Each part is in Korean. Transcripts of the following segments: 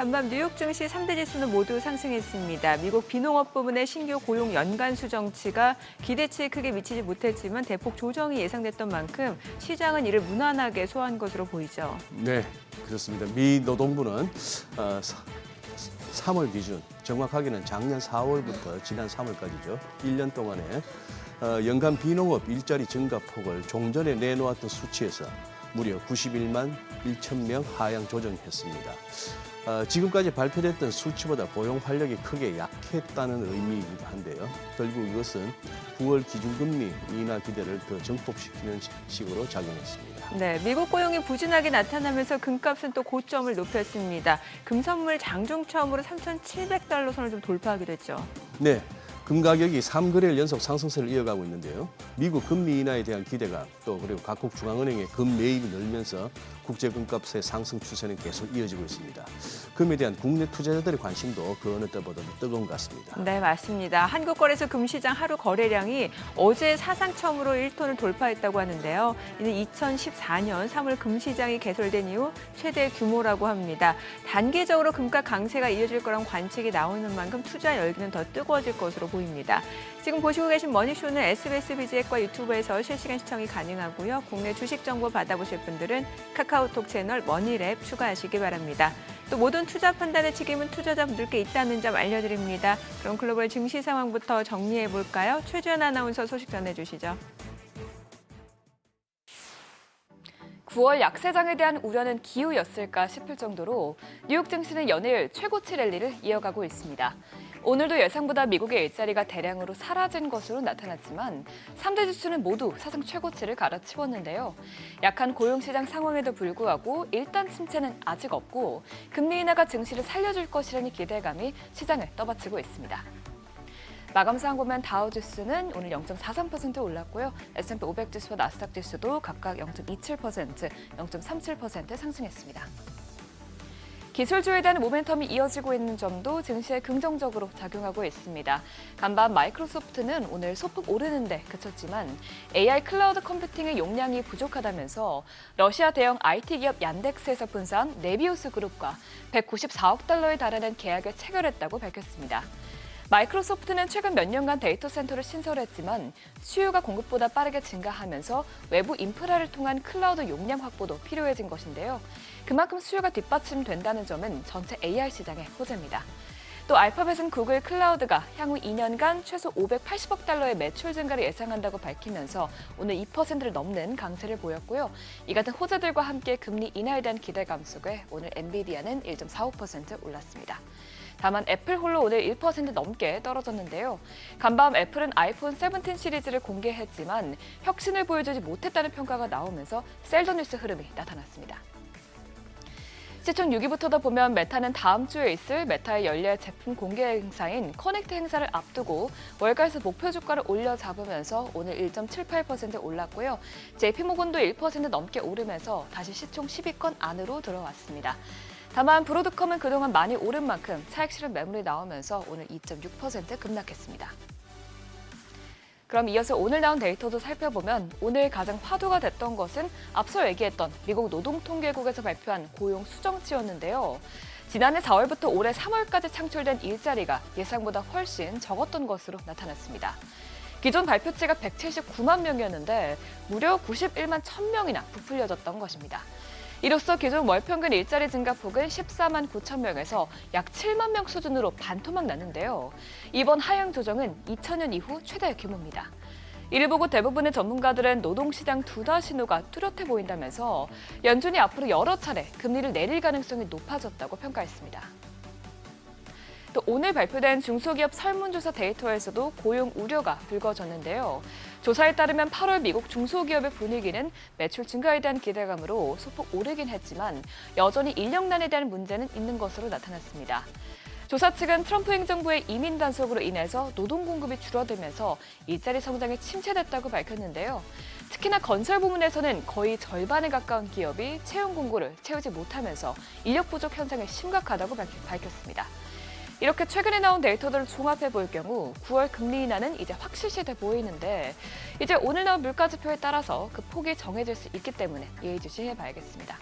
간밤 뉴욕 증시 3대 지수는 모두 상승했습니다. 미국 비농업 부문의 신규 고용 연간 수정치가 기대치에 크게 미치지 못했지만 대폭 조정이 예상됐던 만큼 시장은 이를 무난하게 소화한 것으로 보이죠. 네, 그렇습니다. 미 노동부는 3월 기준, 정확하게는 작년 4월부터 지난 3월까지죠. 1년 동안에 연간 비농업 일자리 증가 폭을 종전에 내놓았던 수치에서 무려 91만 1천 명 하향 조정했습니다. 지금까지 발표됐던 수치보다 고용 활력이 크게 약했다는 의미이기도 한데요. 결국 이것은 9월 기준금리 인하 기대를 더 증폭시키는 식으로 작용했습니다. 네, 미국 고용이 부진하게 나타나면서 금값은 또 고점을 높였습니다. 금 선물 장중 처음으로 3,700달러 선을 좀 돌파하기도 했죠. 네, 금 가격이 3거래일 연속 상승세를 이어가고 있는데요. 미국 금리 인하에 대한 기대감, 또 그리고 각국 중앙은행의 금 매입이 늘면서 국제 금값의 상승 추세는 계속 이어지고 있습니다. 금에 대한 국내 투자자들의 관심도 그 어느 때보다도 뜨거운 것 같습니다. 네, 맞습니다. 한국거래소 금시장 하루 거래량이 어제 사상 처음으로 1톤을 돌파했다고 하는데요. 이는 2014년 3월 금시장이 개설된 이후 최대 규모라고 합니다. 단기적으로 금가 강세가 이어질 거란 관측이 나오는 만큼 투자 열기는 더 뜨거워질 것으로 보입니다. 지금 보시고 계신 머니쇼는 SBS 비즈액과 유튜브에서 실시간 시청이 가능하고요. 국내 주식 정보 받아보실 분들은 카카오톡 채널 머니랩 추가하시기 바랍니다. 또 모든 투자 판단의 책임은 투자자분들께 있다는 점 알려드립니다. 그럼 글로벌 증시 상황부터 정리해 볼까요? 최주연 아나운서 소식 전해주시죠. 9월 약세장에 대한 우려는 기우였을까 싶을 정도로 뉴욕 증시는 연일 최고치 랠리를 이어가고 있습니다. 오늘도 예상보다 미국의 일자리가 대량으로 사라진 것으로 나타났지만 3대 지수는 모두 사상 최고치를 갈아치웠는데요. 약한 고용시장 상황에도 불구하고 일단 침체는 아직 없고 금리 인하가 증시를 살려줄 것이라는 기대감이 시장을 떠받치고 있습니다. 마감 상황 보면 다우지수는 오늘 0.43% 올랐고요. S&P 500 지수와 나스닥 지수도 각각 0.27%, 0.37% 상승했습니다. 기술주에 대한 모멘텀이 이어지고 있는 점도 증시에 긍정적으로 작용하고 있습니다. 간밤 마이크로소프트는 오늘 소폭 오르는데 그쳤지만 AI 클라우드 컴퓨팅의 용량이 부족하다면서 러시아 대형 IT 기업 얀덱스에서 분사한 네비우스 그룹과 194억 달러에 달하는 계약을 체결했다고 밝혔습니다. 마이크로소프트는 최근 몇 년간 데이터 센터를 신설했지만 수요가 공급보다 빠르게 증가하면서 외부 인프라를 통한 클라우드 용량 확보도 필요해진 것인데요. 그만큼 수요가 뒷받침된다는 점은 전체 AI 시장의 호재입니다. 또 알파벳은 구글 클라우드가 향후 2년간 최소 580억 달러의 매출 증가를 예상한다고 밝히면서 오늘 2%를 넘는 강세를 보였고요. 이 같은 호재들과 함께 금리 인하에 대한 기대감 속에 오늘 엔비디아는 1.45% 올랐습니다. 다만 애플 홀로 오늘 1% 넘게 떨어졌는데요. 간밤 애플은 아이폰 17 시리즈를 공개했지만 혁신을 보여주지 못했다는 평가가 나오면서 셀더 뉴스 흐름이 나타났습니다. 시총 6위부터도 보면 메타는 다음 주에 있을 메타의 연례 제품 공개 행사인 커넥트 행사를 앞두고 월가에서 목표 주가를 올려 잡으면서 오늘 1.78% 올랐고요. JP모건도 1% 넘게 오르면서 다시 시총 10위권 안으로 들어왔습니다. 다만 브로드컴은 그동안 많이 오른 만큼 차익 실현 매물이 나오면서 오늘 2.6% 급락했습니다. 그럼 이어서 오늘 나온 데이터도 살펴보면 오늘 가장 화두가 됐던 것은 앞서 얘기했던 미국 노동통계국에서 발표한 고용 수정치였는데요. 지난해 4월부터 올해 3월까지 창출된 일자리가 예상보다 훨씬 적었던 것으로 나타났습니다. 기존 발표치가 179만 명이었는데 무려 91만 1,000명이나 부풀려졌던 것입니다. 이로써 기존 월평균 일자리 증가폭은 14만 9천 명에서 약 7만 명 수준으로 반토막 났는데요. 이번 하향 조정은 2000년 이후 최대 규모입니다. 이를 보고 대부분의 전문가들은 노동시장 두달 신호가 뚜렷해 보인다면서 연준이 앞으로 여러 차례 금리를 내릴 가능성이 높아졌다고 평가했습니다. 또 오늘 발표된 중소기업 설문조사 데이터에서도 고용 우려가 불거졌는데요. 조사에 따르면 8월 미국 중소기업의 분위기는 매출 증가에 대한 기대감으로 소폭 오르긴 했지만 여전히 인력난에 대한 문제는 있는 것으로 나타났습니다. 조사 측은 트럼프 행정부의 이민 단속으로 인해서 노동 공급이 줄어들면서 일자리 성장이 침체됐다고 밝혔는데요. 특히나 건설 부문에서는 거의 절반에 가까운 기업이 채용 공고를 채우지 못하면서 인력 부족 현상이 심각하다고 밝혔습니다. 이렇게 최근에 나온 데이터들을 종합해 볼 경우 9월 금리 인하는 이제 확실시돼 보이는데 이제 오늘 나온 물가지표에 따라서 그 폭이 정해질 수 있기 때문에 예의주시해 봐야겠습니다.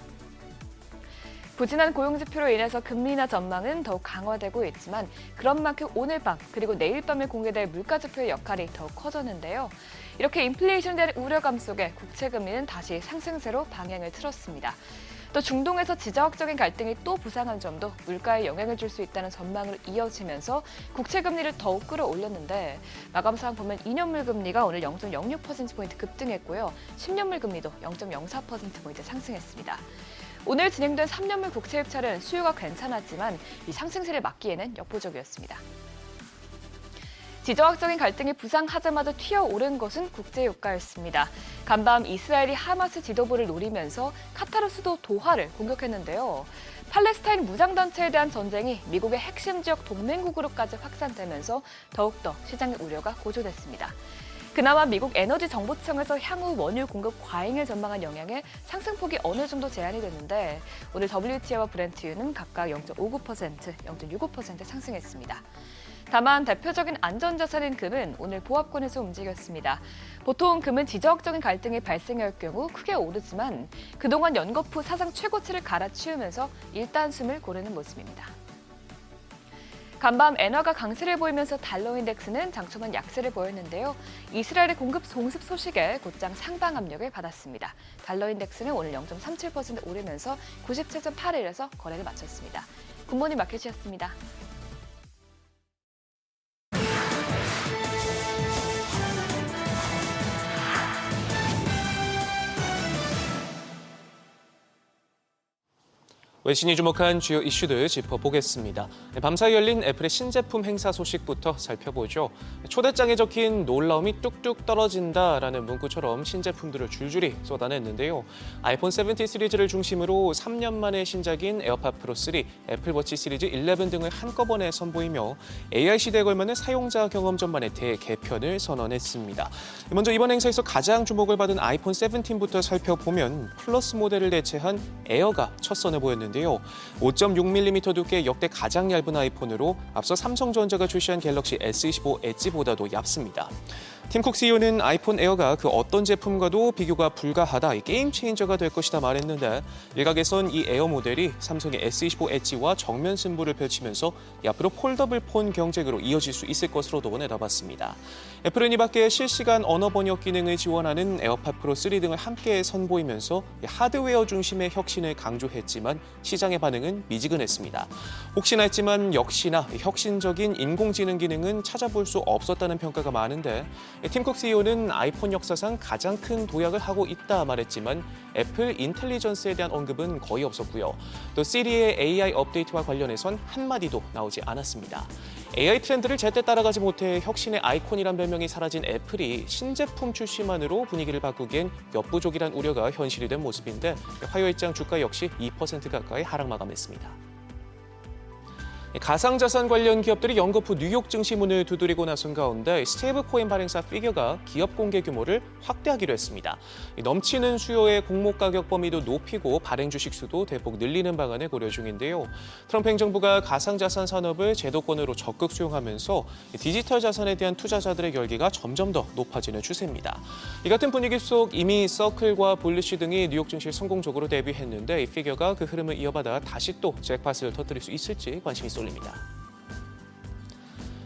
부진한 고용 지표로 인해서 금리 인하 전망은 더욱 강화되고 있지만 그런 만큼 오늘 밤 그리고 내일 밤에 공개될 물가 지표의 역할이 더욱 커졌는데요. 이렇게 인플레이션에 대한 우려감 속에 국채 금리는 다시 상승세로 방향을 틀었습니다. 또 중동에서 지정학적인 갈등이 또 부상한 점도 물가에 영향을 줄 수 있다는 전망으로 이어지면서 국채 금리를 더욱 끌어올렸는데 마감 상황 보면 2년물 금리가 오늘 0.06%포인트 급등했고요. 10년물 금리도 0.04%포인트 상승했습니다. 오늘 진행된 3년물 국채 입찰은 수요가 괜찮았지만 이 상승세를 막기에는 역부족이었습니다. 지정학적인 갈등이 부상하자마자 튀어오른 것은 국제유가였습니다. 간밤 이스라엘이 하마스 지도부를 노리면서 카타르 수도 도하를 공격했는데요. 팔레스타인 무장단체에 대한 전쟁이 미국의 핵심 지역 동맹국으로까지 확산되면서 더욱더 시장의 우려가 고조됐습니다. 그나마 미국 에너지 정보청에서 향후 원유 공급 과잉을 전망한 영향에 상승폭이 어느 정도 제한이 됐는데 오늘 WTI와 브렌트유는 각각 0.59%, 0.65% 상승했습니다. 다만 대표적인 안전자산인 금은 오늘 보합권에서 움직였습니다. 보통 금은 지정학적인 갈등이 발생할 경우 크게 오르지만 그동안 연거푸 사상 최고치를 갈아치우면서 일단 숨을 고르는 모습입니다. 간밤 엔화가 강세를 보이면서 달러 인덱스는 장초반 약세를 보였는데요. 이스라엘의 공급 송습 소식에 곧장 상방 압력을 받았습니다. 달러 인덱스는 오늘 0.37% 오르면서 97.81에서 거래를 마쳤습니다. 굿모닝 마켓이었습니다. 외신이 주목한 주요 이슈들 짚어보겠습니다. 밤사이 열린 애플의 신제품 행사 소식부터 살펴보죠. 초대장에 적힌 놀라움이 뚝뚝 떨어진다라는 문구처럼 신제품들을 줄줄이 쏟아냈는데요. 아이폰 17 시리즈를 중심으로 3년 만에 신작인 에어팟 프로 3, 애플워치 시리즈 11 등을 한꺼번에 선보이며 AI 시대에 걸맞는 사용자 경험 전반의 대개편을 선언했습니다. 먼저 이번 행사에서 가장 주목을 받은 아이폰 17부터 살펴보면 플러스 모델을 대체한 에어가 첫 선을 보였는데요. 5.6mm 두께의 역대 가장 얇은 아이폰으로 앞서 삼성전자가 출시한 갤럭시 S25 엣지보다도 얇습니다. 팀쿡 CEO는 아이폰 에어가 그 어떤 제품과도 비교가 불가하다, 게임 체인저가 될 것이다 말했는데 일각에선 이 에어 모델이 삼성의 S25 엣지와 정면 승부를 펼치면서 앞으로 폴더블 폰 경쟁으로 이어질 수 있을 것으로도 내다봤습니다. 애플은 이 밖에 실시간 언어 번역 기능을 지원하는 에어팟 프로 3 등을 함께 선보이면서 하드웨어 중심의 혁신을 강조했지만 시장의 반응은 미지근했습니다. 혹시나 했지만 역시나 혁신적인 인공지능 기능은 찾아볼 수 없었다는 평가가 많은데 팀쿡 CEO는 아이폰 역사상 가장 큰 도약을 하고 있다 말했지만 애플 인텔리전스에 대한 언급은 거의 없었고요. 또 시리의 AI 업데이트와 관련해선 한마디도 나오지 않았습니다. AI 트렌드를 제때 따라가지 못해 혁신의 아이콘이란 별명이 사라진 애플이 신제품 출시만으로 분위기를 바꾸기엔 역부족이란 우려가 현실이 된 모습인데 화요일장 주가 역시 2% 가까이 하락 마감했습니다. 가상자산 관련 기업들이 연거푸 뉴욕 증시 문을 두드리고 나선 가운데 스테이블코인 발행사 피겨가 기업 공개 규모를 확대하기로 했습니다. 넘치는 수요의 공모 가격 범위도 높이고 발행 주식 수도 대폭 늘리는 방안을 고려 중인데요. 트럼프 행정부가 가상자산 산업을 제도권으로 적극 수용하면서 디지털 자산에 대한 투자자들의 열기가 점점 더 높아지는 추세입니다. 이 같은 분위기 속 이미 서클과 볼리쉬 등이 뉴욕 증시를 성공적으로 데뷔했는데 이 피겨가 그 흐름을 이어받아 다시 또 잭팟을 터뜨릴 수 있을지 관심이 쏠립니다.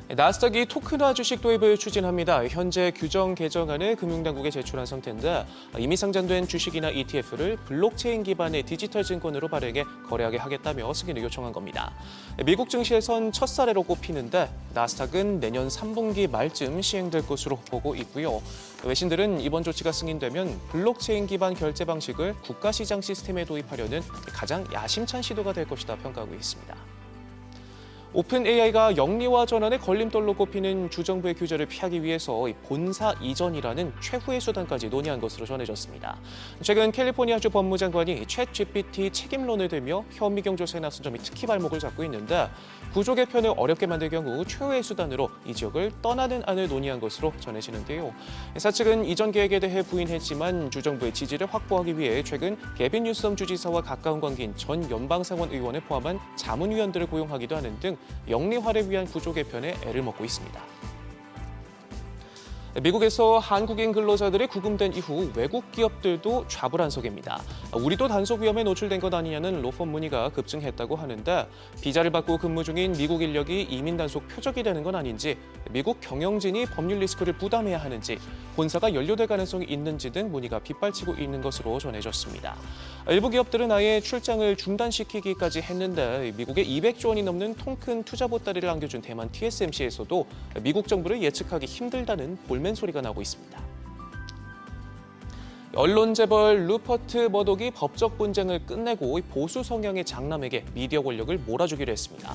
나스닥이 토큰화 주식 도입을 추진합니다. 현재 규정 개정안을 금융당국에 제출한 상태인데 이미 상장된 주식이나 ETF를 블록체인 기반의 디지털 증권으로 발행해 거래하게 하겠다며 승인을 요청한 겁니다. 미국 증시에선 첫 사례로 꼽히는데 나스닥은 내년 3분기 말쯤 시행될 것으로 보고 있고요. 외신들은 이번 조치가 승인되면 블록체인 기반 결제 방식을 국가시장 시스템에 도입하려는 가장 야심찬 시도가 될 것이다 평가하고 있습니다. 오픈 AI가 영리화 전환의 걸림돌로 꼽히는 주정부의 규제를 피하기 위해서 본사 이전이라는 최후의 수단까지 논의한 것으로 전해졌습니다. 최근 캘리포니아주 법무장관이 챗GPT 책임론을 들며 현미경 조사에 나선 점이 특히 발목을 잡고 있는데 구조 개편을 어렵게 만들 경우 최후의 수단으로 이 지역을 떠나는 안을 논의한 것으로 전해지는데요. 사측은 이전 계획에 대해 부인했지만 주정부의 지지를 확보하기 위해 최근 게빈 뉴섬 주지사와 가까운 관계인 전 연방상원 의원을 포함한 자문위원들을 고용하기도 하는 등 영리화를 위한 구조 개편에 애를 먹고 있습니다. 미국에서 한국인 근로자들이 구금된 이후 외국 기업들도 좌불안석입니다. 우리도 단속 위험에 노출된 것 아니냐는 로펌 문의가 급증했다고 하는데 비자를 받고 근무 중인 미국 인력이 이민 단속 표적이 되는 건 아닌지, 미국 경영진이 법률 리스크를 부담해야 하는지, 본사가 연루될 가능성이 있는지 등 문의가 빗발치고 있는 것으로 전해졌습니다. 일부 기업들은 아예 출장을 중단시키기까지 했는데 미국에 200조 원이 넘는 통큰 투자 보따리를 안겨준 대만 TSMC에서도 미국 정부를 예측하기 힘들다는 볼멘 소리가 나고 있습니다. 언론 재벌 루퍼트 머독이 법적 분쟁을 끝내고 보수 성향의 장남에게 미디어 권력을 몰아주기로 했습니다.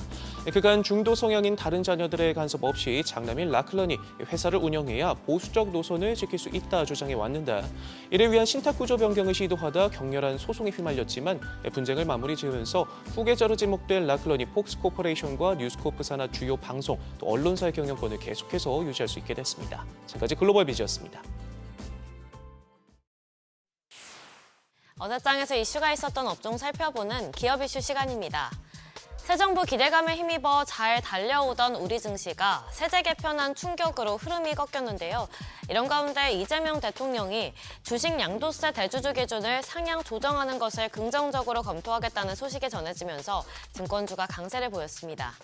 그간 중도 성향인 다른 자녀들의 간섭 없이 장남인 라클런이 회사를 운영해야 보수적 노선을 지킬 수 있다 주장해 왔는데, 이를 위한 신탁 구조 변경을 시도하다 격렬한 소송에 휘말렸지만 분쟁을 마무리 지으면서 후계자로 지목된 라클런이 폭스 코퍼레이션과 뉴스코프 산하 주요 방송 또 언론사의 경영권을 계속해서 유지할 수 있게 됐습니다. 지금까지 글로벌 비즈였습니다. 어제장에서 이슈가 있었던 업종 살펴보는 기업 이슈 시간입니다. 새 정부 기대감에 힘입어 잘 달려오던 우리 증시가 세제 개편안 충격으로 흐름이 꺾였는데요. 이런 가운데 이재명 대통령이 주식 양도세 대주주 기준을 상향 조정하는 것을 긍정적으로 검토하겠다는 소식이 전해지면서 증권주가 강세를 보였습니다.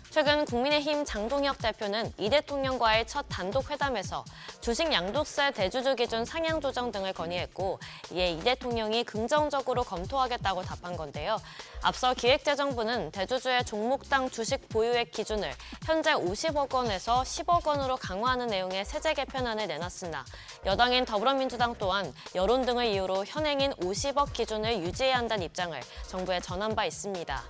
최근 국민의힘 장동혁 대표는 이 대통령과의 첫 단독 회담에서 주식 양도세 대주주 기준 상향 조정 등을 건의했고, 이에 이 대통령이 긍정적으로 검토하겠다고 답한 건데요. 앞서 기획재정부는 대주주의 종목당 주식 보유액 기준을 현재 50억 원에서 10억 원으로 강화하는 내용의 세제 개편안을 내놨으나 여당인 더불어민주당 또한 여론 등을 이유로 현행인 50억 기준을 유지해야 한다는 입장을 정부에 전한 바 있습니다.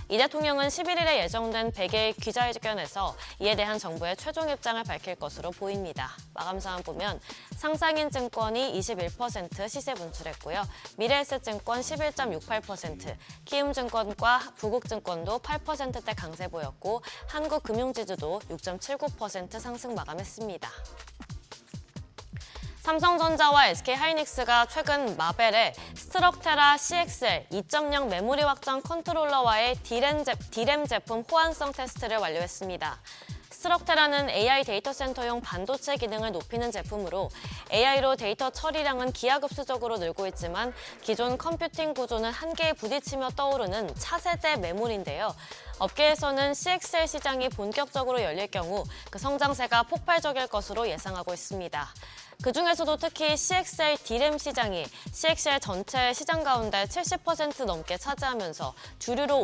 이 대통령은 11일에 예정된 100일 기자회견에서 이에 대한 정부의 최종 입장을 밝힐 것으로 보입니다. 마감 사항 보면 상상인 증권이 21% 시세 분출했고요. 미래에셋증권 11.68%, 키움증권과 부국증권도 8%대 강세 보였고, 한국금융지주도 6.79% 상승 마감했습니다. 삼성전자와 SK하이닉스가 최근 마벨의 스트럭테라 CXL 2.0 메모리 확장 컨트롤러와의 D램 제품 호환성 테스트를 완료했습니다. 스트럭테라는 AI 데이터 센터용 반도체 기능을 높이는 제품으로 AI로 데이터 처리량은 기하급수적으로 늘고 있지만 기존 컴퓨팅 구조는 한계에 부딪히며 떠오르는 차세대 메모리인데요. 업계에서는 CXL 시장이 본격적으로 열릴 경우 그 성장세가 폭발적일 것으로 예상하고 있습니다. 그중에서도 특히 CXL D램 시장이 CXL 전체 시장 가운데 70% 넘게 차지하면서 주류로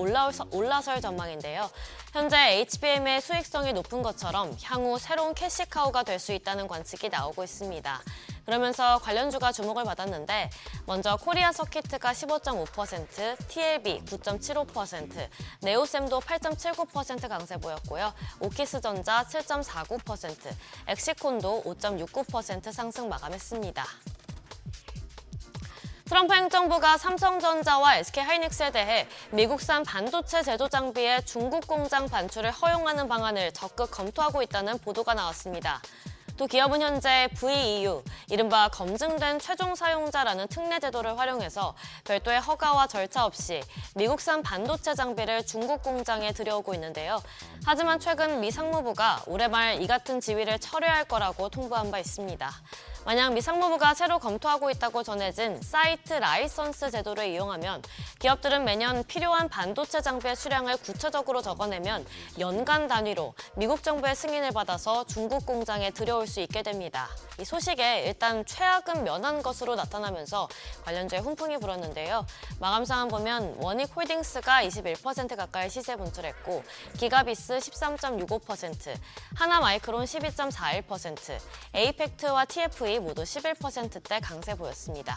올라설 전망인데요. 현재 HBM의 수익성이 높은 것처럼 향후 새로운 캐시카우가 될 수 있다는 관측이 나오고 있습니다. 그러면서 관련주가 주목을 받았는데, 먼저 코리아 서키트가 15.5%, TLB 9.75%, 네오셈도 8.79% 강세 보였고요. 오키스전자 7.49%, 엑시콘도 5.69% 상승 마감했습니다. 트럼프 행정부가 삼성전자와 SK하이닉스에 대해 미국산 반도체 제조 장비의 중국 공장 반출을 허용하는 방안을 적극 검토하고 있다는 보도가 나왔습니다. 또 기업은 현재 VEU, 이른바 검증된 최종 사용자라는 특례 제도를 활용해서 별도의 허가와 절차 없이 미국산 반도체 장비를 중국 공장에 들여오고 있는데요. 하지만 최근 미 상무부가 올해 말 이 같은 지위를 철회할 거라고 통보한 바 있습니다. 만약 미 상무부가 새로 검토하고 있다고 전해진 사이트 라이선스 제도를 이용하면 기업들은 매년 필요한 반도체 장비의 수량을 구체적으로 적어내면 연간 단위로 미국 정부의 승인을 받아서 중국 공장에 들여올 수 있게 됩니다. 이 소식에 일단 최악은 면한 것으로 나타나면서 관련주에 훈풍이 불었는데요. 마감 상황 보면 원익홀딩스가 21% 가까이 시세 분출했고, 기가비스 13.65%, 하나마이크론 12.41%, 에이펙트와 TFE 모두 11%대 강세 보였습니다.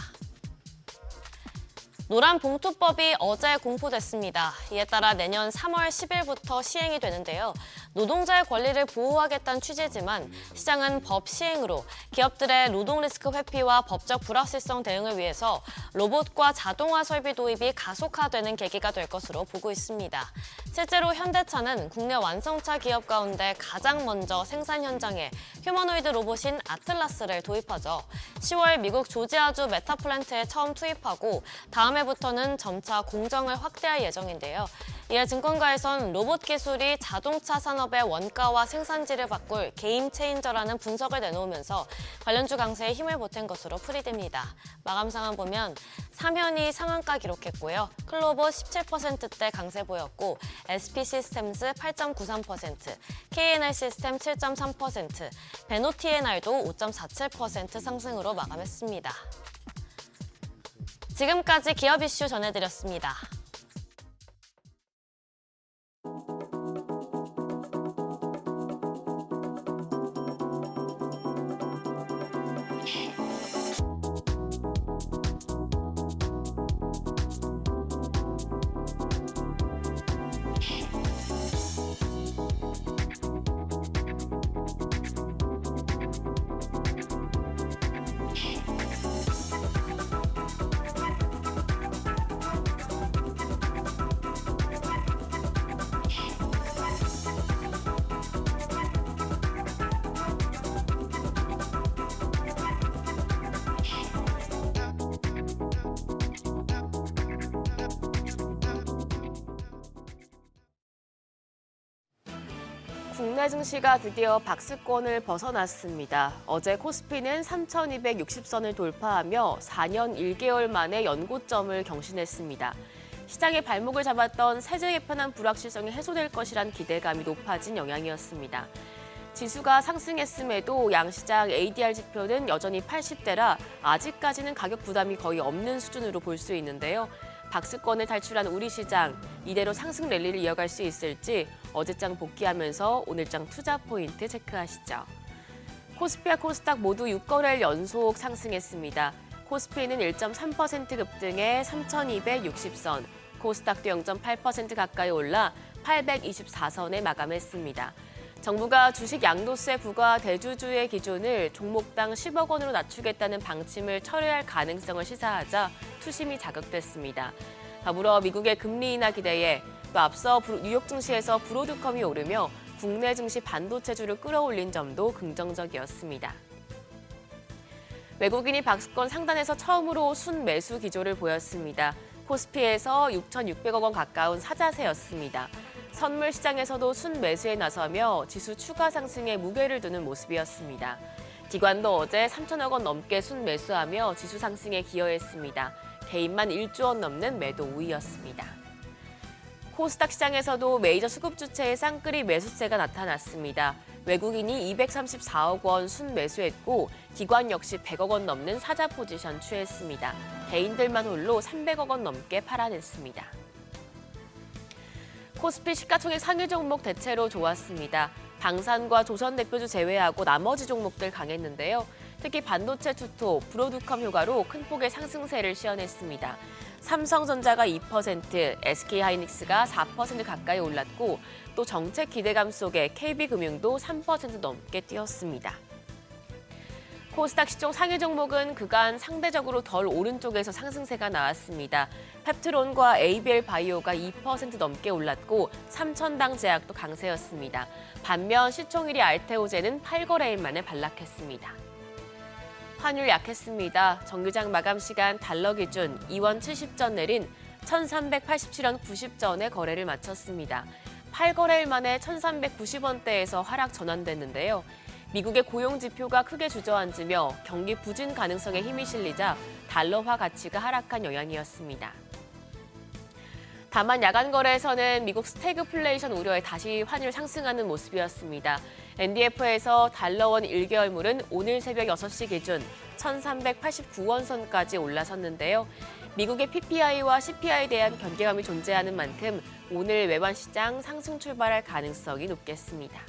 노란 봉투법이 어제 공포됐습니다. 이에 따라 내년 3월 10일부터 시행이 되는데요. 노동자의 권리를 보호하겠다는 취지지만 시장은 법 시행으로 기업들의 노동 리스크 회피와 법적 불확실성 대응을 위해서 로봇과 자동화 설비 도입이 가속화되는 계기가 될 것으로 보고 있습니다. 실제로 현대차는 국내 완성차 기업 가운데 가장 먼저 생산 현장에 휴머노이드 로봇인 아틀라스를 도입하죠. 10월 미국 조지아주 메타 플랜트에 처음 투입하고 다음 해부터는 점차 공정을 확대할 예정인데요. 이에 증권가에선 로봇 기술이 자동차 산업의 원가와 생산지를 바꿀 게임 체인저라는 분석을 내놓으면서 관련주 강세에 힘을 보탠 것으로 풀이됩니다. 마감 상황 보면 삼현이 상한가 기록했고요. 클로버 17%대 강세 보였고 SP 시스템스 8.93%, KNR 시스템 7.3%, 베노TNR도 5.47% 상승으로 마감했습니다. 지금까지 기업 이슈 전해드렸습니다. 국내 증시가 드디어 박스권을 벗어났습니다. 어제 코스피는 3,260선을 돌파하며 4년 1개월 만에 연고점을 경신했습니다. 시장의 발목을 잡았던 세제 개편안 불확실성이 해소될 것이란 기대감이 높아진 영향이었습니다. 지수가 상승했음에도 양시장 ADR 지표는 여전히 80대라 아직까지는 가격 부담이 거의 없는 수준으로 볼 수 있는데요. 박스권을 탈출한 우리 시장, 이대로 상승 랠리를 이어갈 수 있을지 어제장 복귀하면서 오늘장 투자 포인트 체크하시죠. 코스피와 코스닥 모두 6거래일 연속 상승했습니다. 코스피는 1.3% 급등해 3,260선, 코스닥도 0.8% 가까이 올라 824선에 마감했습니다. 정부가 주식 양도세 부과 대주주의 기준을 종목당 10억 원으로 낮추겠다는 방침을 철회할 가능성을 시사하자 투심이 자극됐습니다. 더불어 미국의 금리 인하 기대에 또 앞서 뉴욕 증시에서 브로드컴이 오르며 국내 증시 반도체주를 끌어올린 점도 긍정적이었습니다. 외국인이 박스권 상단에서 처음으로 순매수 기조를 보였습니다. 코스피에서 6,600억 원 가까운 사자세였습니다. 선물 시장에서도 순매수에 나서며 지수 추가 상승에 무게를 두는 모습이었습니다. 기관도 어제 3천억 원 넘게 순매수하며 지수 상승에 기여했습니다. 개인만 1조 원 넘는 매도 우위였습니다. 코스닥 시장에서도 메이저 수급 주체의 쌍끌이 매수세가 나타났습니다. 외국인이 234억 원 순매수했고 기관 역시 100억 원 넘는 사자 포지션 취했습니다. 개인들만 홀로 300억 원 넘게 팔아냈습니다. 코스피 시가총액 상위 종목 대체로 좋았습니다. 방산과 조선 대표주 제외하고 나머지 종목들 강했는데요. 특히 반도체 투톱, 브로드컴 효과로 큰 폭의 상승세를 시현했습니다. 삼성전자가 2%, SK하이닉스가 4% 가까이 올랐고 또 정책 기대감 속에 KB금융도 3% 넘게 뛰었습니다. 코스닥 시총 상위 종목은 그간 상대적으로 덜 오른쪽에서 상승세가 나왔습니다. 펩트론과 ABL 바이오가 2% 넘게 올랐고 삼천당 제약도 강세였습니다. 반면 시총 1위 알테오제는 8거래일 만에 반락했습니다. 환율 약했습니다. 정규장 마감 시간 달러 기준 2원 70전 내린 1,387원 90전에 거래를 마쳤습니다. 8거래일 만에 1,390원대에서 하락 전환됐는데요. 미국의 고용 지표가 크게 주저앉으며 경기 부진 가능성에 힘이 실리자 달러화 가치가 하락한 영향이었습니다. 다만 야간 거래에서는 미국 스태그플레이션 우려에 다시 환율 상승하는 모습이었습니다. NDF에서 달러원 1개월물은 오늘 새벽 6시 기준 1,389원 선까지 올라섰는데요. 미국의 PPI와 CPI에 대한 견제감이 존재하는 만큼 오늘 외환 시장 상승 출발할 가능성이 높겠습니다.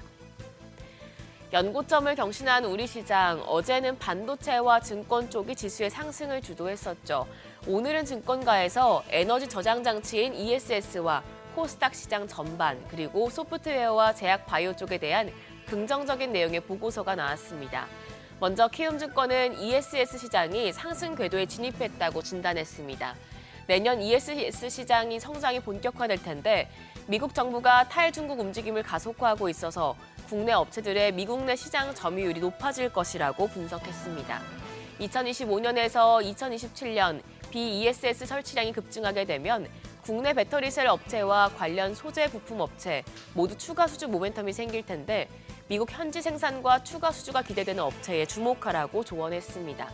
연고점을 경신한 우리 시장, 어제는 반도체와 증권 쪽이 지수의 상승을 주도했었죠. 오늘은 증권가에서 에너지 저장 장치인 ESS와 코스닥 시장 전반, 그리고 소프트웨어와 제약 바이오 쪽에 대한 긍정적인 내용의 보고서가 나왔습니다. 먼저 키움증권은 ESS 시장이 상승 궤도에 진입했다고 진단했습니다. 내년 ESS 시장이 성장이 본격화될 텐데 미국 정부가 탈중국 움직임을 가속화하고 있어서 국내 업체들의 미국 내 시장 점유율이 높아질 것이라고 분석했습니다. 2025년에서 2027년 BESS 설치량이 급증하게 되면 국내 배터리셀 업체와 관련 소재 부품 업체 모두 추가 수주 모멘텀이 생길 텐데 미국 현지 생산과 추가 수주가 기대되는 업체에 주목하라고 조언했습니다.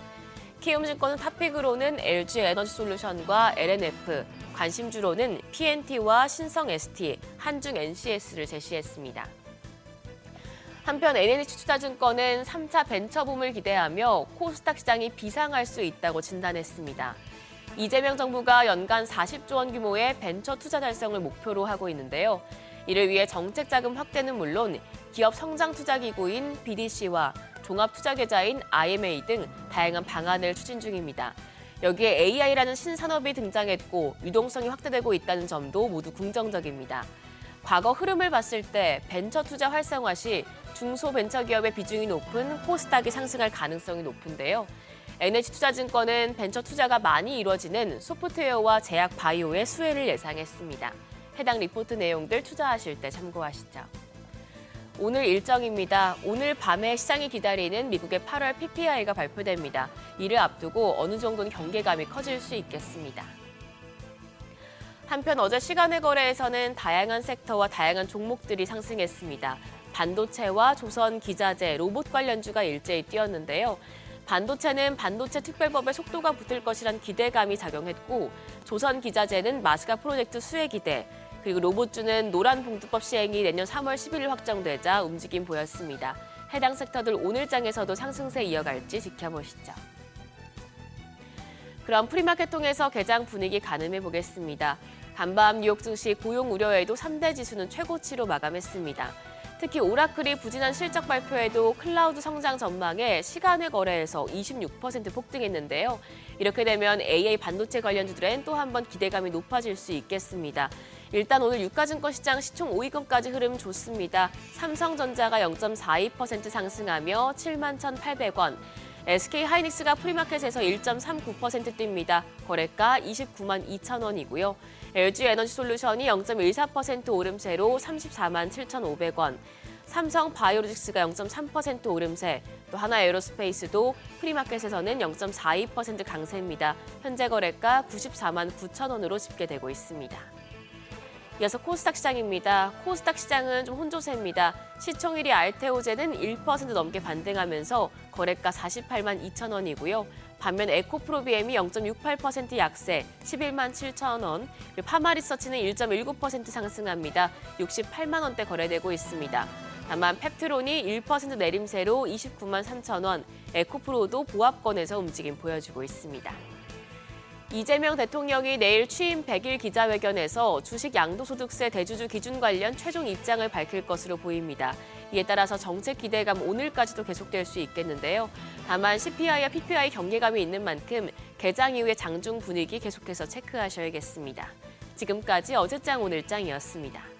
키움증권은 탑픽으로는 LG 에너지솔루션과 LNF, 관심주로는 PNT와 신성 ST, 한중 NCS를 제시했습니다. 한편 NH투자증권은 3차 벤처붐을 기대하며 코스닥 시장이 비상할 수 있다고 진단했습니다. 이재명 정부가 연간 40조 원 규모의 벤처 투자 달성을 목표로 하고 있는데요. 이를 위해 정책 자금 확대는 물론 기업 성장 투자 기구인 BDC와 종합 투자 계좌인 IMA 등 다양한 방안을 추진 중입니다. 여기에 AI라는 신산업이 등장했고 유동성이 확대되고 있다는 점도 모두 긍정적입니다. 과거 흐름을 봤을 때 벤처 투자 활성화 시 중소벤처기업의 비중이 높은 코스닥이 상승할 가능성이 높은데요. NH투자증권은 벤처 투자가 많이 이루어지는 소프트웨어와 제약 바이오의 수혜를 예상했습니다. 해당 리포트 내용들 투자하실 때 참고하시죠. 오늘 일정입니다. 오늘 밤에 시장이 기다리는 미국의 8월 PPI가 발표됩니다. 이를 앞두고 어느 정도는 경계감이 커질 수 있겠습니다. 한편 어제 시간의 거래에서는 다양한 섹터와 다양한 종목들이 상승했습니다. 반도체와 조선, 기자재, 로봇 관련주가 일제히 뛰었는데요. 반도체는 반도체 특별법에 속도가 붙을 것이란 기대감이 작용했고 조선 기자재는 마스가 프로젝트 수혜 기대, 그리고 로봇주는 노란봉투법 시행이 내년 3월 11일 확정되자 움직임 보였습니다. 해당 섹터들 오늘장에서도 상승세 이어갈지 지켜보시죠. 그럼 프리마켓 통해서 개장 분위기 가늠해 보겠습니다. 간밤 뉴욕 증시 고용 우려에도 3대 지수는 최고치로 마감했습니다. 특히 오라클이 부진한 실적 발표에도 클라우드 성장 전망에 시간의 거래에서 26% 폭등했는데요. 이렇게 되면 AI 반도체 관련주들엔 또 한 번 기대감이 높아질 수 있겠습니다. 일단 오늘 유가증권 시장 시총 5위권까지 흐름 좋습니다. 삼성전자가 0.42% 상승하며 71,800원. SK하이닉스가 프리마켓에서 1.39% 뜁니다. 거래가 29만 2천 원이고요. LG 에너지솔루션이 0.14% 오름세로 34만 7,500원. 삼성 바이오로직스가 0.3% 오름세, 또 하나에어로스페이스도 프리마켓에서는 0.42% 강세입니다. 현재 거래가 94만 9천 원으로 집계되고 있습니다. 이어서 코스닥 시장입니다. 코스닥 시장은 좀 혼조세입니다. 시총 1위 알테오제는 1% 넘게 반등하면서 거래가 48만 2천 원이고요. 반면 에코프로비엠이 0.68% 약세, 11만 7천 원, 파마리서치는 1.19% 상승합니다. 68만 원대 거래되고 있습니다. 다만 펩트론이 1% 내림세로 29만 3천 원, 에코프로도 보합권에서 움직임 보여주고 있습니다. 이재명 대통령이 내일 취임 100일 기자회견에서 주식 양도소득세 대주주 기준 관련 최종 입장을 밝힐 것으로 보입니다. 이에 따라서 정책 기대감 오늘까지도 계속될 수 있겠는데요. 다만 CPI와 PPI 경계감이 있는 만큼 개장 이후의 장중 분위기 계속해서 체크하셔야겠습니다. 지금까지 어제장 오늘장이었습니다.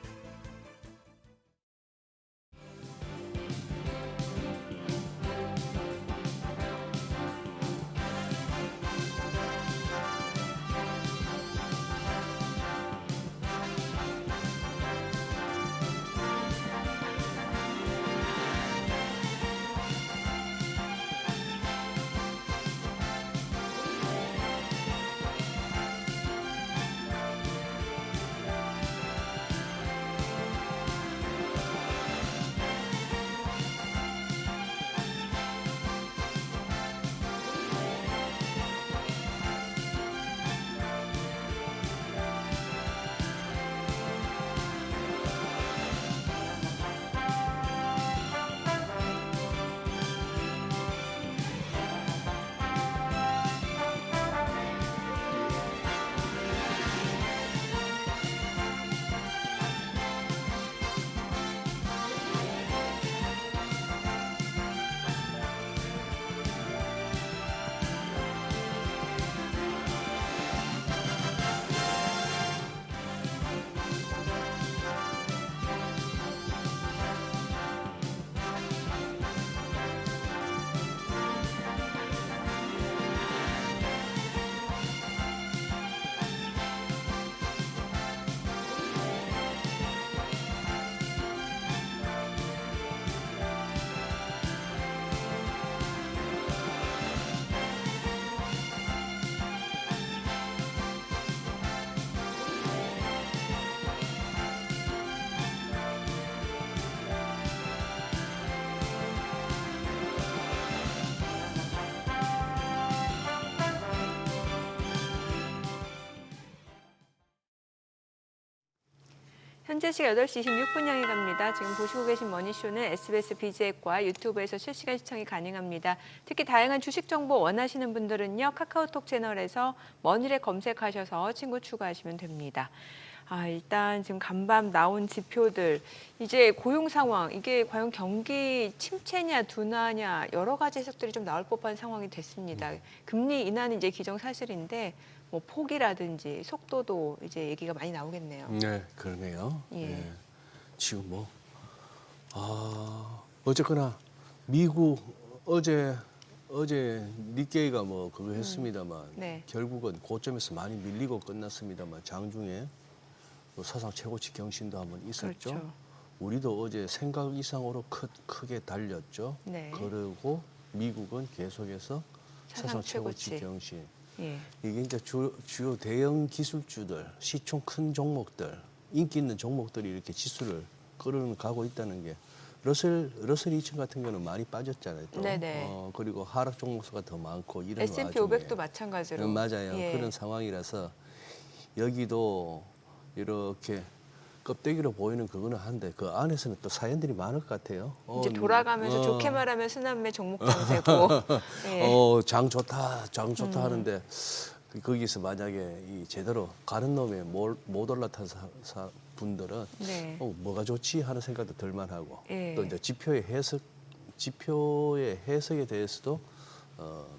현재 시각 8시 26분 향해 갑니다. 지금 보시고 계신 머니쇼는 SBS BG앱과 유튜브에서 실시간 시청이 가능합니다. 특히 다양한 주식 정보 원하시는 분들은요. 카카오톡 채널에서 머니를 검색하셔서 친구 추가하시면 됩니다. 일단 지금 간밤 나온 지표들, 이제 고용 상황, 이게 과연 경기 침체냐 둔화냐 여러 가지 해석들이 좀 나올 법한 상황이 됐습니다. 금리 인하는 이제 기정사실인데 뭐 폭이라든지 속도도 이제 얘기가 많이 나오겠네요. 네, 그러네요. 예. 예. 지금 어쨌거나 미국 어제 니케이가 뭐 그거 했습니다만 네. 결국은 고점에서 많이 밀리고 끝났습니다만 장중에 사상 최고치 경신도 한번 있었죠. 그렇죠. 우리도 어제 생각 이상으로 크게 달렸죠. 네. 그리고 미국은 계속해서 사상 최고치 최고치. 경신. 예. 이게 이제 주요 대형 기술주들, 시총 큰 종목들, 인기 있는 종목들이 이렇게 지수를 끌어가고 있다는 게 러셀 2000 같은 경우는 많이 빠졌잖아요. 또. 네네. 그리고 하락 종목수가 더 많고 이런 S&P 와중에 500도 마찬가지로. 맞아요. 예. 그런 상황이라서 여기도 이렇게 껍데기로 보이는 그거는 한데 그 안에서는 또 사연들이 많을 것 같아요. 이제 돌아가면서 좋게 말하면 순환매 종목 장세고. 예. 장 좋다 하는데 거기서 만약에 이 제대로 가는 놈에 못 올라탄 분들은 네. 뭐가 좋지 하는 생각도 들만하고 예. 또 이제 지표의 해석에 대해서도 뭐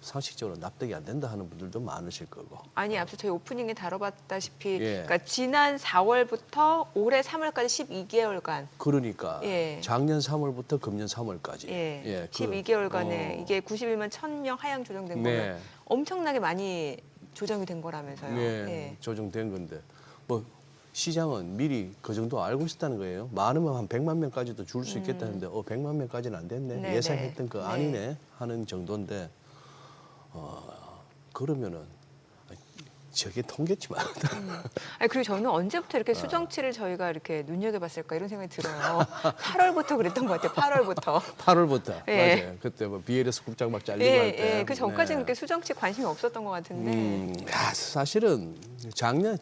상식적으로 납득이 안 된다 하는 분들도 많으실 거고. 아니 앞서 저희 오프닝에 다뤄봤다시피 예. 그러니까 지난 4월부터 올해 3월까지 12개월간 그러니까 예. 작년 3월부터 금년 3월까지 예. 12개월간에 이게 91만 1000명 하향 조정된 네. 거면 엄청나게 많이 조정이 된 거라면서요. 네, 예. 조정된 건데 뭐 시장은 미리 그 정도 알고 있었다는 거예요. 많으면 한 100만 명까지도 줄 수 있겠다는데 100만 명까지는 안 됐네. 네, 예상했던 네. 그 네. 아니네 하는 정도인데 그러면은 저게 통계치만 아니 그리고 저는 언제부터 이렇게 수정치를 저희가 이렇게 눈여겨봤을까 이런 생각이 들어요. 8월부터 그랬던 것 같아요. 8월부터. 8월부터 예. 맞아요. 그때 뭐 BLS 국장 막 잘리고 예, 할 때. 예. 그 전까지는 네. 그렇게 수정치 관심이 없었던 것 같은데. 사실은 작년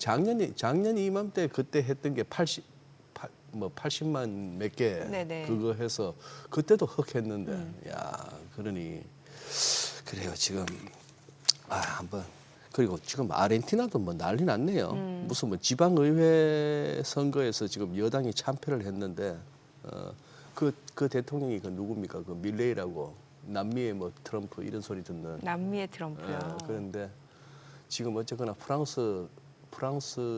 이맘때 그때 했던 게 80만 몇 개 네네. 그거 해서 그때도 흑 했는데 야 그러니 그래요 지금 한번 그리고 지금 아르헨티나도 뭐 난리 났네요. 무슨 뭐 지방의회 선거에서 지금 여당이 참패를 했는데 그 대통령이 그 누굽니까 그 밀레이라고 남미의 뭐 트럼프 이런 소리 듣는 남미의 트럼프요. 그런데 지금 어쨌거나 프랑스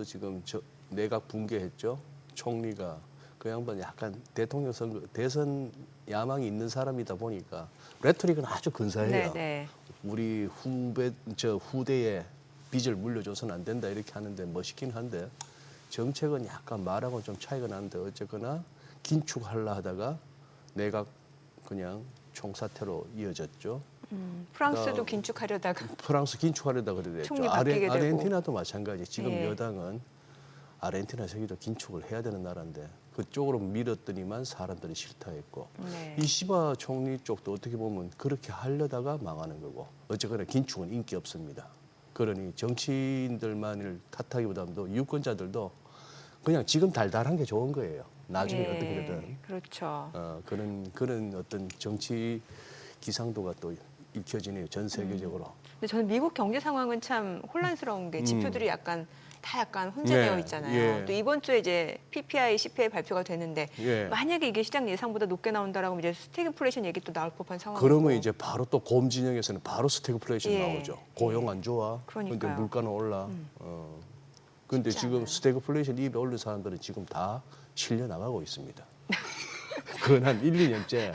지금 내각 붕괴했죠. 총리가 그 양반 약간 대통령 선거 대선 야망이 있는 사람이다 보니까 레토릭은 아주 근사해요. 네. 우리 후대에 빚을 물려줘서는 안 된다 이렇게 하는데 멋있긴 한데 정책은 약간 말하고 좀 차이가 나는데 어쨌거나 긴축하려 하다가 내각 그냥 총사태로 이어졌죠. 프랑스도 긴축하려다가 프랑스 긴축하려다 그랬죠. 총리 바뀌게 되고. 아르헨티나도 마찬가지. 지금 예. 여당은 아르헨티나 저기도 긴축을 해야 되는 나라인데 그쪽으로 밀었더니만 사람들이 싫다 했고 네. 이시바 총리 쪽도 어떻게 보면 그렇게 하려다가 망하는 거고 어쨌거나 긴축은 인기 없습니다. 그러니 정치인들만을 탓하기보다도 유권자들도 그냥 지금 달달한 게 좋은 거예요. 나중에 예, 어떻게 되든 그렇죠. 그런 어떤 정치 기상도가 또 읽혀지네요. 전 세계적으로. 근데 저는 미국 경제 상황은 참 혼란스러운 게 지표들이 약간 혼재되어 네, 있잖아요. 예. 또 이번 주에 이제 PPI, CPI 발표가 되는데 예. 만약에 이게 시장 예상보다 높게 나온다라고 이제 스태그플레이션 얘기 또 나올 법한 상황이고. 그러면 이제 바로 또 곰 진영에서는 바로 스태그플레이션 예. 나오죠. 고용 안 좋아. 그러니까요. 근데 물가는 올라. 근데 쉽지 지금 않아요. 스태그플레이션 입에 올린 사람들은 지금 다 실려 나가고 있습니다. 그건 한 1, 2년째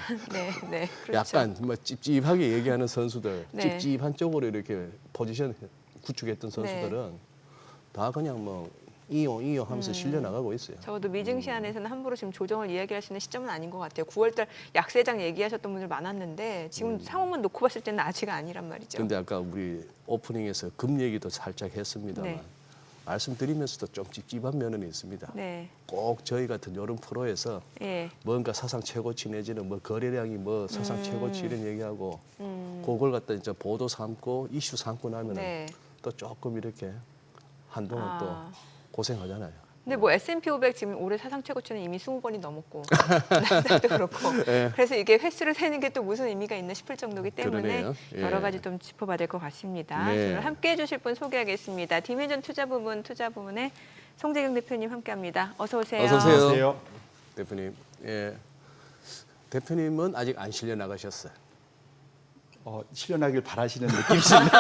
네, 그렇죠. 약간 뭐 찝찝하게 얘기하는 선수들, 네. 찝찝한 쪽으로 이렇게 포지션 구축했던 선수들은 다 그냥 뭐 이용 하면서 실려 나가고 있어요. 적어도 미증시 안에서는 함부로 지금 조정을 이야기할 수 있는 시점은 아닌 것 같아요. 9월달 약세장 얘기하셨던 분들 많았는데 지금 상황만 놓고 봤을 때는 아직 아니란 말이죠. 근데 아까 우리 오프닝에서 금 얘기도 살짝 했습니다만 네. 말씀드리면서도 좀 찝찝한 면은 있습니다. 네, 꼭 저희 같은 여름 프로에서 예, 뭔가 사상 최고치 내지는 뭐 거래량이 뭐 사상 최고치 이런 얘기하고 그걸 갖다 이제 보도 삼고 이슈 삼고 나면은 네. 또 조금 이렇게 한동안 또 고생하잖아요. 근데 뭐 S&P 500 지금 올해 사상 최고치는 이미 20번이 넘었고 나스닥도 그렇고 그래서 이게 횟수를 세는 게 또 무슨 의미가 있나 싶을 정도이기 때문에 그러네요. 예. 여러 가지 좀 짚어봐야 될 것 같습니다. 네. 오늘 함께해 주실 분 소개하겠습니다. 디멘전 투자부문의 송재경 대표님 함께합니다. 어서 오세요. 어서 오세요. 안녕하세요. 대표님. 예. 대표님은 아직 안 실려 나가셨어요. 실현하길 바라시는 느낌이십니다.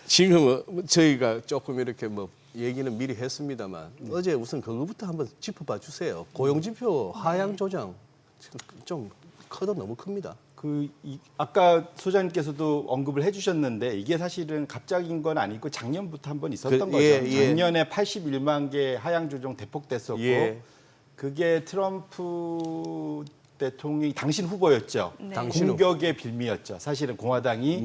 지금 저희가 조금 이렇게 뭐 얘기는 미리 했습니다만 어제 우선 그거부터 한번 짚어봐 주세요. 고용지표 하향 조정 좀 커도 너무 큽니다. 아까 소장님께서도 언급을 해주셨는데 이게 사실은 갑작인 건 아니고 작년부터 한번 있었던 거죠. 예. 작년에 81만 개 하향 조정 대폭 됐었고 예. 그게 트럼프 대통령이 당신 후보였죠. 네. 당신 공격의 빌미였죠. 사실은 공화당이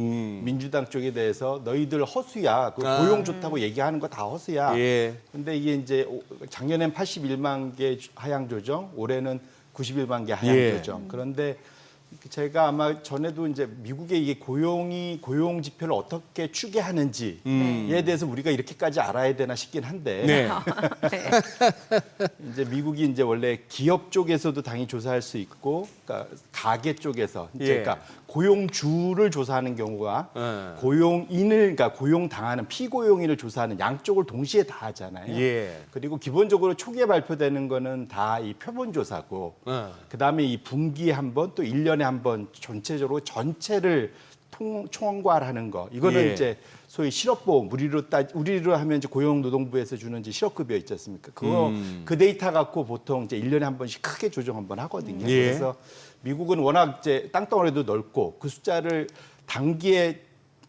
민주당 쪽에 대해서 너희들 허수야. 고용 좋다고 얘기하는 거 다 허수야. 예. 근데 이게 이제 작년엔 81만 개 하향 조정, 올해는 91만 개 하향 예. 조정. 그런데 제가 아마 전에도 이제 미국의 이게 고용 지표를 어떻게 추계하는지에 대해서 우리가 이렇게까지 알아야 되나 싶긴 한데 네. 이제 미국이 이제 원래 기업 쪽에서도 당연히 조사할 수 있고, 그러니까 가계 쪽에서 이제 예. 그러니까 고용주를 조사하는 경우가 예. 그러니까 고용 당하는 피고용인을 조사하는 양쪽을 동시에 다 하잖아요. 예. 그리고 기본적으로 초기에 발표되는 거는 다 이 표본 조사고, 그다음에 이 분기에 한 번 또 1년에 한 번 전체적으로 전체를 총괄하는 거. 이거는 예. 이제 소위 실업보험 우리로 하면 이제 고용노동부에서 주는 이제 실업급여 있지 않습니까? 그거 그 데이터 갖고 보통 이제 1년에 한 번씩 크게 조정 한번 하거든요. 예. 그래서 미국은 워낙 이제 땅덩어리도 넓고 그 숫자를 단기에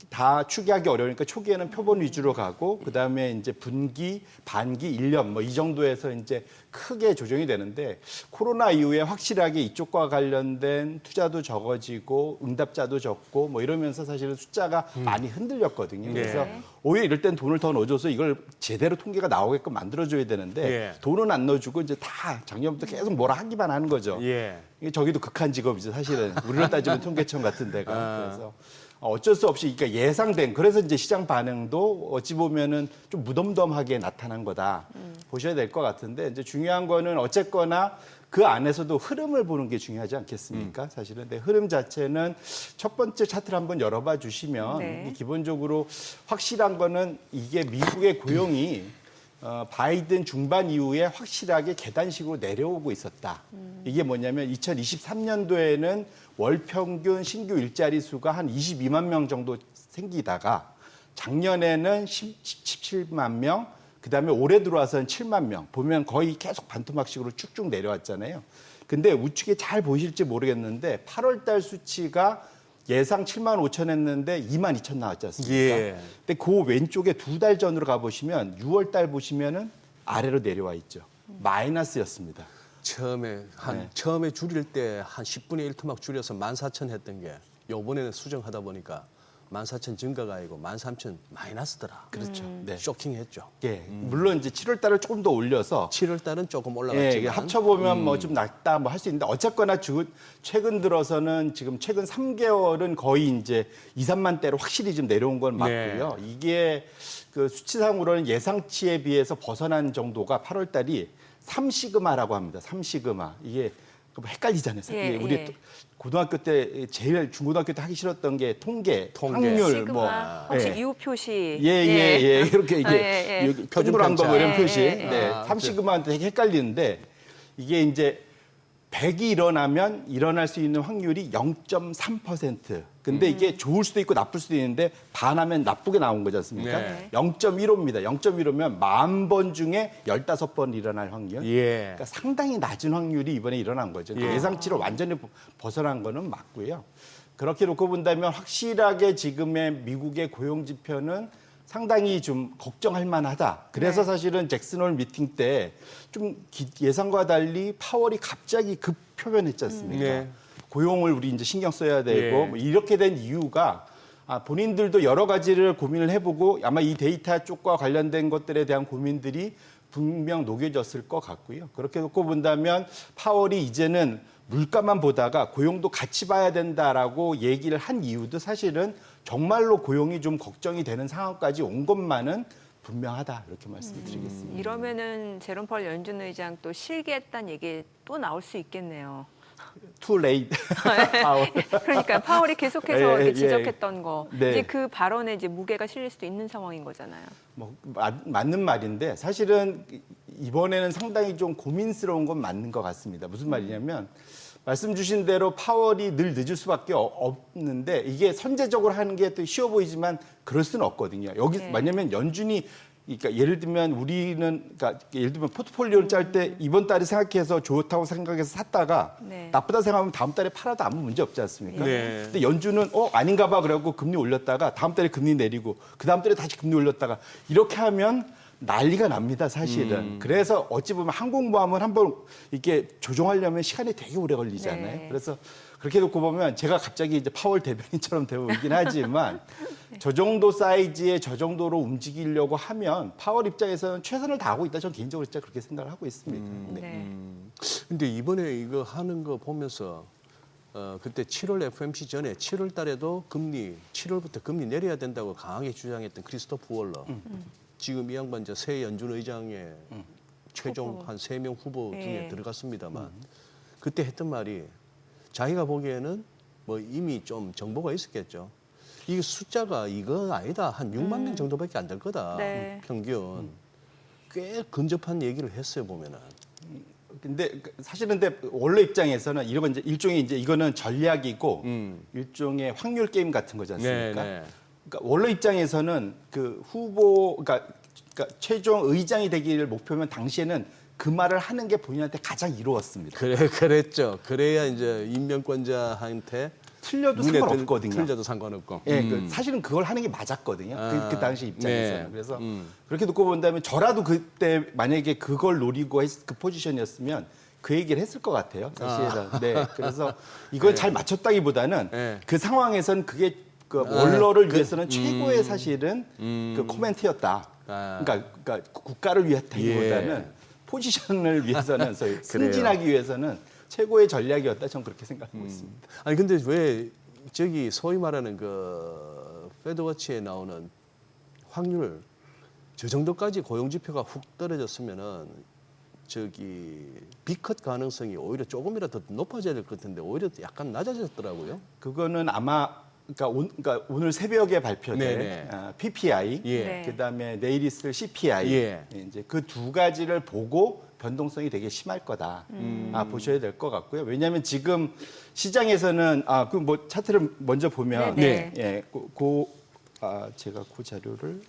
다 추계하기 어려우니까 초기에는 표본 위주로 가고 그다음에 이제 분기, 반기, 1년 뭐 이 정도에서 이제 크게 조정이 되는데 코로나 이후에 확실하게 이쪽과 관련된 투자도 적어지고 응답자도 적고 뭐 이러면서 사실은 숫자가 많이 흔들렸거든요. 그래서 오히려 이럴 땐 돈을 더 넣어줘서 이걸 제대로 통계가 나오게끔 만들어줘야 되는데 예. 돈은 안 넣어주고 이제 다 작년부터 계속 뭐라 하기만 하는 거죠. 예. 이게 저기도 극한 직업이죠, 사실은. 우리로 따지면 통계청 같은 데가. 그래서 어쩔 수 없이 그러니까 예상된 그래서 이제 시장 반응도 어찌 보면은 좀 무덤덤하게 나타난 거다 보셔야 될 것 같은데 이제 중요한 거는 어쨌거나 그 안에서도 흐름을 보는 게 중요하지 않겠습니까? 사실은 근데 흐름 자체는 첫 번째 차트를 한번 열어봐 주시면 네. 기본적으로 확실한 거는 이게 미국의 고용이 바이든 중반 이후에 확실하게 계단식으로 내려오고 있었다. 이게 뭐냐면 2023년도에는 월 평균 신규 일자리 수가 한 22만 명 정도 생기다가 작년에는 17만 명, 그다음에 올해 들어와서는 7만 명. 보면 거의 계속 반토막식으로 쭉쭉 내려왔잖아요. 근데 우측에 잘 보실지 모르겠는데 8월 달 수치가 예상 7만 5천 했는데 2만 2천 나왔지 않습니까? 예. 근데 그 왼쪽에 2달 전으로 가보시면 6월 달 보시면은 아래로 내려와 있죠. 마이너스였습니다. 처음에 줄일 때 한 10분의 1 토막 줄여서 14,000 했던 게 요번에는 수정하다 보니까 14,000 증가가 아니고 13,000 마이너스더라. 그렇죠. 네. 쇼킹했죠. 예. 물론 이제 7월 달을 조금 더 올려서 7월 달은 조금 예, 올라갔지만 합쳐보면 뭐 좀 낮다 뭐 할 수 있는데 어쨌거나 최근 들어서는 지금 최근 3개월은 거의 이제 2, 3만 대로 확실히 좀 내려온 건 맞고요. 이게 그 수치상으로는 예상치에 비해서 벗어난 정도가 8월 달이 3시그마라고 합니다. 3시그마. 이게 헷갈리잖아요. 예, 우리 예. 고등학교 때 중고등학교 때 하기 싫었던 게 통계. 확률 시그마, 뭐 혹시 예. 이후 표시. 예. 이렇게 이게 예. 표준한 거 이런 예, 표시. 예, 예. 네. 3시그마한테 되게 헷갈리는데 이게 이제 100이 일어나면 일어날 수 있는 확률이 0.3%. 근데 이게 좋을 수도 있고 나쁠 수도 있는데 반하면 나쁘게 나온 거지 않습니까? 네. 0.15입니다. 0.15면 10,000번 중에 15번 일어날 확률. 예. 그러니까 상당히 낮은 확률이 이번에 일어난 거죠. 예. 예상치를 완전히 벗어난 거는 맞고요. 그렇게 놓고 본다면 확실하게 지금의 미국의 고용 지표는 상당히 좀 걱정할 만하다. 그래서 사실은 잭슨홀 미팅 때 좀 예상과 달리 파월이 갑자기 급 표현했지 않습니까? 네. 고용을 우리 이제 신경 써야 되고 예. 뭐 이렇게 된 이유가 본인들도 여러 가지를 고민을 해보고 아마 이 데이터 쪽과 관련된 것들에 대한 고민들이 분명 녹여졌을 것 같고요. 그렇게 놓고 본다면 파월이 이제는 물가만 보다가 고용도 같이 봐야 된다라고 얘기를 한 이유도 사실은 정말로 고용이 좀 걱정이 되는 상황까지 온 것만은 분명하다 이렇게 말씀드리겠습니다. 이러면은 제롬 파월 연준 의장 또 실기했다는 얘기 또 나올 수 있겠네요. Too late. 그러니까 파월이 계속해서 예, 이렇게 예. 지적했던 거 네. 이제 그 발언에 이제 무게가 실릴 수도 있는 상황인 거잖아요. 뭐 맞는 말인데 사실은 이번에는 상당히 좀 고민스러운 건 맞는 것 같습니다. 무슨 말이냐면 말씀 주신 대로 파월이 늘 늦을 수밖에 없는데 이게 선제적으로 하는 게 또 쉬워 보이지만 그럴 수는 없거든요. 여기 네. 왜냐면 연준이 그러니까 예를 들면 그러니까 예를 들면 포트폴리오를 짤 때 이번 달에 생각해서 좋다고 생각해서 샀다가 네. 나쁘다 생각하면 다음 달에 팔아도 아무 문제 없지 않습니까? 네. 근데 연준은 아닌가 봐 그래갖고 금리 올렸다가 다음 달에 금리 내리고 그 다음 달에 다시 금리 올렸다가 이렇게 하면 난리가 납니다, 사실은. 그래서 어찌 보면 항공모함을 한번 이렇게 조종하려면 시간이 되게 오래 걸리잖아요. 네. 그래서 그렇게 놓고 보면 제가 갑자기 이제 파월 대변인처럼 되어오긴 하지만 저 정도 사이즈에 저 정도로 움직이려고 하면 파월 입장에서는 최선을 다하고 있다. 저는 개인적으로 진짜 그렇게 생각을 하고 있습니다. 네. 네. 근데 이번에 이거 하는 거 보면서 그때 7월 FOMC 전에 7월 달에도 7월부터 금리 내려야 된다고 강하게 주장했던 크리스토프 월러. 지금 이 양반 이제 새 연준 의장의 최종 후보. 한 3명 후보 중에 예. 들어갔습니다만 그때 했던 말이 자기가 보기에는 뭐 이미 좀 정보가 있었겠죠. 이게 숫자가 이건 아니다. 한 6만 명 정도밖에 안 될 거다. 네. 평균. 꽤 근접한 얘기를 했어요, 보면은. 근데 사실은 원래 입장에서는 이런 건 이제 일종의 이제 이거는 전략이고 일종의 확률 게임 같은 거지 않습니까? 네, 네. 그러니까 원래 입장에서는 그 후보 그러니까 최종 의장이 되기를 목표면 당시에는 그 말을 하는 게 본인한테 가장 이로웠습니다. 그랬죠. 그래야 이제 임명권자한테 틀려도 눈에 상관없거든요. 틀려도 상관없고. 예, 사실은 그걸 하는 게 맞았거든요. 그 당시 입장에서는. 네. 그래서 그렇게 놓고 본다면 저라도 그때 만약에 그걸 노리고 그 포지션이었으면 그 얘기를 했을 것 같아요. 사실은. 네. 그래서 이걸 잘 맞췄다기보다는 네. 그 상황에서는 그게 그 원로를 위해서는 최고의 사실은 그 코멘트였다. 그러니까 국가를 위했다기보다는 예. 포지션을 위해서는 소위 승진하기 위해서는 최고의 전략이었다. 저는 그렇게 생각하고 있습니다. 아니 근데 왜 저기 소위 말하는 그 페드워치에 나오는 확률 저 정도까지 고용 지표가 훅 떨어졌으면은 저기 비컷 가능성이 오히려 조금이라도 더 높아져야 될 것 같은데 오히려 약간 낮아졌더라고요. 그거는 아마 그러니까 오늘 새벽에 발표된 네네. PPI, 예. 네. 그다음에 내일 있을 CPI, 예. 이제 그 두 가지를 보고 변동성이 되게 심할 거다 보셔야 될 것 같고요. 왜냐하면 지금 시장에서는 그 뭐 차트를 먼저 보면 네네. 예, 제가 그 자료를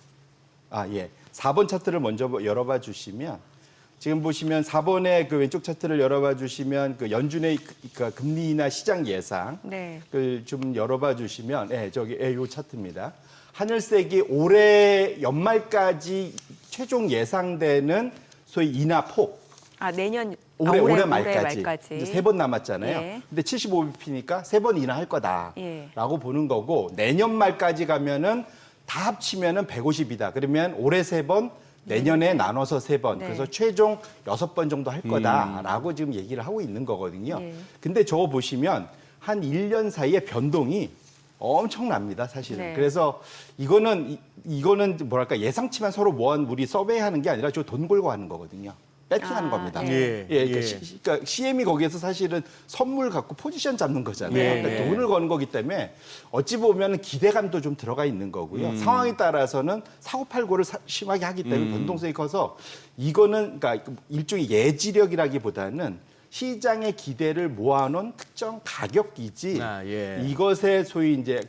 4번 차트를 먼저 열어봐 주시면. 지금 보시면 4번의 그 왼쪽 차트를 열어봐 주시면 그 연준의 그 금리나 시장 예상 네. 좀 열어봐 주시면 요 차트입니다. 하늘색이 올해 연말까지 최종 예상되는 소위 인하 폭. 내년 올해 말까지. 말까지. 이제 3번 남았잖아요. 예. 근데 75bp니까 3번 인하할 거다라고 예. 보는 거고 내년 말까지 가면은 다 합치면은 150이다. 그러면 올해 3번 내년에 나눠서 3번. 네. 그래서 최종 6번 정도 할 거다라고 지금 얘기를 하고 있는 거거든요. 예. 근데 저거 보시면 한 1년 사이에 변동이 엄청납니다, 사실은. 네. 그래서 이거는 뭐랄까 예상치만 서로 모아 우리 서베이하는 게 아니라 저 돈 걸고 하는 거거든요. 배팅하는 겁니다. 네. 그러니까 그러니까 CM이 거기에서 사실은 선물 갖고 포지션 잡는 거잖아요. 네. 그러니까 돈을 거는 거기 때문에 어찌 보면 기대감도 좀 들어가 있는 거고요. 상황에 따라서는 사고팔고를 심하게 하기 때문에 변동성이 커서 이거는 그러니까 일종의 예지력이라기보다는 시장의 기대를 모아놓은 특정 가격이지 예. 이것에 소위 이제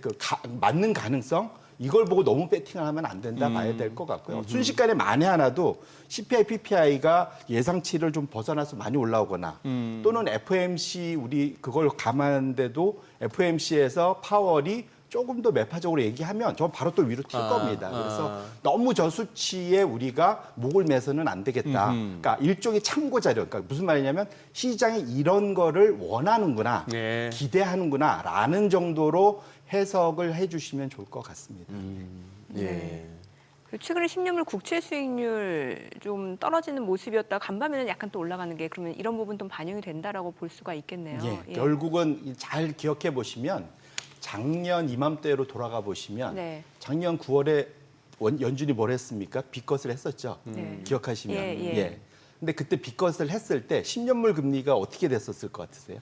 맞는 가능성 이걸 보고 너무 배팅을 하면 안 된다 봐야 될 것 같고요. 순식간에 만에 하나도 CPI, PPI가 예상치를 좀 벗어나서 많이 올라오거나 또는 FOMC 우리 그걸 감안한데도 FOMC에서 파월이 조금 더 매파적으로 얘기하면 저 바로 또 위로 튈 겁니다. 그래서 너무 저 수치에 우리가 목을 매서는 안 되겠다. 그러니까 일종의 참고 자료. 그러니까 무슨 말이냐면 시장이 이런 거를 원하는구나, 네. 기대하는구나라는 정도로 해석을 해주시면 좋을 것 같습니다. 예. 그리고 최근에 10년물 국채 수익률 좀 떨어지는 모습이었다가 간밤에는 약간 또 올라가는 게 그러면 이런 부분 좀 반영이 된다라고 볼 수가 있겠네요. 예. 결국은 잘 기억해 보시면 작년 이맘때로 돌아가 보시면 네. 작년 9월에 연준이 뭘 했습니까? 빚컷을 했었죠. 네. 기억하시면. 예. 근데 그때 빚컷을 했을 때 10년물 금리가 어떻게 됐었을 것 같으세요?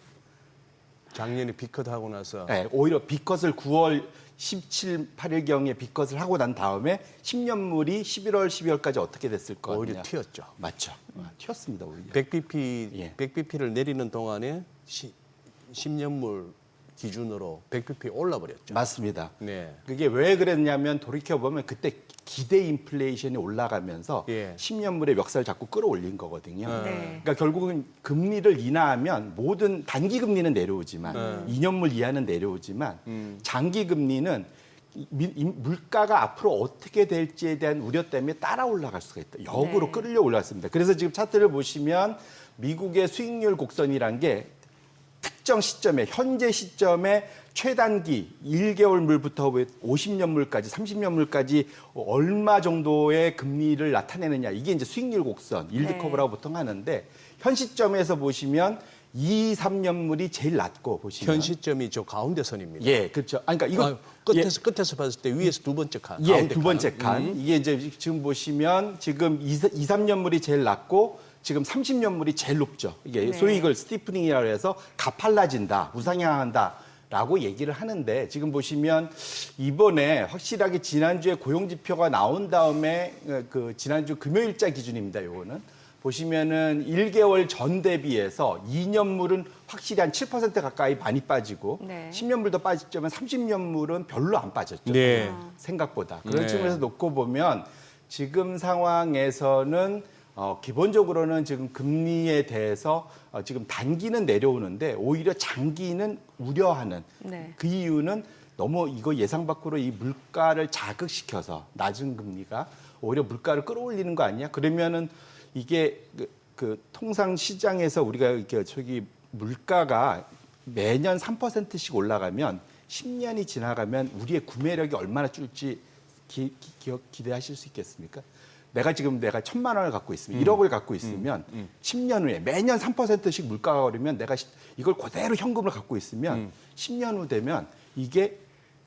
작년에 빚컷하고 나서 네, 오히려 빚컷을 9월 17, 8일경에 빚컷을 하고 난 다음에 10년물이 11월, 12월까지 어떻게 됐을 것 같냐? 오히려 튀었죠. 맞죠. 튀었습니다, 오히려. 100bp, 예. 100bp를 내리는 동안에 10년물 기준으로 100bp 올라버렸죠. 맞습니다. 네. 그게 왜 그랬냐면 돌이켜보면 그때 기대 인플레이션이 올라가면서 예. 10년물의 멱살 잡고 끌어올린 거거든요. 네. 그러니까 결국은 금리를 인하하면 모든 단기 금리는 내려오지만 2년물 이하는 내려오지만 장기 금리는 물가가 앞으로 어떻게 될지에 대한 우려 때문에 따라 올라갈 수가 있다. 역으로 네. 끌려 올랐습니다. 그래서 지금 차트를 보시면 미국의 수익률 곡선이란 게 특정 시점에 현재 시점에 최단기 1개월물부터 50년물까지 30년물까지 얼마 정도의 금리를 나타내느냐 이게 이제 수익률 곡선 일드 네. 커브라고 보통 하는데 현 시점에서 보시면 2, 3년물이 제일 낮고 보시면 현 시점이 저 가운데 선입니다. 예, 그렇죠. 아니, 그러니까 이거 끝에서 봤을 때 위에서 두 번째 칸, 예, 가운데 두 번째 칸. 이게 이제 지금 보시면 지금 2, 3년물이 제일 낮고 지금 30년물이 제일 높죠. 이게 네. 소위 이걸 스티프닝이라고 해서 가팔라진다, 우상향한다. 라고 얘기를 하는데 지금 보시면 이번에 확실하게 지난주에 고용지표가 나온 다음에 그 지난주 금요일자 기준입니다. 요거는 보시면은 1개월 전 대비해서 2년물은 확실히 한 7% 가까이 많이 빠지고 네. 10년물도 빠졌지만 30년물은 별로 안 빠졌죠. 네. 생각보다. 그런 네. 측면에서 놓고 보면 지금 상황에서는 기본적으로는 지금 금리에 대해서 지금 단기는 내려오는데 오히려 장기는 우려하는 네. 그 이유는 너무 이거 예상 밖으로 이 물가를 자극시켜서 낮은 금리가 오히려 물가를 끌어올리는 거 아니야? 그러면은 이게 그 통상 시장에서 우리가 이렇게 저기 물가가 매년 3%씩 올라가면 10년이 지나가면 우리의 구매력이 얼마나 줄지 기대하실 수 있겠습니까? 내가 1,000만 원을 갖고 있으면 1억을 갖고 있으면 10년 후에 매년 3%씩 물가가 오르면 내가 이걸 그대로 현금을 갖고 있으면 10년 후 되면 이게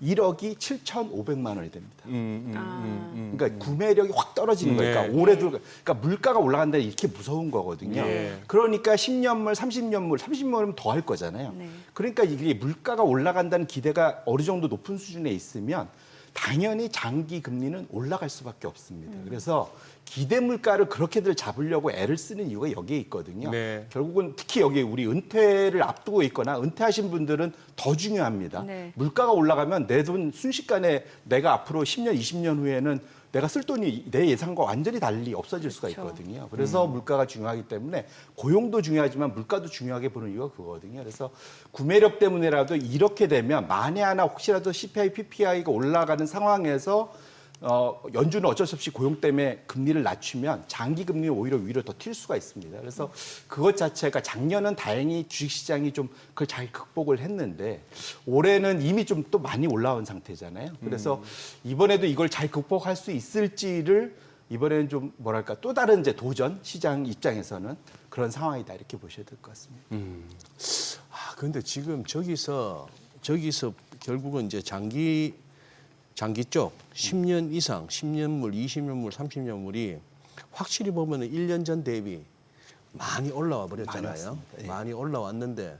1억이 7,500만 원이 됩니다. 그러니까 구매력이 확 떨어지는 거예요. 그러니까 네. 올해도 그러니까 물가가 올라간다 이렇게 무서운 거거든요. 네. 그러니까 10년물, 30년물은 더 할 거잖아요. 네. 그러니까 이게 물가가 올라간다는 기대가 어느 정도 높은 수준에 있으면 당연히 장기 금리는 올라갈 수밖에 없습니다. 그래서 기대 물가를 그렇게들 잡으려고 애를 쓰는 이유가 여기에 있거든요. 네. 결국은 특히 여기 우리 은퇴를 앞두고 있거나 은퇴하신 분들은 더 중요합니다. 네. 물가가 올라가면 내 돈 순식간에 내가 앞으로 10년, 20년 후에는 내가 쓸 돈이 내 예상과 완전히 달리 없어질 수가 그렇죠. 있거든요. 그래서 물가가 중요하기 때문에 고용도 중요하지만 물가도 중요하게 보는 이유가 그거거든요. 그래서 구매력 때문에라도 이렇게 되면 만에 하나 혹시라도 CPI, PPI가 올라가는 상황에서 연준은 어쩔 수 없이 고용 때문에 금리를 낮추면 장기 금리는 오히려 위로 더 튈 수가 있습니다. 그래서 그것 자체가 작년은 다행히 주식시장이 좀 그걸 잘 극복을 했는데 올해는 이미 좀 또 많이 올라온 상태잖아요. 그래서 이번에도 이걸 잘 극복할 수 있을지를 이번에는 좀 뭐랄까 또 다른 이제 도전 시장 입장에서는 그런 상황이다 이렇게 보셔야 될 것 같습니다. 그런데 지금 저기서 결국은 이제 장기 쪽 10년 이상, 10년물, 20년물, 30년물이 확실히 보면은 1년 전 대비 많이 올라와 버렸잖아요. 많이 왔습니다. 예. 많이 올라왔는데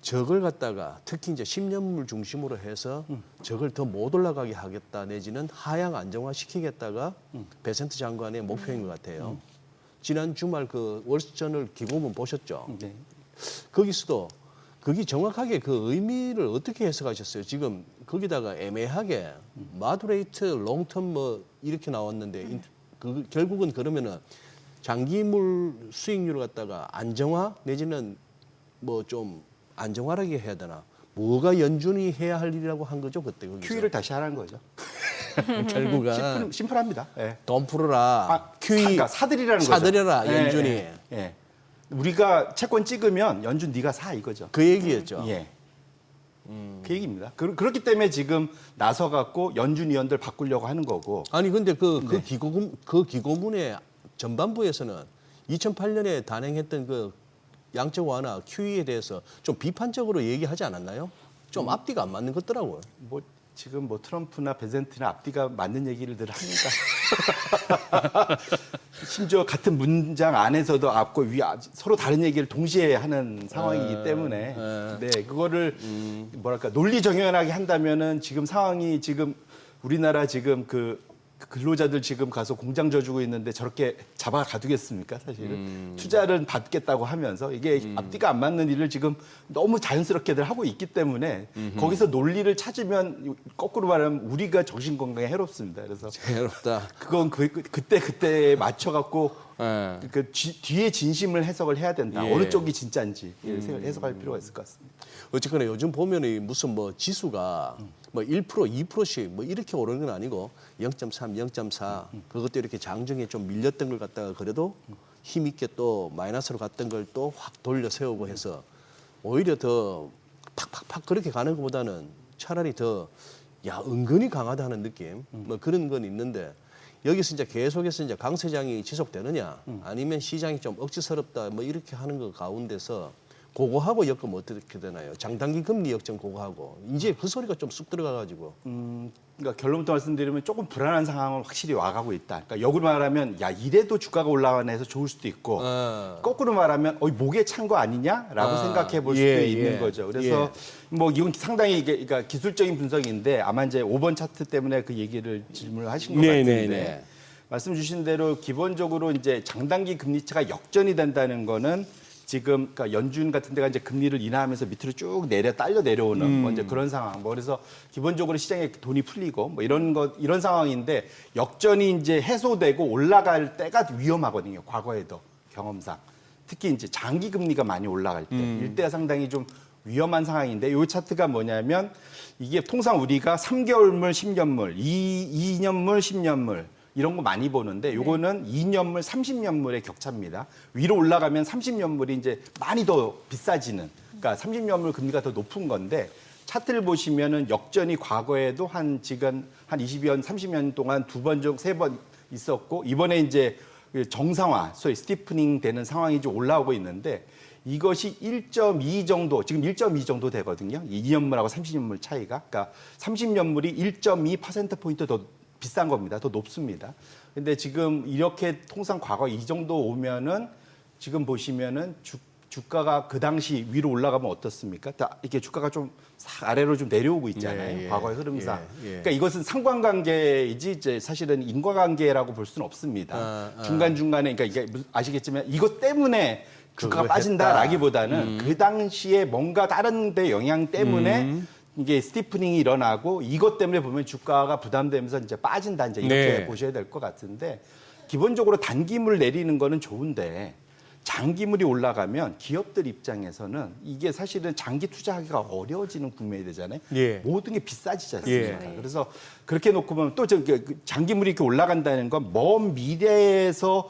저걸 갖다가 특히 이제 10년물 중심으로 해서 저걸 더 못 올라가게 하겠다 내지는 하향 안정화 시키겠다가 베센트 장관의 목표인 것 같아요. 지난 주말 그 월스트저널 기고문 보셨죠? 네. 거기서도 그게 정확하게 그 의미를 어떻게 해석하셨어요? 지금 거기다가 애매하게 마드레이트, 롱텀 뭐 이렇게 나왔는데 결국은 그러면은 장기물 수익률을 갖다가 안정화 내지는 뭐 좀 안정화하게 해야 되나? 뭐가 연준이 해야 할 일이라고 한 거죠 그때 거기서? QE를 다시 하라는 거죠. 결국은 심플합니다. 예. 돈 풀어라. QE 그러니까 사들이라는 거죠. 사들여라 예, 연준이 예. 우리가 채권 찍으면 연준 네가 사 이거죠. 그 얘기였죠. 예. 그 얘기입니다. 그렇기 때문에 지금 나서 갖고 연준 위원들 바꾸려고 하는 거고. 아니 근데 그 기고문의 전반부에서는 2008년에 단행했던 그 양적 완화 QE에 대해서 좀 비판적으로 얘기하지 않았나요? 좀 앞뒤가 안 맞는 것 같더라고요. 뭐 지금 뭐 트럼프나 베센트나 앞뒤가 맞는 얘기를 늘 하니까 심지어 같은 문장 안에서도 앞과 위 서로 다른 얘기를 동시에 하는 상황이기 때문에 네 그거를 뭐랄까 논리 정연하게 한다면은 지금 상황이 지금 우리나라 지금 그 근로자들 지금 가서 공장 져주고 있는데 저렇게 잡아 가두겠습니까? 사실은 투자를 받겠다고 하면서 이게 앞뒤가 안 맞는 일을 지금 너무 자연스럽게들 하고 있기 때문에 거기서 논리를 찾으면 거꾸로 말하면 우리가 정신 건강에 해롭습니다. 그래서 해롭다. 그건 그때에 맞춰 갖고 예. 그 뒤에 진심을 해석을 해야 된다. 예. 어느 쪽이 진짜인지 해석할 필요가 있을 것 같습니다. 어쨌거나 요즘 보면은 무슨 뭐 지수가 뭐 1%, 2%씩 뭐 이렇게 오르는 건 아니고 0.3, 0.4 그것도 이렇게 장중에 좀 밀렸던 걸 갖다가 그래도 힘있게 또 마이너스로 갔던 걸 또 확 돌려 세우고 해서 오히려 더 팍팍팍 그렇게 가는 것보다는 차라리 더 야 은근히 강하다는 느낌 뭐 그런 건 있는데 여기서 이제 계속해서 이제 강세장이 지속되느냐 아니면 시장이 좀 억지스럽다 뭐 이렇게 하는 것 가운데서 그거하고 엮으면 어떻게 되나요? 장단기 금리 역전 그거하고 이제 그 소리가 좀 쑥 들어가가지고 그러니까 결론부터 말씀드리면 조금 불안한 상황은 확실히 와가고 있다. 그러니까 역으로 말하면 야 이래도 주가가 올라가네 해서 좋을 수도 있고 거꾸로 말하면 목에 찬 거 아니냐라고 생각해 볼 수도 있는 거죠. 그래서 뭐 이건 상당히 이게 그러니까 기술적인 분석인데 아마 이제 5번 차트 때문에 그 얘기를 질문을 하신 것 같은데 말씀 주신 대로 기본적으로 이제 장단기 금리차가 역전이 된다는 거는 지금 그러니까 연준 같은 데가 이제 금리를 인하하면서 밑으로 쭉 딸려 내려오는 뭐 이제 그런 상황. 뭐 그래서 기본적으로 시장에 돈이 풀리고 뭐 이런 상황인데 역전이 이제 해소되고 올라갈 때가 위험하거든요. 과거에도 경험상. 특히 이제 장기 금리가 많이 올라갈 때 이때가 상당히 좀 위험한 상황인데 이 차트가 뭐냐면 이게 통상 우리가 3개월물, 10년물, 2년물, 10년물 이런 거 많이 보는데 요거는 2년물, 30년물의 격차입니다. 위로 올라가면 30년물이 이제 많이 더 비싸지는, 그러니까 30년물 금리가 더 높은 건데 차트를 보시면은 역전이 과거에도 지금 한 20년, 30년 동안 2번 중 3번 있었고 이번에 이제 정상화, 소위 스티프닝 되는 상황이 좀 올라오고 있는데 이것이 1.2 정도, 지금 1.2 정도 되거든요. 2년물하고 30년물 차이가. 그러니까 30년물이 1.2%포인트 더 비싼 겁니다. 더 높습니다. 근데 지금 이렇게 통상 과거 이 정도 오면은 지금 보시면은 주가가 그 당시 위로 올라가면 어떻습니까? 이렇게 주가가 좀 아래로 좀 내려오고 있잖아요. 과거의 흐름상. 그러니까 이것은 상관관계이지 이제 사실은 인과관계라고 볼 수는 없습니다. 중간중간에 그러니까 이게 아시겠지만 이것 때문에 주가가 빠진다라기보다는 그 당시에 뭔가 다른 데 영향 때문에 이게 스티프닝이 일어나고 이것 때문에 보면 주가가 부담되면서 이제 빠진다 이제 이렇게 보셔야 될 것 같은데 기본적으로 단기물 내리는 거는 좋은데 장기물이 올라가면 기업들 입장에서는 이게 사실은 장기 투자하기가 어려워지는 국면이 되잖아요. 모든 게 비싸지지 않습니까? 그래서 그렇게 놓고 보면 또 장기물이 이렇게 올라간다는 건 먼 미래에서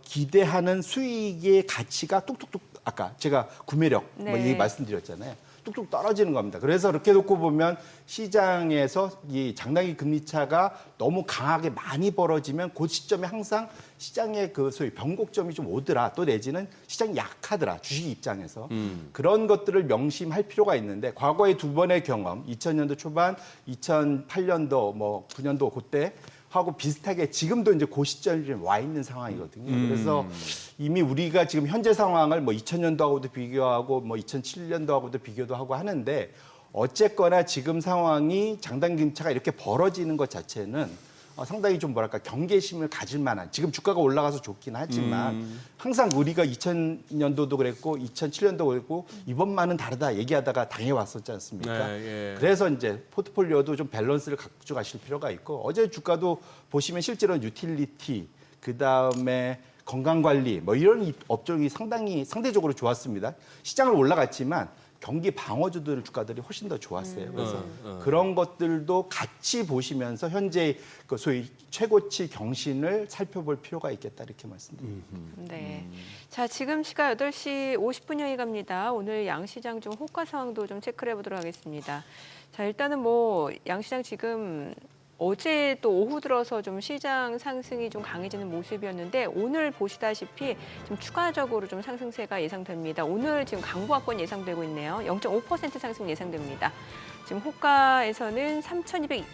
기대하는 수익의 가치가 뚝뚝뚝 아까 제가 구매력 뭐 이 말씀드렸잖아요. 뚝뚝 떨어지는 겁니다. 그래서 이렇게 놓고 보면 시장에서 이 장단기 금리차가 너무 강하게 많이 벌어지면 그 시점에 항상 시장의 그 소위 변곡점이 좀 오더라 또 내지는 시장이 약하더라 주식 입장에서 그런 것들을 명심할 필요가 있는데 과거의 두 번의 경험 2000년도 초반 2008년도 뭐 9년도 그때 하고 비슷하게 지금도 이제 그 시점에 좀 와 있는 상황이거든요. 그래서 이미 우리가 지금 현재 상황을 뭐 2000년도하고도 비교하고 뭐 2007년도하고도 비교도 하고 하는데 어쨌거나 지금 상황이 장단기 금리차가 이렇게 벌어지는 것 자체는 상당히 좀 뭐랄까 경계심을 가질 만한 지금 주가가 올라가서 좋긴 하지만 항상 우리가 2000년도도 그랬고 2007년도 그랬고 이번만은 다르다 얘기하다가 당해왔었지 않습니까? 그래서 이제 포트폴리오도 좀 밸런스를 가져가실 필요가 있고 어제 주가도 보시면 실제로 유틸리티 그다음에 건강관리 뭐 이런 업종이 상대적으로 좋았습니다. 시장을 올라갔지만 경기 방어주들 주가들이 훨씬 더 좋았어요. 그래서 그런 것들도 같이 보시면서 현재 그 소위 최고치 경신을 살펴볼 필요가 있겠다 이렇게 말씀드립니다. 네. 자, 지금 시각 8시 50분 향해 갑니다. 오늘 양시장 좀 호가 상황도 좀 체크를 해보도록 하겠습니다. 자, 일단은 뭐 양시장 지금 어제 또 오후 들어서 좀 시장 상승이 좀 강해지는 모습이었는데 오늘 보시다시피 좀 추가적으로 좀 상승세가 예상됩니다. 오늘 지금 강보합권 예상되고 있네요. 0.5% 상승 예상됩니다. 지금 호가에서는 3,200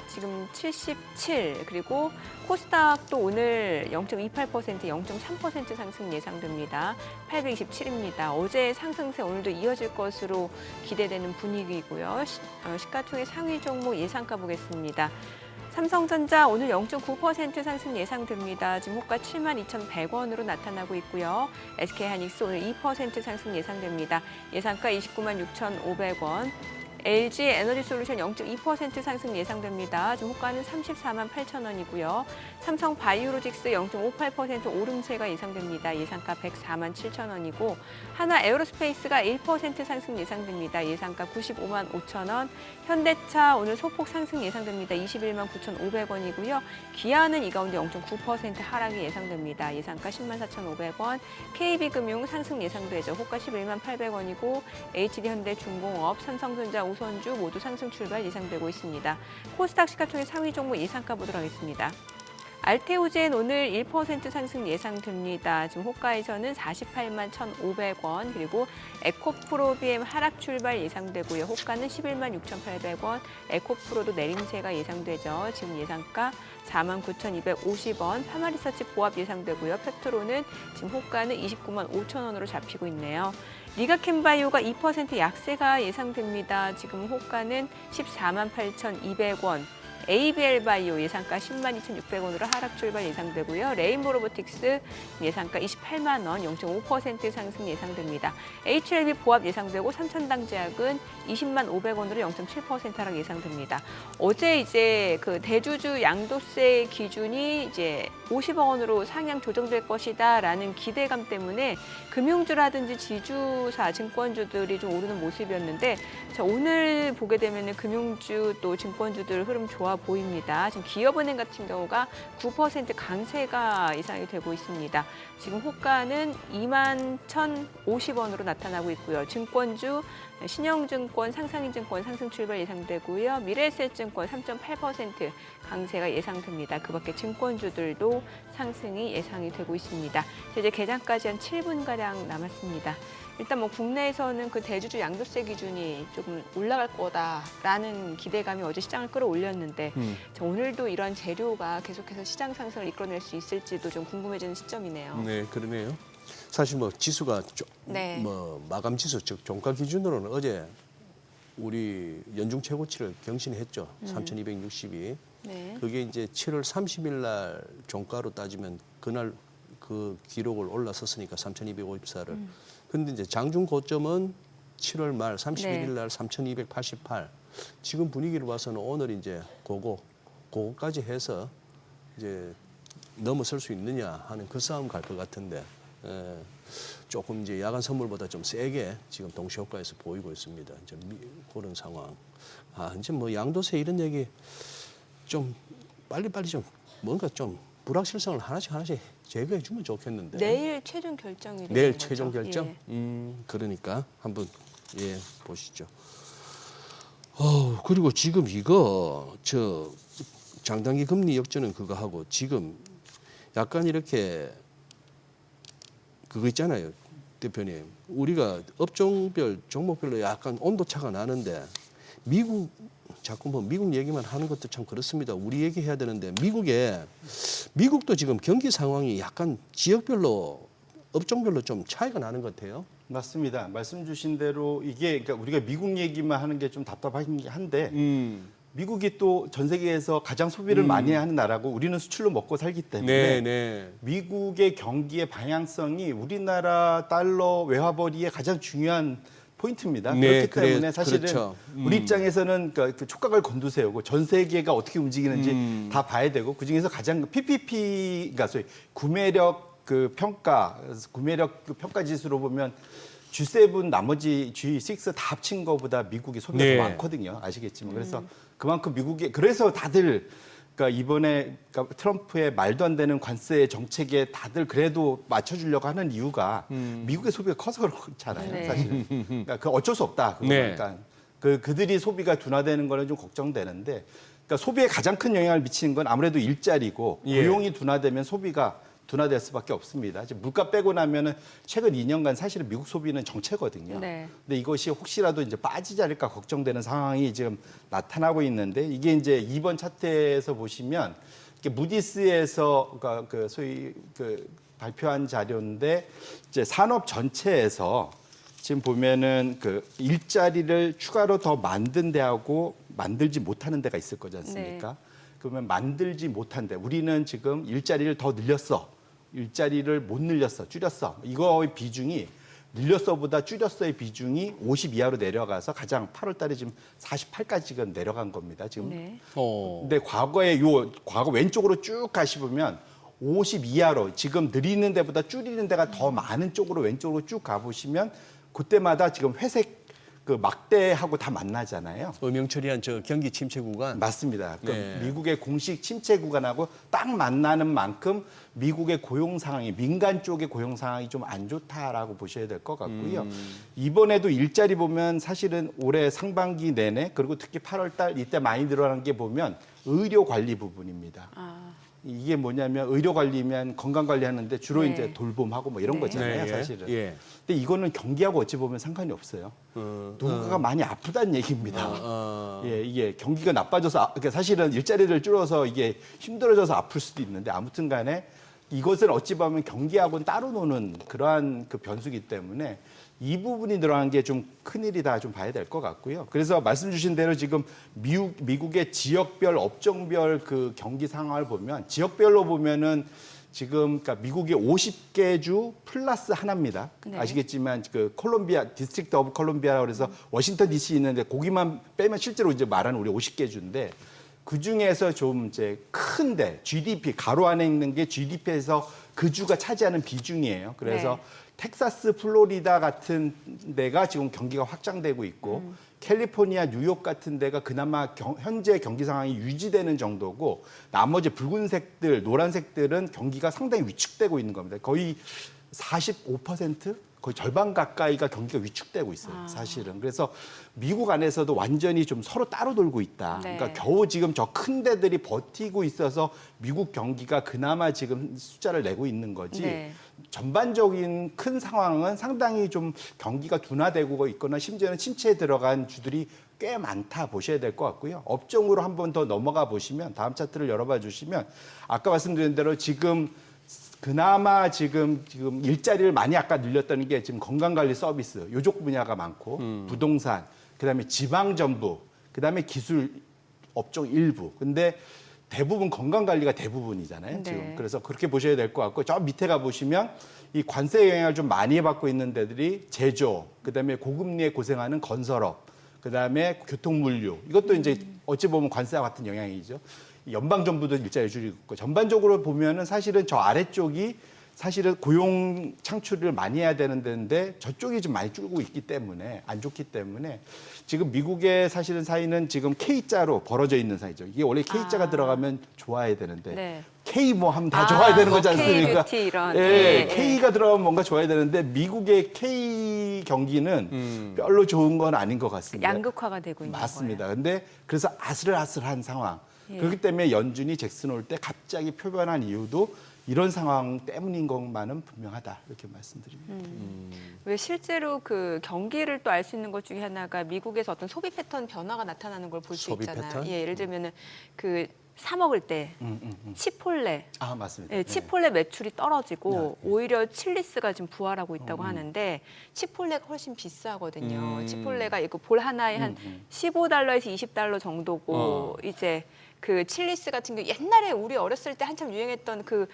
지금 77 그리고 코스닥도 오늘 0.28% 0.3% 상승 예상됩니다. 827입니다. 어제 상승세 오늘도 이어질 것으로 기대되는 분위기고요. 시가총액 상위 종목 예상가 보겠습니다. 삼성전자 오늘 0.9% 상승 예상됩니다. 지금 호가 72,100원으로 나타나고 있고요. SK하이닉스 오늘 2% 상승 예상됩니다. 예상가 296,500원. LG 에너지솔루션 0.2% 상승 예상됩니다. 지금 호가는 348,000원이고요. 삼성 바이오로직스 0.58% 오름세가 예상됩니다. 예상가 1,047,000원이고 하나 에어로스페이스가 1% 상승 예상됩니다. 예상가 955,500원. 현대차 오늘 소폭 상승 예상됩니다. 219,500원이고요. 기아는 이 가운데 0.9% 하락이 예상됩니다. 예상가 104,500원. KB금융 상승 예상되죠. 호가 118,800원이고 HD현대중공업, 삼성전자, 우선주 모두 상승 출발 예상되고 있습니다. 코스닥 시가총액 상위 종목 예상가 보도록 하겠습니다. 알테오젠 오늘 1% 상승 예상됩니다. 지금 호가에서는 481,500원 그리고 에코프로비엠 하락 출발 예상되고요. 호가는 116,800원. 에코프로도 내림세가 예상되죠. 지금 예상가 49,250원. 파마리서치 보합 예상되고요. 페트로는 지금 호가는 295,000원으로 잡히고 있네요. 리가캠바이오가 2% 약세가 예상됩니다. 지금 호가는 148,200원. ABL바이오 예상가 102,600원으로 하락 출발 예상되고요. 레인보로보틱스 예상가 28만 원, 0.5% 상승 예상됩니다. HLB 보합 예상되고 삼천당제약은 20만 500원으로 0.7% 하락 예상됩니다. 어제 이제 그 대주주 양도세 기준이 이제 50억 원으로 상향 조정될 것이다라는 기대감 때문에 금융주라든지 지주사, 증권주들이 좀 오르는 모습이었는데 자, 오늘 보게 되면은 금융주 또 증권주들 흐름 좋아 보입니다. 지금 기업은행 같은 경우가 9% 강세가 예상이 되고 있습니다. 지금 호가는 21,050원으로 나타나고 있고요. 증권주 신영증권, 상상인증권 상승 출발 예상되고요. 미래에셋증권 3.8% 강세가 예상됩니다. 그 밖에 증권주들도 상승이 예상이 되고 있습니다. 이제 개장까지 한 7분가량 남았습니다. 일단 뭐 국내에서는 그 대주주 양도세 기준이 조금 올라갈 거다라는 기대감이 어제 시장을 끌어올렸는데 자, 오늘도 이러한 재료가 계속해서 시장 상승을 이끌어낼 수 있을지도 좀 궁금해지는 시점이네요. 네, 그러네요. 사실 뭐 지수가 네. 뭐 마감 지수 즉 종가 기준으로는 어제 우리 연중 최고치를 경신했죠. 3,262. 네. 그게 이제 7월 30일 날 종가로 따지면 그날 그 기록을 올라섰으니까 3,254를. 근데 이제 장중 고점은 7월 말 31일 날 3,288. 지금 분위기를 봐서는 오늘 이제 그거까지 해서 이제 넘어설 수 있느냐 하는 그 싸움 갈 것 같은데 조금 이제 야간 선물보다 좀 세게 지금 동시 효과에서 보이고 있습니다. 이제 그런 상황. 이제 뭐 양도세 이런 얘기 좀 빨리빨리 좀 뭔가 좀 불확실성을 하나씩 제거해 주면 좋겠는데. 내일 최종 결정이 내일 거죠? 최종 결정? 예. 그러니까 한번 보시죠. 그리고 지금 이거 저 장단기 금리 역전은 그거 하고 지금 약간 이렇게 그거 있잖아요, 대표님. 우리가 업종별 종목별로 약간 온도차가 나는데 미국 자꾸 뭐 미국 얘기만 하는 것도 참 그렇습니다. 우리 얘기해야 되는데 미국도 지금 경기 상황이 약간 지역별로 업종별로 좀 차이가 나는 것 같아요. 맞습니다. 말씀 주신 대로 이게 그러니까 우리가 미국 얘기만 하는 게 좀 답답하긴 한데 미국이 또 전 세계에서 가장 소비를 많이 하는 나라고 우리는 수출로 먹고 살기 때문에 미국의 경기의 방향성이 우리나라 달러 외화벌이의 가장 중요한 포인트입니다. 그렇기 때문에 사실은 그렇죠. 우리 입장에서는 그 촉각을 곤두세우고 전 세계가 어떻게 움직이는지 다 봐야 되고 그중에서 가장 PPP가 소위 구매력 그 평가, 구매력 그 평가 지수로 보면 G7 나머지 G6 다 합친 거보다 미국이 소비가 더 많거든요. 아시겠지만. 그래서 그만큼 미국이 그래서 다들 그러니까 이번에 그러니까 트럼프의 말도 안 되는 관세 정책에 다들 그래도 맞춰주려고 하는 이유가 미국의 소비가 커서 그렇잖아요. 네. 사실은. 그러니까 그 어쩔 수 없다. 그러니까 그들이 소비가 둔화되는 거는 좀 걱정되는데 그러니까 소비에 가장 큰 영향을 미치는 건 아무래도 일자리고 예. 고용이 둔화되면 소비가 둔화될 수밖에 없습니다. 지금 물가 빼고 나면은 최근 2년간 사실은 미국 소비는 정체거든요. 네. 근데 이것이 혹시라도 이제 빠지지 않을까 걱정되는 상황이 지금 나타나고 있는데 이게 이제 이번 차트에서 보시면 이렇게 무디스에서 그러니까 그 소위 그 발표한 자료인데 이제 산업 전체에서 지금 보면은 그 일자리를 추가로 더 만든 데하고 만들지 못하는 데가 있을 거지 않습니까? 그러면 만들지 못한 데 우리는 지금 일자리를 더 늘렸어. 일자리를 못 늘렸어. 줄였어. 이거의 비중이 늘렸어보다 줄였어의 비중이 50 이하로 내려가서 가장 8월 달에 지금 48까지 지금 내려간 겁니다. 지금. 네. 근데 과거에 과거 왼쪽으로 쭉 가시보면 50 이하로 지금 늘리는 데보다 줄이는 데가 더 많은 쪽으로 왼쪽으로 쭉 가보시면 그때마다 지금 회색 그 막대하고 다 만나잖아요. 엄영철이한 저 경기 침체 구간. 맞습니다. 그 네. 미국의 공식 침체 구간하고 딱 만나는 만큼 미국의 고용 상황이 민간 쪽의 고용 상황이 좀 안 좋다라고 보셔야 될 것 같고요. 이번에도 일자리 보면 사실은 올해 상반기 내내 그리고 특히 8월 달 이때 많이 늘어난 게 보면 의료 관리 부분입니다. 이게 뭐냐면 의료 관리면 건강 관리하는데 주로 네. 이제 돌봄하고 뭐 이런 네. 거잖아요, 네, 예. 사실은. 예. 근데 이거는 경기하고 어찌 보면 상관이 없어요. 누군가가 많이 아프다는 얘기입니다. 예, 이게 경기가 나빠져서 그러니까 사실은 일자리를 줄여서 이게 힘들어져서 아플 수도 있는데 아무튼 간에 이것은 어찌 보면 경기하고는 따로 노는 그러한 그 변수기 때문에 이 부분이 늘어난 게 좀 큰일이다 좀 봐야 될 것 같고요. 그래서 말씀 주신 대로 지금 미국의 지역별 업종별 그 경기 상황을 보면 지역별로 보면은 지금 그러니까 미국의 50개 주 플러스 하나입니다. 네. 아시겠지만 그 콜롬비아 디스트릭트 오브 콜롬비아라고 그래서 워싱턴 DC 있는데 거기만 빼면 실제로 이제 말하는 우리 50개 주인데 그 중에서 좀 이제 큰데 GDP 가로 안에 있는 게 GDP에서 그 주가 차지하는 비중이에요. 그래서 네. 텍사스, 플로리다 같은 데가 지금 경기가 확장되고 있고 캘리포니아, 뉴욕 같은 데가 그나마 현재 경기 상황이 유지되는 정도고 나머지 붉은색들, 노란색들은 경기가 상당히 위축되고 있는 겁니다. 거의 45%? 거의 절반 가까이가 경기가 위축되고 있어요, 사실은. 그래서 미국 안에서도 완전히 좀 서로 따로 돌고 있다. 네. 그러니까 겨우 지금 저 큰 데들이 버티고 있어서 미국 경기가 그나마 지금 숫자를 내고 있는 거지. 네. 전반적인 큰 상황은 상당히 좀 경기가 둔화되고 있거나 심지어는 침체에 들어간 주들이 꽤 많다 보셔야 될 것 같고요. 업종으로 한 번 더 넘어가 보시면 다음 차트를 열어봐 주시면 아까 말씀드린 대로 지금 그나마 지금 일자리를 많이 아까 늘렸다는 게 지금 건강관리 서비스, 요쪽 분야가 많고 부동산, 그다음에 지방정부, 그다음에 기술 업종 일부. 근데 대부분 건강관리가 대부분이잖아요. 네. 지금. 그래서 그렇게 보셔야 될 것 같고 저 밑에 가 보시면 이 관세 영향을 좀 많이 받고 있는 데들이 제조, 그다음에 고금리에 고생하는 건설업, 그다음에 교통물류. 이것도 이제 어찌 보면 관세와 같은 영향이죠. 연방정부도 일자리 줄이고 있고 전반적으로 보면은 사실은 저 아래쪽이 사실은 고용 창출을 많이 해야 되는 데인데 저쪽이 좀 많이 줄고 있기 때문에 안 좋기 때문에 지금 미국의 사실은 사이는 지금 K자로 벌어져 있는 사이죠. 이게 원래 K자가 들어가면 좋아야 되는데 네. K 뭐 하면 다 좋아야 되는 거지 않습니까? K-뷰티 이런. 예, 예, K가 들어가면 뭔가 좋아야 되는데 미국의 K 경기는 별로 좋은 건 아닌 것 같습니다. 양극화가 되고 있는 맞습니다. 근데 그래서 아슬아슬한 상황. 예. 그렇기 때문에 연준이 잭슨 올 때 갑자기 표변한 이유도 이런 상황 때문인 것만은 분명하다. 이렇게 말씀드립니다. 왜 실제로 그 경기를 또 알 수 있는 것 중에 하나가 미국에서 어떤 소비 패턴 변화가 나타나는 걸 볼 수 소비 있잖아요. 패턴? 예, 예를 들면은 그 사 먹을 때 치폴레, 아, 맞습니다. 예, 치폴레 매출이 떨어지고 네. 오히려 칠리스가 지금 부활하고 있다고 하는데 치폴레가 훨씬 비싸거든요. 치폴레가 이거 볼 하나에 한 15달러에서 20달러 정도고 이제 그 칠리스 같은 게 옛날에 우리 어렸을 때 한참 유행했던 그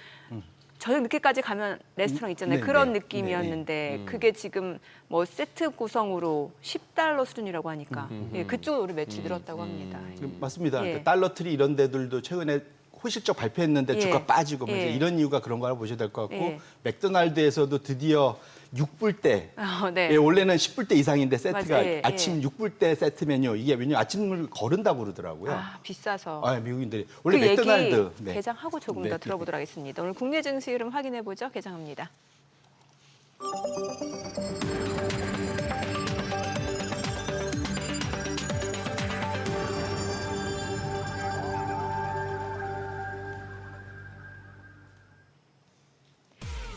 저녁 늦게까지 가면 레스토랑 있잖아요. 네, 그런 네. 느낌이었는데 그게 지금 뭐 세트 구성으로 10달러 수준이라고 하니까 예, 그쪽으로 우리 매출이 늘었다고 합니다. 맞습니다. 예. 그러니까 달러트리 이런 데들도 최근에 호실적 발표했는데 예. 주가 빠지고 뭐 이제 예. 이런 이유가 그런 거라고 보셔야 될 것 같고 예. 맥도날드에서도 드디어 6불대 네. 예, 원래는 10불대 이상인데 세트가 맞아요. 예, 아침 예. 6불대 세트 메뉴 이게 왜냐면 아침을 거른다고 그러더라고요. 아, 비싸서. 아, 미국인들이 원래 그 맥도날드 얘기 개장하고 조금 더 들어보도록 하겠습니다. 오늘 국내 증시 흐름 확인해 보죠. 개장합니다.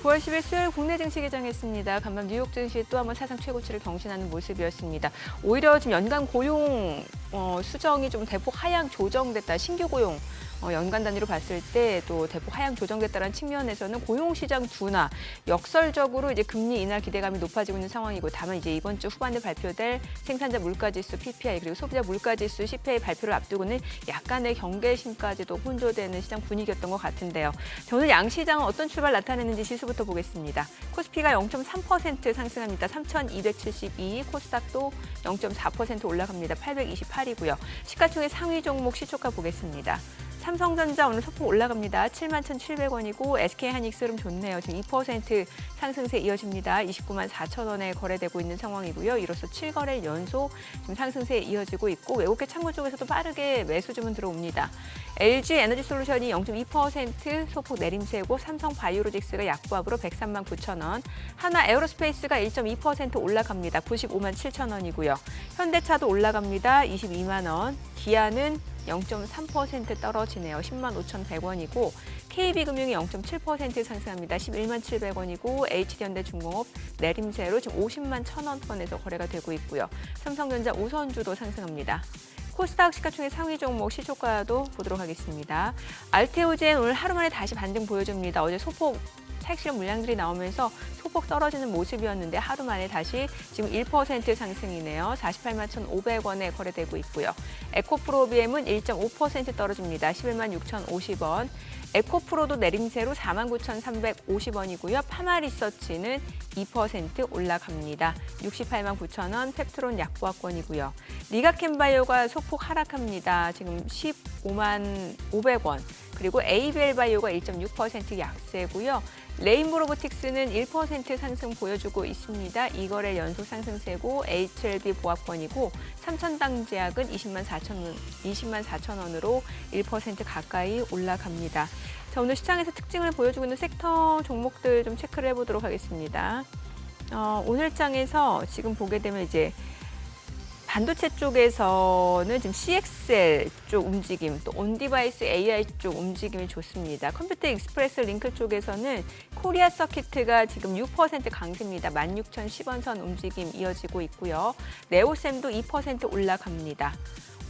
9월 10일 수요일 국내 증시 개장했습니다. 간밤 뉴욕 증시 또 한번 사상 최고치를 경신하는 모습이었습니다. 오히려 지금 연간 고용 수정이 좀 대폭 하향 조정됐다. 신규 고용 연간 단위로 봤을 때 또 대폭 하향 조정됐다는 측면에서는 고용시장 둔화, 역설적으로 이제 금리 인하 기대감이 높아지고 있는 상황이고, 다만 이제 이번 주 후반에 발표될 생산자 물가지수 PPI 그리고 소비자 물가지수 CPI 발표를 앞두고는 약간의 경계심까지도 혼조되는 시장 분위기였던 것 같은데요. 자, 오늘 양시장은 어떤 출발 나타냈는지 지수부터 보겠습니다. 코스피가 0.3% 상승합니다. 3,272, 코스닥도 0.4% 올라갑니다. 828이고요. 시가총액 상위 종목 시초가 보겠습니다. 삼성전자 오늘 소폭 올라갑니다. 71,700원이고 SK하이닉스 좋네요. 지금 2% 상승세 이어집니다. 29만 4천 원에 거래되고 있는 상황이고요. 이로써 7거래일 연속 지금 상승세에 이어지고 있고, 외국계 창구 쪽에서도 빠르게 매수 주문 들어옵니다. LG에너지솔루션이 0.2% 소폭 내림세고, 삼성바이오로직스가 약보합으로 103만 9천 원, 하나에어로스페이스가 1.2% 올라갑니다. 95만 7천 원이고요. 현대차도 올라갑니다. 22만 원, 기아는 0.3% 떨어지네요. 10만 5,100원이고, KB금융이 0.7% 상승합니다. 11만 700원이고, HD현대중공업 내림세로 지금 50만 1,000원권에서 거래가 되고 있고요. 삼성전자 우선주도 상승합니다. 코스닥 시가총액 상위 종목 시초가도 보도록 하겠습니다. 알테오젠 오늘 하루 만에 다시 반등 보여줍니다. 어제 소폭 차익실현 물량들이 나오면서 소폭 떨어지는 모습이었는데 하루 만에 다시 지금 1% 상승이네요. 48만 1,500원에 거래되고 있고요. 에코프로비엠은 1.5% 떨어집니다. 11만 6,050원. 에코프로도 내림세로 49,350원이고요. 파마리서치는 2% 올라갑니다. 68만 9천 원, 펩트론 약보합권이고요. 리가캠바이오가 소폭 하락합니다. 지금 15만 500원. 그리고 에이벨바이오가 1.6% 약세고요. 레인보로보틱스는 1% 상승 보여주고 있습니다. 2거래 연속 상승세고, HLB 보합권이고, 삼천당제약은 20만 4천 원으로 1% 가까이 올라갑니다. 자, 오늘 시장에서 특징을 보여주고 있는 섹터 종목들 좀 체크를 해보도록 하겠습니다. 오늘 장에서 지금 보게 되면 이제 반도체 쪽에서는 지금 CXL 쪽 움직임, 또 온디바이스 AI 쪽 움직임이 좋습니다. 컴퓨터 익스프레스 링크 쪽에서는 코리아 서키트가 지금 6% 강세입니다. 16,010원 선 움직임 이어지고 있고요. 네오셈도 2% 올라갑니다.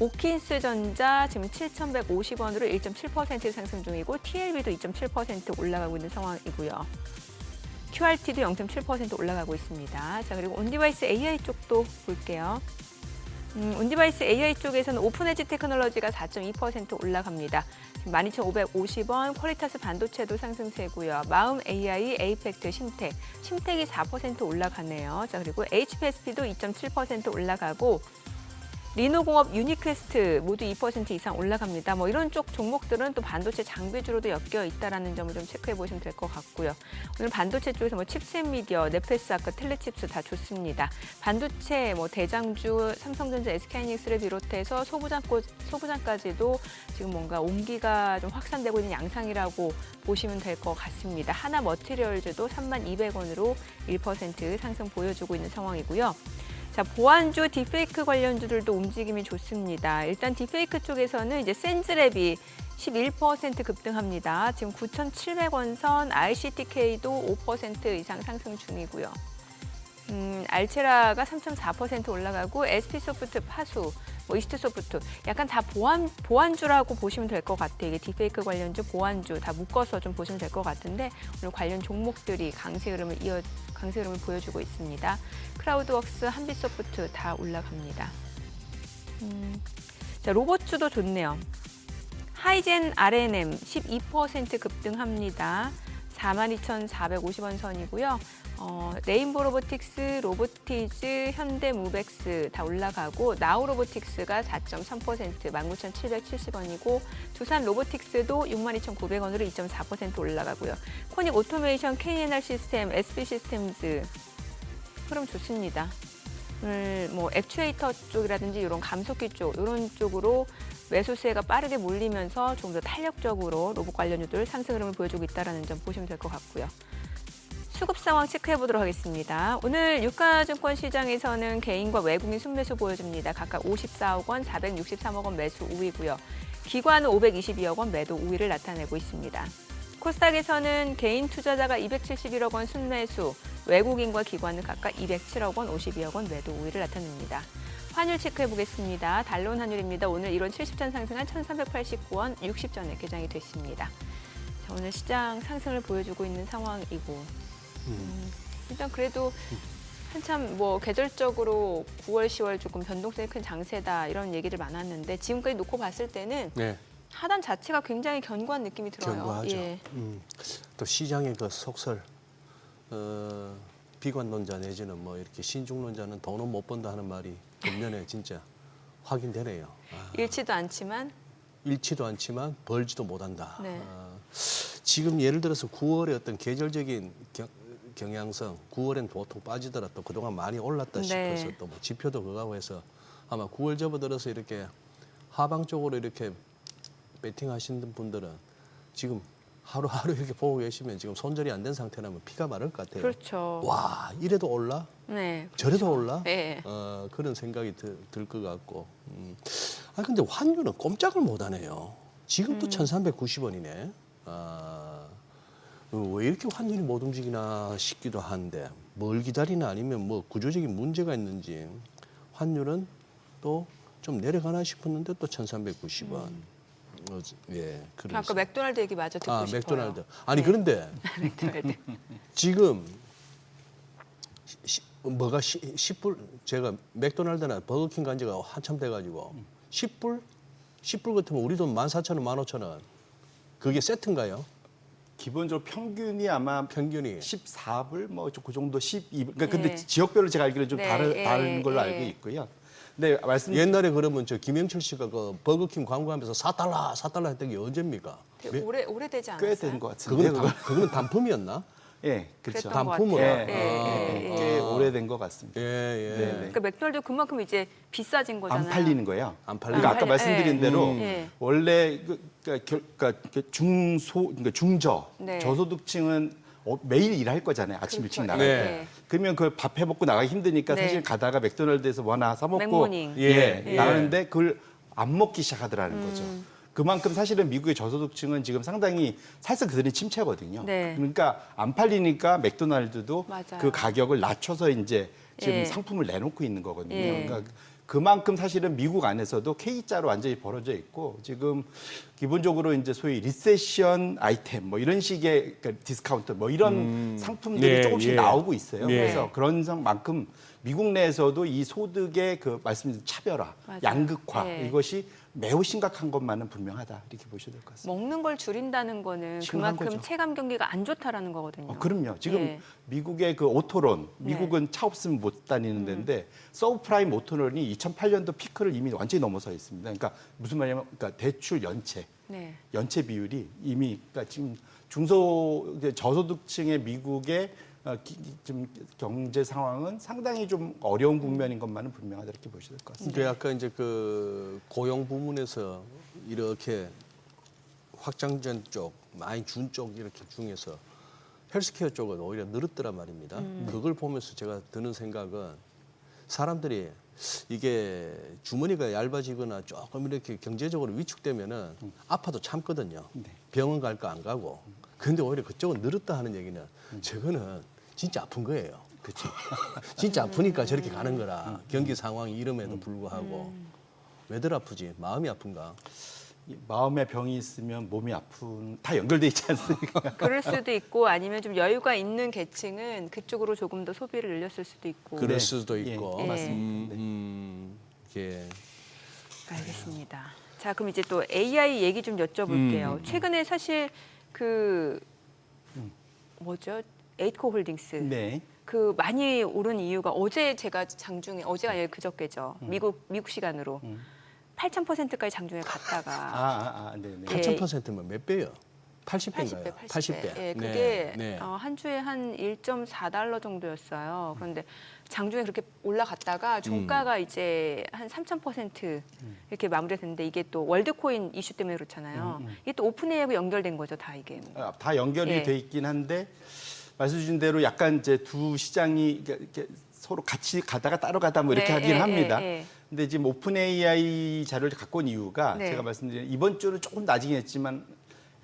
오킨스 전자 지금 7,150원으로 1.7% 상승 중이고, TLB도 2.7% 올라가고 있는 상황이고요. QRT도 0.7% 올라가고 있습니다. 자, 그리고 온디바이스 AI 쪽도 볼게요. 온디바이스 AI 쪽에서는 오픈에지 테크놀로지가 4.2% 올라갑니다. 12,550원, 퀄리타스 반도체도 상승세고요. 마음 AI, 에이펙트, 심텍이 4% 올라가네요. 자, 그리고 HPSP도 2.7% 올라가고, 리노공업, 유니퀘스트 모두 2% 이상 올라갑니다. 뭐 이런 쪽 종목들은 또 반도체 장비주로도 엮여 있다라는 점을 좀 체크해 보시면 될 것 같고요. 오늘 반도체 쪽에서 뭐 칩셋미디어, 네페스 아까 텔레칩스 다 좋습니다. 반도체 뭐 대장주 삼성전자, SK하이닉스를 비롯해서 소부장까지도 지금 뭔가 온기가 좀 확산되고 있는 양상이라고 보시면 될 것 같습니다. 하나 머티리얼즈도 32,200원으로 1% 상승 보여주고 있는 상황이고요. 자, 보안주 딥페이크 관련주들도 움직임이 좋습니다. 일단 딥페이크 쪽에서는 이제 센즈랩이 11% 급등합니다. 지금 9,700원 선, ICTK도 5% 이상 상승 중이고요. 알체라가 3.4% 올라가고, SP소프트, 파수, 뭐 이스트소프트 약간 다 보안주라고 보시면 될 것 같아요. 이게 딥페이크 관련주, 보안주 다 묶어서 좀 보시면 될 것 같은데, 오늘 관련 종목들이 강세 흐름을 보여주고 있습니다. 크라우드웍스, 한빛소프트 다 올라갑니다. 자, 로봇주도 좋네요. 하이젠 RNM 12% 급등합니다. 42,450원 선이고요. 레인보로보틱스, 로보티즈, 현대무벡스 다 올라가고, 나우로보틱스가 4.3% 19,770원이고, 두산로보틱스도 62,900원으로 2.4% 올라가고요. 코닉 오토메이션, KNR 시스템, SB시스템즈 흐름 좋습니다. 오늘 뭐 액추에이터 쪽이라든지 이런 감속기 쪽, 이런 쪽으로 매수세가 빠르게 몰리면서 좀 더 탄력적으로 로봇 관련주들 상승 흐름을 보여주고 있다는 점 보시면 될 것 같고요. 수급 상황 체크해 보도록 하겠습니다. 오늘 유가증권 시장에서는 개인과 외국인 순매수 보여줍니다. 각각 54억 원, 463억 원 매수 우위고요. 기관은 522억 원 매도 우위를 나타내고 있습니다. 코스닥에서는 개인 투자자가 271억 원 순매수, 외국인과 기관은 각각 207억 원, 52억 원 매도 우위를 나타냅니다. 환율 체크해 보겠습니다. 달러원 환율입니다. 오늘 1원 70전 상승한 1,389원 60전에 개장이 됐습니다. 자, 오늘 시장 상승을 보여주고 있는 상황이고 일단 그래도 한참 뭐 계절적으로 9월, 10월 조금 변동성이 큰 장세다 이런 얘기를 많았는데 지금까지 놓고 봤을 때는 네. 하단 자체가 굉장히 견고한 느낌이 들어요. 견고하죠. 예. 또 시장의 그 속설, 비관론자 내지는 뭐 이렇게 신중론자는 돈은 못 번다 하는 말이 금년에 진짜 확인되네요. 잃지도 않지만 잃지도 않지만 벌지도 못한다. 네. 지금 예를 들어서 9월의 어떤 계절적인 경향성, 9월엔 보통 빠지더라 도 그동안 많이 올랐다 네. 싶어서 또 뭐 지표도 그거하고 해서 아마 9월 접어들어서 이렇게 하방 쪽으로 이렇게 배팅하시는 분들은 지금 하루하루 이렇게 보고 계시면 지금 손절이 안 된 상태라면 피가 마를 것 같아요. 그렇죠. 와, 이래도 올라? 네. 저래도 올라? 네. 그런 생각이 들 것 같고. 근데 환율은 꼼짝을 못 하네요. 지금도 1,390원이네. 왜 이렇게 환율이 못 움직이나 싶기도 한데 뭘 기다리나 아니면 뭐 구조적인 문제가 있는지 환율은 또 좀 내려가나 싶었는데 또 1,390원. 예, 그래서. 아까 맥도날드 얘기 마저 듣고 싶어요. 맥도날드. 아니 네. 그런데 맥도날드. 지금 뭐가 10불 제가 맥도날드나 버거킹 간 지가 한참 돼가지고 10불 같으면 우리 돈 14,000원, 15,000원 그게 세트인가요? 기본적으로 평균이 아마 평균이 14불 뭐 그 정도 12불. 그러니까 근데 네. 지역별로 제가 알기로는 좀 네, 다른 걸로 예. 알고 있고요. 근데 옛날에 그러면 저 김영철 씨가 그 버거킹 광고하면서 4달러 했던 게 언제입니까? 되게 오래되지 않았어요? 꽤 된 것 같은데. 그거는 단품이었나? 예, 그렇죠. 그랬던 것 단품으로. 같아요. 예, 꽤 오래된 것 같습니다. 예, 예. 네, 네. 그러니까 맥도날드 그만큼 이제 비싸진 거잖아요. 안 팔리는 거예요. 안 팔리는 그러니까 안 아까 팔리- 말씀드린 예. 대로 예. 원래 그러니까 그러니까 중저 네. 저소득층은 매일 일할 거잖아요. 아침 그렇죠. 일찍 나갈 때. 네. 그러면 그걸 밥 해 먹고 나가기 힘드니까 네. 사실 가다가 맥도날드에서 뭐 하나 사 먹고 맥모닝. 예. 나가는데 그걸 안 먹기 시작하더라는 거죠. 그만큼 사실은 미국의 저소득층은 지금 상당히 사실상 그들은 침체거든요. 네. 그러니까 안 팔리니까 맥도날드도 맞아요. 그 가격을 낮춰서 이제 지금 예. 상품을 내놓고 있는 거거든요. 예. 그러니까 그만큼 사실은 미국 안에서도 K자로 완전히 벌어져 있고 지금 기본적으로 이제 소위 리세션 아이템 뭐 이런 식의 그러니까 디스카운트 뭐 이런 상품들이 네, 조금씩 예. 나오고 있어요. 네. 그래서 그런 만큼 미국 내에서도 이 소득의 그 말씀드린 차별화, 맞아요. 양극화 네. 이것이 매우 심각한 것만은 분명하다 이렇게 보셔야 될 것 같습니다. 먹는 걸 줄인다는 거는 심한 그만큼 거죠. 체감 경기가 안 좋다라는 거거든요. 그럼요. 지금 예. 미국의 그 오토론, 미국은 차 없으면 못 다니는 데인데 서브프라임 오토론이 2008년도 피크를 이미 완전히 넘어서 있습니다. 그러니까 무슨 말이냐면 그러니까 대출 네. 연체 비율이 이미 그러니까 지금 중소 저소득층의 미국의 좀 경제 상황은 상당히 좀 어려운 국면인 것만은 분명하다 이렇게 보셔야 될 것 같습니다. 근데 아까 이제 그 고용 부문에서 이렇게 확장된 쪽, 많이 준 쪽 이렇게 중에서 헬스케어 쪽은 오히려 늘었더란 말입니다. 그걸 보면서 제가 드는 생각은 사람들이 이게 주머니가 얇아지거나 조금 이렇게 경제적으로 위축되면은 아파도 참거든요. 네. 병원 갈까 안 가고. 근데 오히려 그쪽은 늘었다 하는 얘기는 저거는 진짜 아픈 거예요. 그렇죠. 진짜 아프니까 저렇게 가는 거라. 경기 상황이 이름에도 불구하고. 왜들 아프지? 마음이 아픈가? 이 마음의 병이 있으면 몸이 아픈 다 연결돼 있지 않습니까? 그럴 수도 있고 아니면 좀 여유가 있는 계층은 그쪽으로 조금 더 소비를 늘렸을 수도 있고. 그럴 네. 수도 예, 있고. 예. 맞습니다. 예. 알겠습니다. 자, 그럼 이제 또 AI 얘기 좀 여쭤볼게요. 최근에 사실 그 뭐죠? 에이트코 홀딩스. 네. 그 많이 오른 이유가 어제 제가 장중에 어제가 아니라 그저께죠. 미국 시간으로 8,000%까지 장중에 갔다가 네네. 예. 8,000%면 몇 배요? 80배인가요? 80배. 예, 그게 네, 네. 한 주에 한 1.4달러 정도였어요. 그런데 장중에 그렇게 올라갔다가 종가가 이제 한 3,000% 이렇게 마무리됐는데 이게 또 월드코인 이슈 때문에 그렇잖아요. 이게 또 오픈 AI하고 연결된 거죠, 다 이게. 다 연결이 예. 돼 있긴 한데 말씀 주신 대로 약간 이제 두 시장이 이렇게 서로 같이 가다가 따로 가다 뭐 이렇게 네, 하긴 예, 합니다. 예, 예. 근데 지금 오픈 AI 자료를 갖고 온 이유가 네. 제가 말씀드린 이번 주는 조금 낮이긴 했지만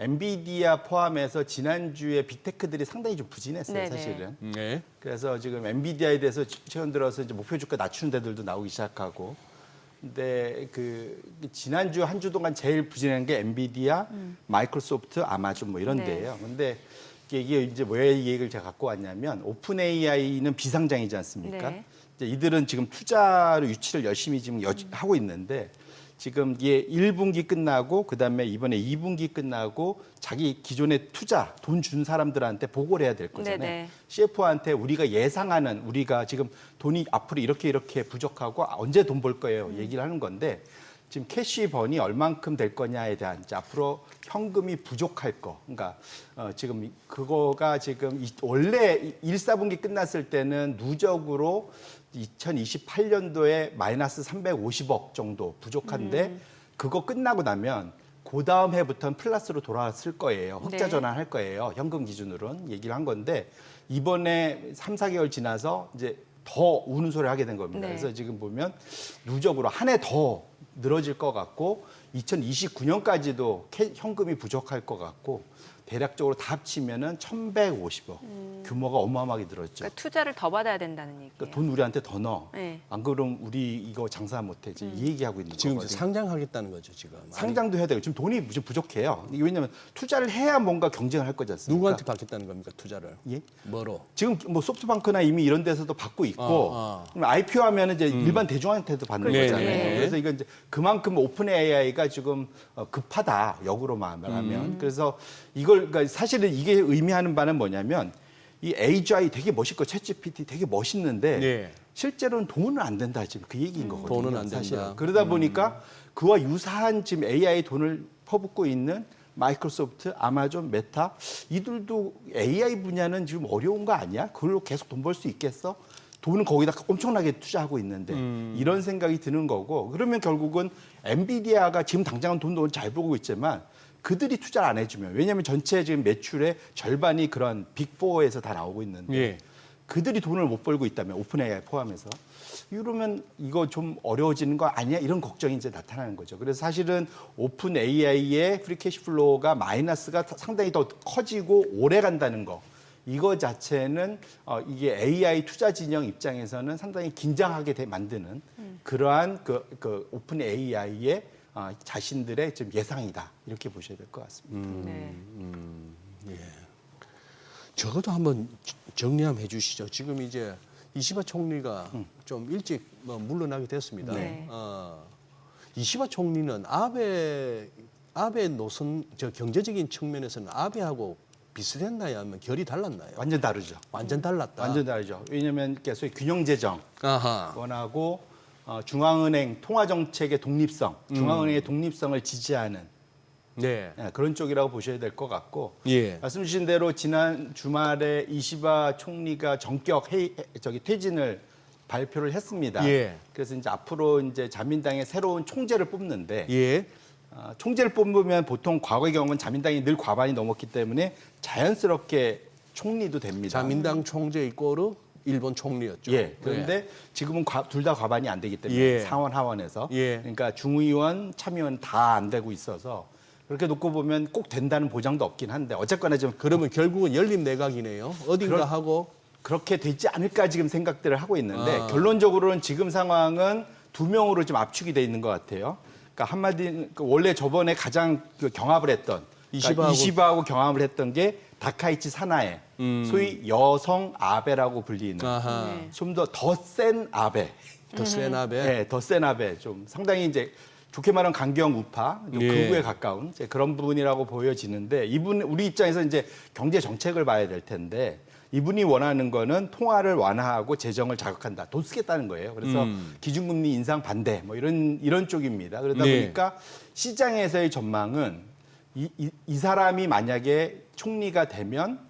엔비디아 포함해서 지난주에 빅테크들이 상당히 좀 부진했어요, 네네. 사실은. 네. 그래서 지금 엔비디아에 대해서 최근 들어서 이제 목표 주가 낮추는 데들도 나오기 시작하고. 근데 그 지난주 한 주 동안 제일 부진한 게 엔비디아, 마이크로소프트, 아마존 뭐 이런 네. 데예요. 근데 이게 이제 왜 이 얘기를 제가 갖고 왔냐면 오픈 AI는 비상장이지 않습니까? 네. 이제 이들은 지금 투자로 유치를 열심히 지금 하고 있는데 지금 이게 1분기 끝나고 그다음에 이번에 2분기 끝나고 자기 기존의 투자 돈 준 사람들한테 보고를 해야 될 거잖아요. 네네. CFO한테 우리가 예상하는 우리가 지금 돈이 앞으로 이렇게 부족하고 언제 돈 벌 거예요 얘기를 하는 건데 지금 캐시번이 얼만큼 될 거냐에 대한 이제 앞으로 현금이 부족할 거. 그러니까 지금 그거가 지금 원래 1, 4분기 끝났을 때는 누적으로 2028년도에 마이너스 350억 정도 부족한데 그거 끝나고 나면 그 다음 해부터는 플러스로 돌아왔을 거예요. 흑자 네. 전환할 거예요. 현금 기준으로는 얘기를 한 건데 이번에 3, 4개월 지나서 이제 더 우는 소리를 하게 된 겁니다. 네. 그래서 지금 보면 누적으로 한 해 더 늘어질 것 같고 2029년까지도 현금이 부족할 것 같고 대략적으로 다 합치면은 1,150억 규모가 어마어마하게 늘었죠. 그러니까 투자를 더 받아야 된다는 얘기예요. 그러니까 돈 우리한테 더 넣어. 네. 안 그러면 우리 이거 장사 못해. 지금 이 얘기하고 있는 지금 거거든요. 상장하겠다는 거죠, 지금. 상장도 해야 되고 지금 돈이 좀 부족해요. 이게 왜냐하면 투자를 해야 뭔가 경쟁을 할 거지 않습니까? 누구한테 받겠다는 겁니까, 투자를? 예? 뭐로? 지금 뭐 소프트뱅크나 이미 이런 데서도 받고 있고 그럼 IPO 하면 이제 일반 대중한테도 받는 그렇죠. 거잖아요. 네. 그래서 이건 이제 그만큼 오픈 AI가 지금 급하다 역으로 말하면 그래서 이걸 그러니까 사실은 이게 의미하는 바는 뭐냐면 이 AGI 되게 멋있고 챗GPT 되게 멋있는데 네. 실제로는 돈은 안 된다 지금 그 얘기인 거거든요. 돈은 안 된다. 사실은. 그러다 보니까 그와 유사한 지금 AI 돈을 퍼붓고 있는 마이크로소프트, 아마존, 메타 이들도 AI 분야는 지금 어려운 거 아니야? 그걸로 계속 돈 벌 수 있겠어? 돈은 거기다 엄청나게 투자하고 있는데 이런 생각이 드는 거고 그러면 결국은 엔비디아가 지금 당장은 돈도 잘 벌고 있지만 그들이 투자를 안 해주면 왜냐하면 전체 지금 매출의 절반이 그런 빅4에서 다 나오고 있는데 예. 그들이 돈을 못 벌고 있다면 오픈 AI 포함해서 이러면 이거 좀 어려워지는 거 아니야? 이런 걱정이 이제 나타나는 거죠. 그래서 사실은 오픈 AI의 프리 캐시 플로우가 마이너스가 상당히 더 커지고 오래 간다는 거. 이거 자체는 이게 AI 투자 진영 입장에서는 상당히 긴장하게 만드는 그러한 그 오픈 AI의 자신들의 좀 예상이다. 이렇게 보셔야 될 것 같습니다. 네. 적어도 한번 정리 한번 해주시죠. 지금 이제 이시바 총리가 좀 일찍 물러나게 됐습니다. 네. 이시바 총리는 아베 노선 경제적인 측면에서는 아베하고 비슷했나요? 아니면 결이 달랐나요? 완전 다르죠. 완전 달랐다. 완전 다르죠. 왜냐하면 소위 균형 재정 아하. 원하고 중앙은행 통화 정책의 독립성, 중앙은행의 독립성을 지지하는 네. 그런 쪽이라고 보셔야 될 것 같고 예. 말씀 주신 대로 지난 주말에 이시바 총리가 전격 퇴진을 발표를 했습니다. 예. 그래서 이제 앞으로 이제 자민당의 새로운 총재를 뽑는데 예. 총재를 뽑으면 보통 과거의 경우는 자민당이 늘 과반이 넘었기 때문에 자연스럽게 총리도 됩니다. 자민당 총재 이꼬르 일본 총리였죠. 예. 그런데 지금은 둘 다 과반이 안 되기 때문에 예. 상원 하원에서 예. 그러니까 중의원, 참의원 다 안 되고 있어서 그렇게 놓고 보면 꼭 된다는 보장도 없긴 한데 어쨌거나 좀 그러면 결국은 열린 내각이네요. 어딘가 하고 그렇게 되지 않을까 지금 생각들을 하고 있는데 결론적으로는 지금 상황은 2명으로 좀 압축이 돼 있는 것 같아요. 그러니까 한마디 원래 저번에 가장 경합을 했던 이시바하고 경합을 했던 게 다카이치 사나에 소위 여성 아베라고 불리는 아하. 좀 더 센 아베, 더 센 아베. 네, 더 센 아베 좀 상당히 이제 좋게 말하면 강경 우파, 예. 극우에 가까운 이제 그런 부분이라고 보여지는데 이분 우리 입장에서 이제 경제 정책을 봐야 될 텐데 이분이 원하는 거는 통화를 완화하고 재정을 자극한다, 돈 쓰겠다는 거예요. 그래서 기준금리 인상 반대, 뭐 이런 쪽입니다. 그러다 네. 보니까 시장에서의 전망은 이 사람이 만약에 총리가 되면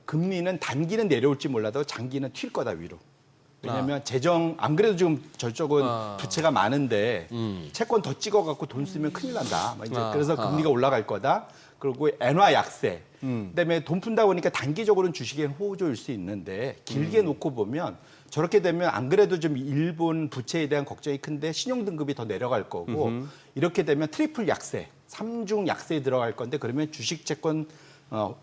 금리는 단기는 내려올지 몰라도 장기는 튈 거다 위로. 왜냐하면 재정 안 그래도 지금 저쪽은 부채가 많은데 채권 더 찍어갖고 돈 쓰면 큰일 난다. 막 이제 그래서 금리가 올라갈 거다. 그리고 엔화 약세. 그다음에 돈 푼다 보니까 단기적으로는 주식에 호조일 수 있는데 길게 놓고 보면 저렇게 되면 안 그래도 좀 일본 부채에 대한 걱정이 큰데 신용 등급이 더 내려갈 거고 이렇게 되면 트리플 약세. 3중 약세에 들어갈 건데 그러면 주식, 채권,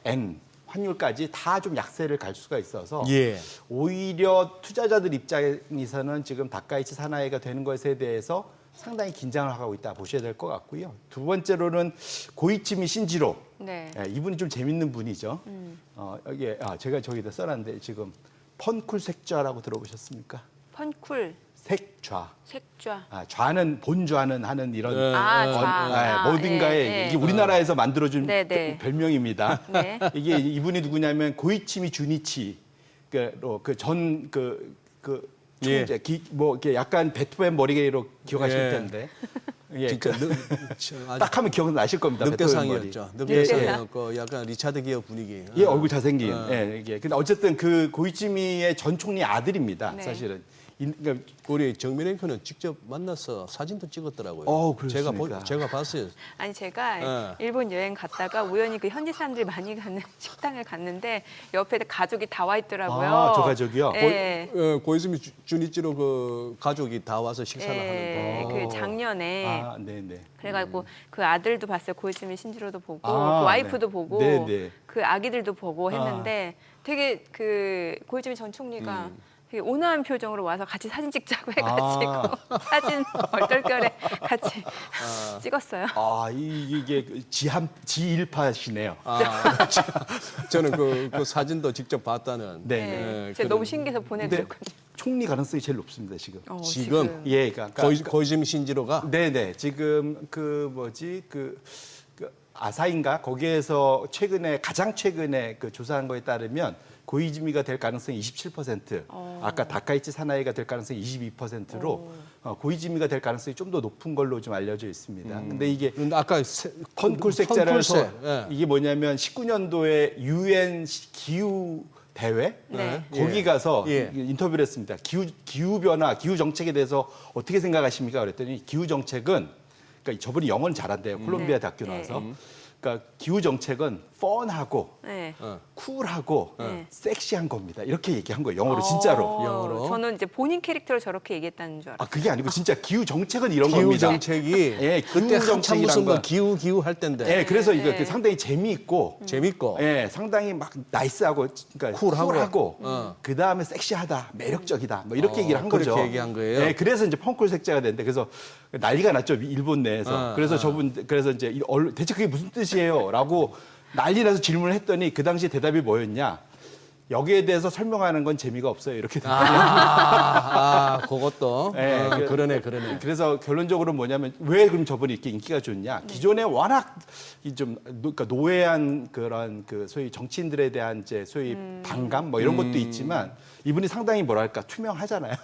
N 환율까지 다 좀 약세를 갈 수가 있어서 예. 오히려 투자자들 입장에서는 지금 다카이치 사나이가 되는 것에 대해서 상당히 긴장을 하고 있다 보셔야 될 것 같고요. 두 번째로는 고이치미 신지로. 네. 예, 이분이 좀 재밌는 분이죠. 여기에 제가 저기다 써놨는데 지금 펀쿨 색좌라고 들어보셨습니까? 펀쿨, 색좌. 색좌. 좌는 본좌는 하는 이런 좌. 뭐든가에 예, 예. 이게 우리나라에서 만들어준 네, 네. 별명입니다. 네. 이게 이분이 누구냐면 고이치미 주니치 예. 총재 뭐 이렇게 약간 베토벤 머리로 기억하실 예. 텐데 예, 진짜 아주 딱 하면 기억나실 겁니다. 베토벤 머리. 늑대상이었죠. 예, 늑대상이었고 약간 리차드 기어 분위기. 예, 얼굴 잘생긴. 예, 이게. 근데 어쨌든 그 고이치미의 전 총리 아들입니다. 네. 사실은. 그러니까 우리 정민 앵커는 직접 만나서 사진도 찍었더라고요. 그렇습니까? 제가 봤어요. 아니 제가 일본 여행 갔다가 우연히 그 현지 사람들이 많이 가는 식당을 갔는데 옆에 가족이 다 와 있더라고요. 저 가족이요? 예. 고이즈미 주니치로 그 가족이 다 와서 식사를 예, 하는데. 그 작년에 네네. 그래가지고 그 아들도 봤어요. 고이즈미 신지로도 보고 그 아, 와이프도 네. 보고 네, 네. 그 아기들도 보고 했는데 되게 그 고이즈미 전 총리가 되게 온화한 표정으로 와서 같이 사진 찍자고 해가지고 사진 얼떨결에 같이 찍었어요. 이게 지일파시네요. 저는 그 사진도 직접 봤다는. 네. 네. 예, 제가 너무 신기해서 근데 보내드렸거든요. 총리 가능성이 제일 높습니다 지금. 지금? 예, 그러니까 고이즈미 신지로가 네네 지금 그 아사인가 거기에서 가장 최근에 그 조사한 거에 따르면 고이즈미가 될 가능성이 27%, 아까 다카이치 사나이가 될 가능성이 22%로 고이즈미가 될 가능성이 좀 더 높은 걸로 좀 알려져 있습니다. 근데 이게 그런데 아까 펀쿨 색자를 해서 예. 이게 뭐냐면 19년도에 UN 기후 대회 네. 거기 가서 예. 인터뷰를 했습니다. 기후 변화, 기후 정책에 대해서 어떻게 생각하십니까? 그랬더니 기후 정책은 그러니까 저분이 영어는 잘한대요. 콜롬비아 대학교 나와서. 그러니까 기후 정책은 뻔하고 네. 쿨하고 네. 섹시한 겁니다. 이렇게 얘기한 거예요. 영어로 진짜로. 영어로. 저는 이제 본인 캐릭터로 저렇게 얘기했다는 줄 알았어요. 그게 아니고 진짜 기후 정책은 이런 기후 겁니다. 정책이 예, 그때 기후 한참 정책이란 무슨 건 기후 할 텐데 예, 그래서 이거 네. 상당히 재미있고 재밌고 예, 상당히 막 나이스하고 그러니까 쿨하고. 그 다음에 섹시하다, 매력적이다, 뭐 이렇게 얘기를 한 그렇게 거죠. 얘기한 거예요? 예, 그래서 이제 펑쿨 색자가 됐는데 그래서 난리가 났죠 일본 내에서. 그래서 이제 대체 그게 무슨 뜻이에요?라고 난리 나서 질문을 했더니 그 당시 대답이 뭐였냐? 여기에 대해서 설명하는 건 재미가 없어요. 이렇게 그것도 예, 그러네. 그래서 결론적으로 뭐냐면 왜 그럼 저분이 이렇게 인기가 좋냐? 기존에 워낙 그러니까 노예한 그런 그 소위 정치인들에 대한 이제 소위 반감 뭐 이런 것도 있지만 이분이 상당히 뭐랄까 투명하잖아요.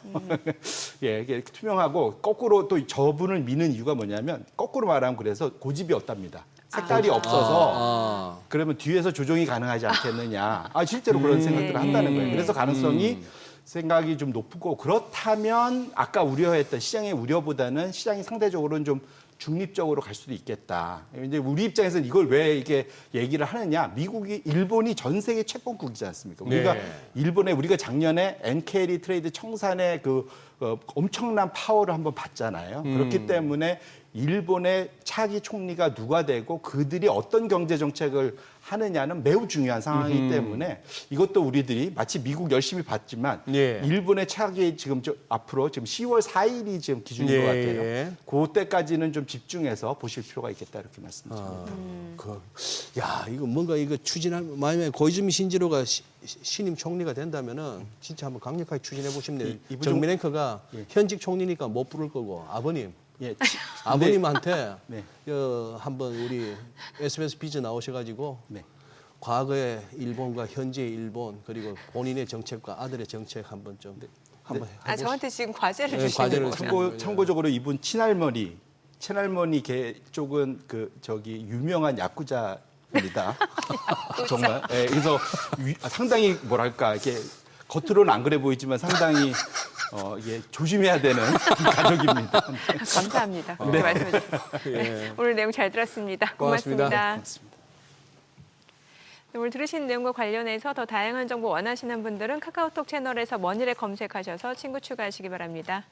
예, 이게 투명하고 거꾸로 또 저분을 미는 이유가 뭐냐면 거꾸로 말하면 그래서 고집이 없답니다. 색깔이 없어서 그러면 뒤에서 조정이 가능하지 않겠느냐. 실제로 그런 생각들을 한다는 거예요. 그래서 가능성이 생각이 좀 높고 그렇다면 아까 우려했던 시장의 우려보다는 시장이 상대적으로는 좀 중립적으로 갈 수도 있겠다. 이제 우리 입장에서는 이걸 왜 이렇게 얘기를 하느냐? 일본이 전 세계 채권국이지 않습니까? 우리가 우리가 작년에 엔케리 트레이드 청산의 엄청난 파워를 한번 봤잖아요. 그렇기 때문에 일본의 차기 총리가 누가 되고 그들이 어떤 경제 정책을 하느냐는 매우 중요한 상황이기 때문에 이것도 우리들이 마치 미국 열심히 봤지만 예. 일본의 차기 앞으로 지금 10월 4일이 지금 기준인 것 같아요. 예. 그때까지는 좀 집중해서 보실 필요가 있겠다 이렇게 말씀드립니다. 이거 뭔가 이거 만약에 고이즈미 신지로가 신임 총리가 된다면은 진짜 한번 강력하게 추진해 보시면 이분 정민 앵커가 현직 총리니까 못 부를 거고 아버님. 예, 아버님한테 네. 한번 우리 SBS 비즈 나오셔가지고 네. 과거의 일본과 현재의 일본 그리고 본인의 정책과 아들의 정책 한번 좀 한번 해보시죠. 저한테 지금 과제를 네, 주시는 과제를 거예요. 참고적으로 이분 친할머니 개 쪽은 유명한 야쿠자입니다. 정말. 예, 그래서 상당히 뭐랄까 이렇게 겉으로는 안 그래 보이지만 상당히 이게 조심해야 되는 가족입니다. 감사합니다. 그렇게 말씀해 주셔서. 오늘 내용 잘 들었습니다. 고맙습니다. 고맙습니다. 네, 오늘 들으신 내용과 관련해서 더 다양한 정보 원하시는 분들은 카카오톡 채널에서 머니를 검색하셔서 친구 추가하시기 바랍니다.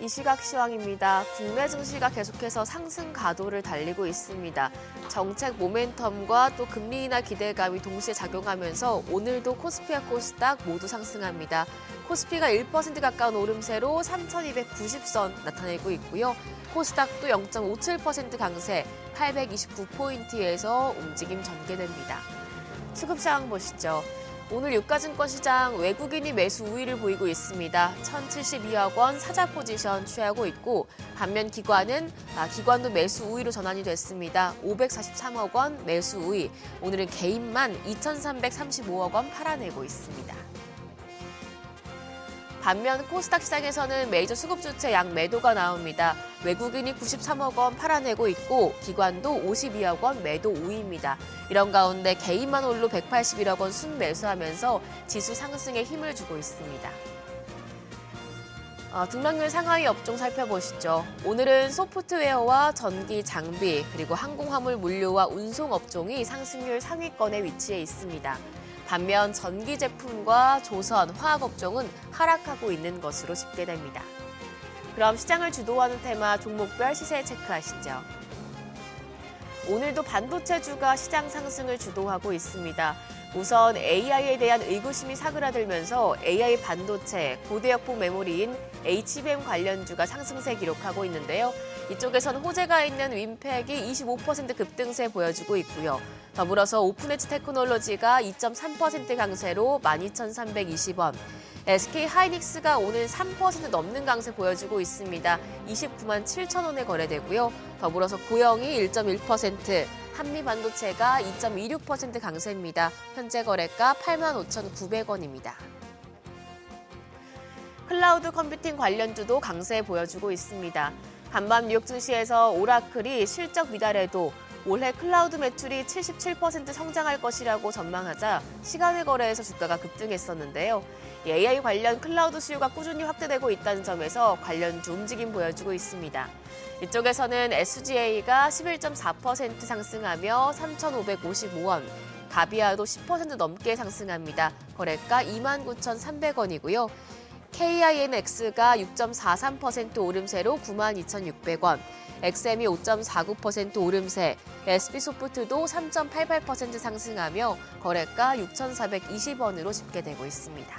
이 시각 시황입니다. 국내 증시가 계속해서 상승 가도를 달리고 있습니다. 정책 모멘텀과 또 금리 인하 기대감이 동시에 작용하면서 오늘도 코스피와 코스닥 모두 상승합니다. 코스피가 1% 가까운 오름세로 3,290선 나타내고 있고요. 코스닥도 0.57% 강세, 829포인트에서 움직임 전개됩니다. 수급 상황 보시죠. 오늘 유가증권 시장 외국인이 매수 우위를 보이고 있습니다. 1,072억 원 사자 포지션 취하고 있고 반면 기관도 매수 우위로 전환이 됐습니다. 543억 원 매수 우위. 오늘은 개인만 2,335억 원 팔아내고 있습니다. 반면 코스닥 시장에서는 메이저 수급 주체 양 매도가 나옵니다. 외국인이 93억 원 팔아내고 있고 기관도 52억 원 매도 우위입니다. 이런 가운데 개인만 홀로 181억 원 순매수하면서 지수 상승에 힘을 주고 있습니다. 등락률 상하위 업종 살펴보시죠. 오늘은 소프트웨어와 전기, 장비, 그리고 항공화물 물류와 운송 업종이 상승률 상위권에 위치해 있습니다. 반면 전기 제품과 조선, 화학 업종은 하락하고 있는 것으로 집계됩니다. 그럼 시장을 주도하는 테마 종목별 시세 체크하시죠. 오늘도 반도체주가 시장 상승을 주도하고 있습니다. 우선 AI에 대한 의구심이 사그라들면서 AI 반도체, 고대역폭 메모리인 HBM 관련주가 상승세 기록하고 있는데요. 이쪽에선 호재가 있는 윈팩이 25% 급등세 보여주고 있고요. 더불어서 오픈엣지 테크놀로지가 2.3% 강세로 12,320원. SK 하이닉스가 오늘 3% 넘는 강세 보여주고 있습니다. 29만 7천 원에 거래되고요. 더불어서 고영이 1.1%, 한미반도체가 2.26% 강세입니다. 현재 거래가 85,900원입니다. 클라우드 컴퓨팅 관련주도 강세 보여주고 있습니다. 간밤 뉴욕 증시에서 오라클이 실적 미달에도 올해 클라우드 매출이 77% 성장할 것이라고 전망하자 시간의 거래에서 주가가 급등했었는데요. AI 관련 클라우드 수요가 꾸준히 확대되고 있다는 점에서 관련주 움직임 보여주고 있습니다. 이쪽에서는 SGA가 11.4% 상승하며 3,555원, 가비아도 10% 넘게 상승합니다. 거래가 29,300원이고요. KINX가 6.43% 오름세로 92,600원, XM이 5.49% 오름세, SB소프트도 3.88% 상승하며 거래가 6,420원으로 집계되고 있습니다.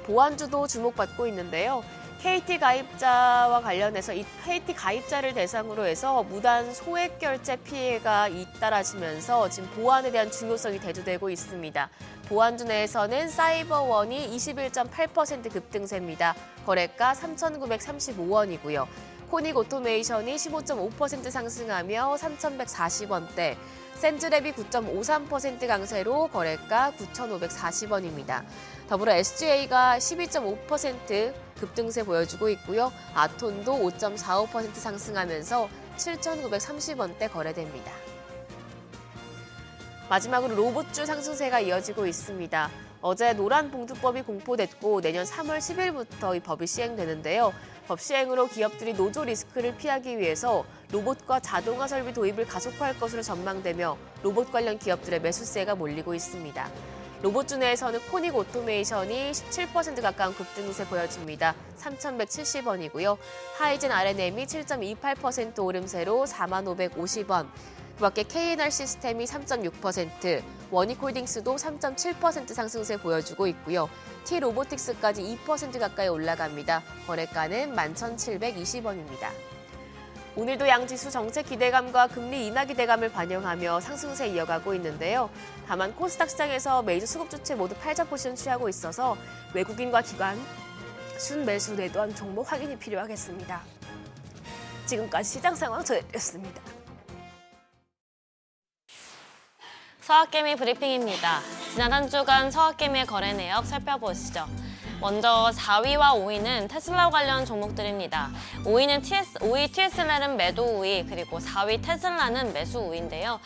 보안주도 주목받고 있는데요. KT 가입자와 관련해서 이 KT 가입자를 대상으로 해서 무단 소액 결제 피해가 잇따라지면서 지금 보안에 대한 중요성이 대두되고 있습니다. 보안주 내에서는 사이버원이 21.8% 급등세입니다. 거래가 3,935원이고요. 코닉 오토메이션이 15.5% 상승하며 3,140원대, 센즈랩이 9.53% 강세로 거래가 9,540원입니다. 더불어 SGA가 12.5% 급등세 보여주고 있고요. 아톤도 5.45% 상승하면서 7,930원대 거래됩니다. 마지막으로 로봇주 상승세가 이어지고 있습니다. 어제 노란봉투법이 공포됐고 내년 3월 10일부터 이 법이 시행되는데요. 법 시행으로 기업들이 노조 리스크를 피하기 위해서 로봇과 자동화 설비 도입을 가속화할 것으로 전망되며 로봇 관련 기업들의 매수세가 몰리고 있습니다. 로봇주 내에서는 코닉 오토메이션이 17% 가까운 급등세 보여줍니다. 3,170원이고요. 하이젠 R&M이 7.28% 오름세로 4550원. 그밖에 K&R 시스템이 3.6%, 원익홀딩스도 3.7% 상승세 보여주고 있고요. T로보틱스까지 2% 가까이 올라갑니다. 거래가는 11,720원입니다. 오늘도 양지수 정책 기대감과 금리 인하 기대감을 반영하며 상승세 이어가고 있는데요. 다만 코스닥 시장에서 메이저 수급 주체 모두 팔자 포지션 취하고 있어서 외국인과 기관, 순매수 내도한 종목 확인이 필요하겠습니다. 지금까지 시장 상황 전해드렸습니다. 서학개미 브리핑입니다. 지난 한 주간 서학개미의 거래 내역 살펴보시죠. 먼저 4위와 5위는 테슬라 관련 종목들입니다. 5위 TSL은 매도 우위, 그리고 4위 테슬라는 매수 우위인데요.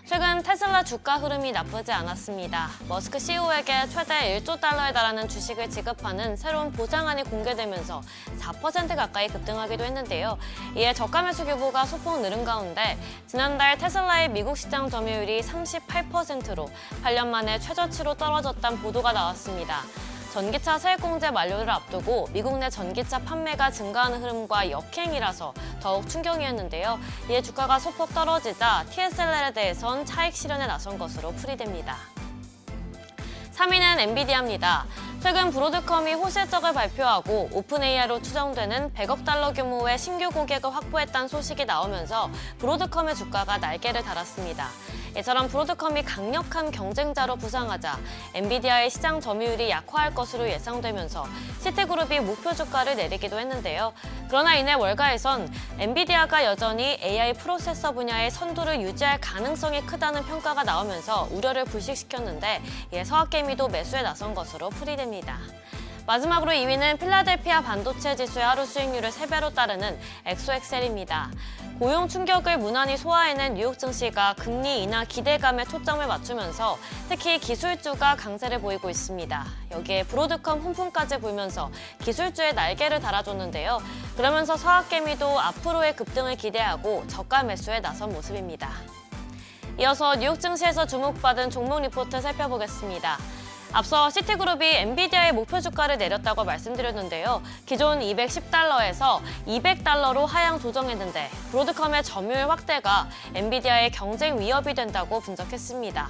최근 테슬라 주가 흐름이 나쁘지 않았습니다. 머스크 CEO에게 최대 1조 달러에 달하는 주식을 지급하는 새로운 보장안이 공개되면서 4% 가까이 급등하기도 했는데요. 이에 저가 매수 규모가 소폭 늘은 가운데 지난달 테슬라의 미국 시장 점유율이 38%로 8년 만에 최저치로 떨어졌다는 보도가 나왔습니다. 전기차 세액공제 만료를 앞두고 미국 내 전기차 판매가 증가하는 흐름과 역행이라서 더욱 충격이었는데요. 이에 주가가 소폭 떨어지자 TSL에 대해선 차익 실현에 나선 것으로 풀이됩니다. 3위는 엔비디아입니다. 최근 브로드컴이 호실적을 발표하고 오픈AI로 추정되는 100억 달러 규모의 신규 고객을 확보했다는 소식이 나오면서 브로드컴의 주가가 날개를 달았습니다. 이처럼 브로드컴이 강력한 경쟁자로 부상하자 엔비디아의 시장 점유율이 약화할 것으로 예상되면서 시티그룹이 목표 주가를 내리기도 했는데요. 그러나 이내 월가에선 엔비디아가 여전히 AI 프로세서 분야의 선두를 유지할 가능성이 크다는 평가가 나오면서 우려를 불식시켰는데 이에 서학개미도 매수에 나선 것으로 풀이됩니다. 마지막으로 2위는 필라델피아 반도체 지수의 하루 수익률을 3배로 따르는 엑소엑셀입니다. 고용 충격을 무난히 소화해낸 뉴욕 증시가 금리 인하 기대감에 초점을 맞추면서 특히 기술주가 강세를 보이고 있습니다. 여기에 브로드컴 훈풍까지 불면서 기술주의 날개를 달아줬는데요. 그러면서 서학개미도 앞으로의 급등을 기대하고 저가 매수에 나선 모습입니다. 이어서 뉴욕 증시에서 주목받은 종목 리포트 살펴보겠습니다. 앞서 시티그룹이 엔비디아의 목표 주가를 내렸다고 말씀드렸는데요. 기존 210달러에서 200달러로 하향 조정했는데 브로드컴의 점유율 확대가 엔비디아의 경쟁 위협이 된다고 분석했습니다.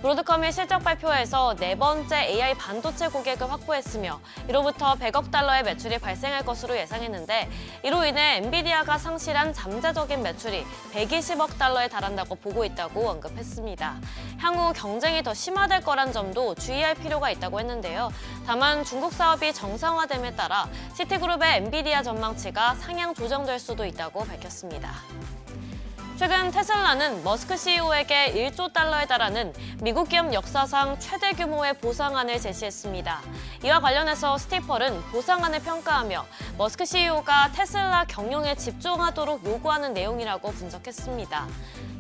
브로드컴이 실적 발표에서 4번째 AI 반도체 고객을 확보했으며 이로부터 100억 달러의 매출이 발생할 것으로 예상했는데 이로 인해 엔비디아가 상실한 잠재적인 매출이 120억 달러에 달한다고 보고 있다고 언급했습니다. 향후 경쟁이 더 심화될 거란 점도 주의할 필요가 있다고 했는데요. 다만 중국 사업이 정상화됨에 따라 시티그룹의 엔비디아 전망치가 상향 조정될 수도 있다고 밝혔습니다. 최근 테슬라는 머스크 CEO에게 1조 달러에 달하는 미국 기업 역사상 최대 규모의 보상안을 제시했습니다. 이와 관련해서 스티펄은 보상안을 평가하며 머스크 CEO가 테슬라 경영에 집중하도록 요구하는 내용이라고 분석했습니다.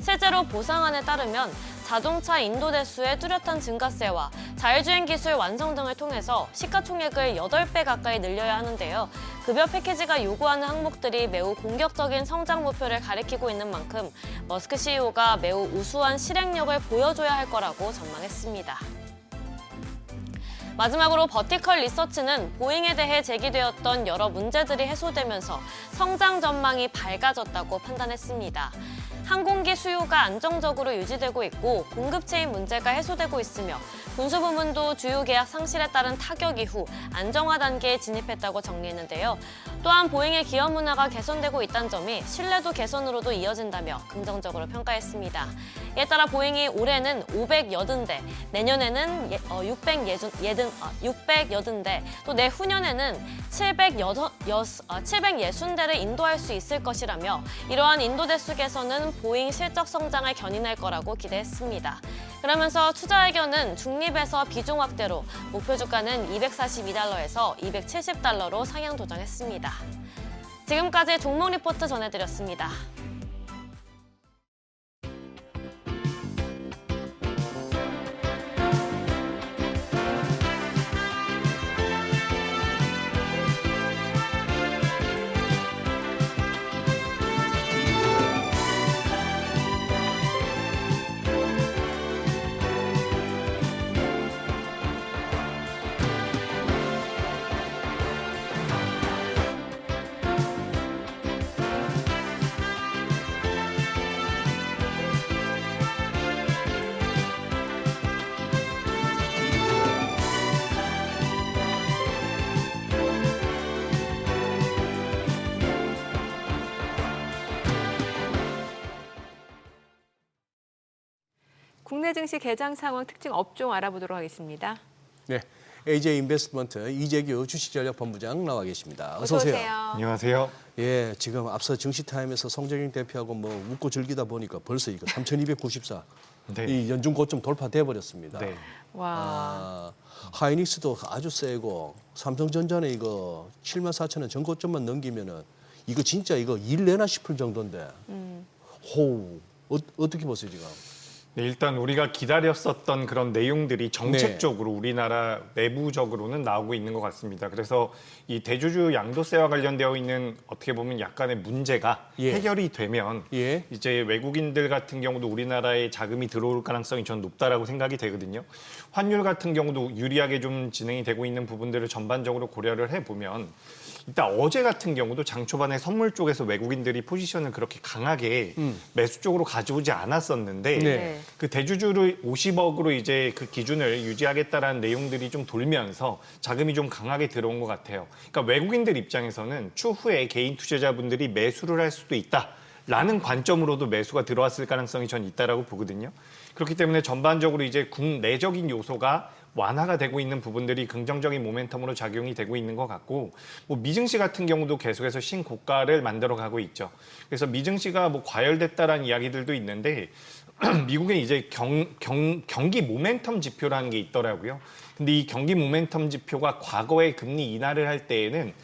실제로 보상안에 따르면 자동차 인도 대수의 뚜렷한 증가세와 자율주행 기술 완성 등을 통해서 시가총액을 8배 가까이 늘려야 하는데요. 급여 패키지가 요구하는 항목들이 매우 공격적인 성장 목표를 가리키고 있는 만큼 머스크 CEO가 매우 우수한 실행력을 보여줘야 할 거라고 전망했습니다. 마지막으로 버티컬 리서치는 보잉에 대해 제기되었던 여러 문제들이 해소되면서 성장 전망이 밝아졌다고 판단했습니다. 항공기 수요가 안정적으로 유지되고 있고 공급 체인 문제가 해소되고 있으며 군수 부문도 주요 계약 상실에 따른 타격 이후 안정화 단계에 진입했다고 정리했는데요. 또한 보잉의 기업 문화가 개선되고 있다는 점이 신뢰도 개선으로도 이어진다며 긍정적으로 평가했습니다. 이에 따라 보잉이 올해는 580대, 내년에는 680대, 또 내후년에는 760대를 인도할 수 있을 것이라며 이러한 인도 대수 개선은 보잉 실적 성장을 견인할 거라고 기대했습니다. 그러면서 투자 의견은 중립에서 비중 확대로 목표 주가는 242달러에서 270달러로 상향 조정했습니다. 지금까지 종목 리포트 전해드렸습니다. 국내 증시 개장 상황 특징 업종 알아보도록 하겠습니다. 네, AJ 인베스트먼트 이재규 주식전략본부장 나와 계십니다. 어서 오세요. 안녕하세요. 예, 지금 앞서 증시타임에서 송정인 대표하고 뭐 웃고 즐기다 보니까 벌써 이거 3,294 네. 이 연중 고점 돌파돼 버렸습니다. 네. 와, 하이닉스도 아주 세고 삼성전자는 이거 74,000원 전고점만 넘기면은 이거 진짜 이거 일내나 싶을 정도인데. 호우 어떻게 보세요 지금? 네, 일단 우리가 기다렸었던 그런 내용들이 정책적으로 우리나라 내부적으로는 나오고 있는 것 같습니다. 그래서 이 대주주 양도세와 관련되어 있는 어떻게 보면 약간의 문제가 예. 해결이 되면 예. 이제 외국인들 같은 경우도 우리나라에 자금이 들어올 가능성이 전 높다라고 생각이 되거든요. 환율 같은 경우도 유리하게 좀 진행이 되고 있는 부분들을 전반적으로 고려를 해보면 일단 어제 같은 경우도 장 초반에 선물 쪽에서 외국인들이 포지션을 그렇게 강하게 매수 쪽으로 가져오지 않았었는데 네. 그 대주주를 50억으로 이제 그 기준을 유지하겠다라는 내용들이 좀 돌면서 자금이 좀 강하게 들어온 것 같아요. 그러니까 외국인들 입장에서는 추후에 개인 투자자분들이 매수를 할 수도 있다라는 관점으로도 매수가 들어왔을 가능성이 전 있다라고 보거든요. 그렇기 때문에 전반적으로 이제 국내적인 요소가 완화가 되고 있는 부분들이 긍정적인 모멘텀으로 작용이 되고 있는 것 같고, 뭐 미증시 같은 경우도 계속해서 신고가를 만들어가고 있죠. 그래서 미증시가 뭐 과열됐다라는 이야기들도 있는데 미국에 이제 경기 모멘텀 지표라는 게 있더라고요. 근데 이 경기 모멘텀 지표가 과거에 금리 인하를 할 때에는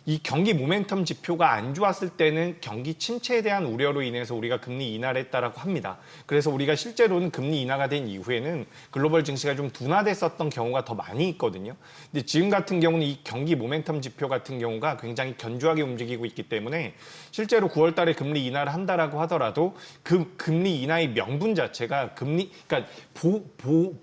이 경기 모멘텀 지표가 안 좋았을 때는 경기 침체에 대한 우려로 인해서 우리가 금리 인하를 했다라고 합니다. 그래서 우리가 실제로는 금리 인하가 된 이후에는 글로벌 증시가 좀 둔화됐었던 경우가 더 많이 있거든요. 근데 지금 같은 경우는 이 경기 모멘텀 지표 같은 경우가 굉장히 견조하게 움직이고 있기 때문에 실제로 9월 달에 금리 인하를 한다라고 하더라도 그 금리 인하의 명분 자체가 그러니까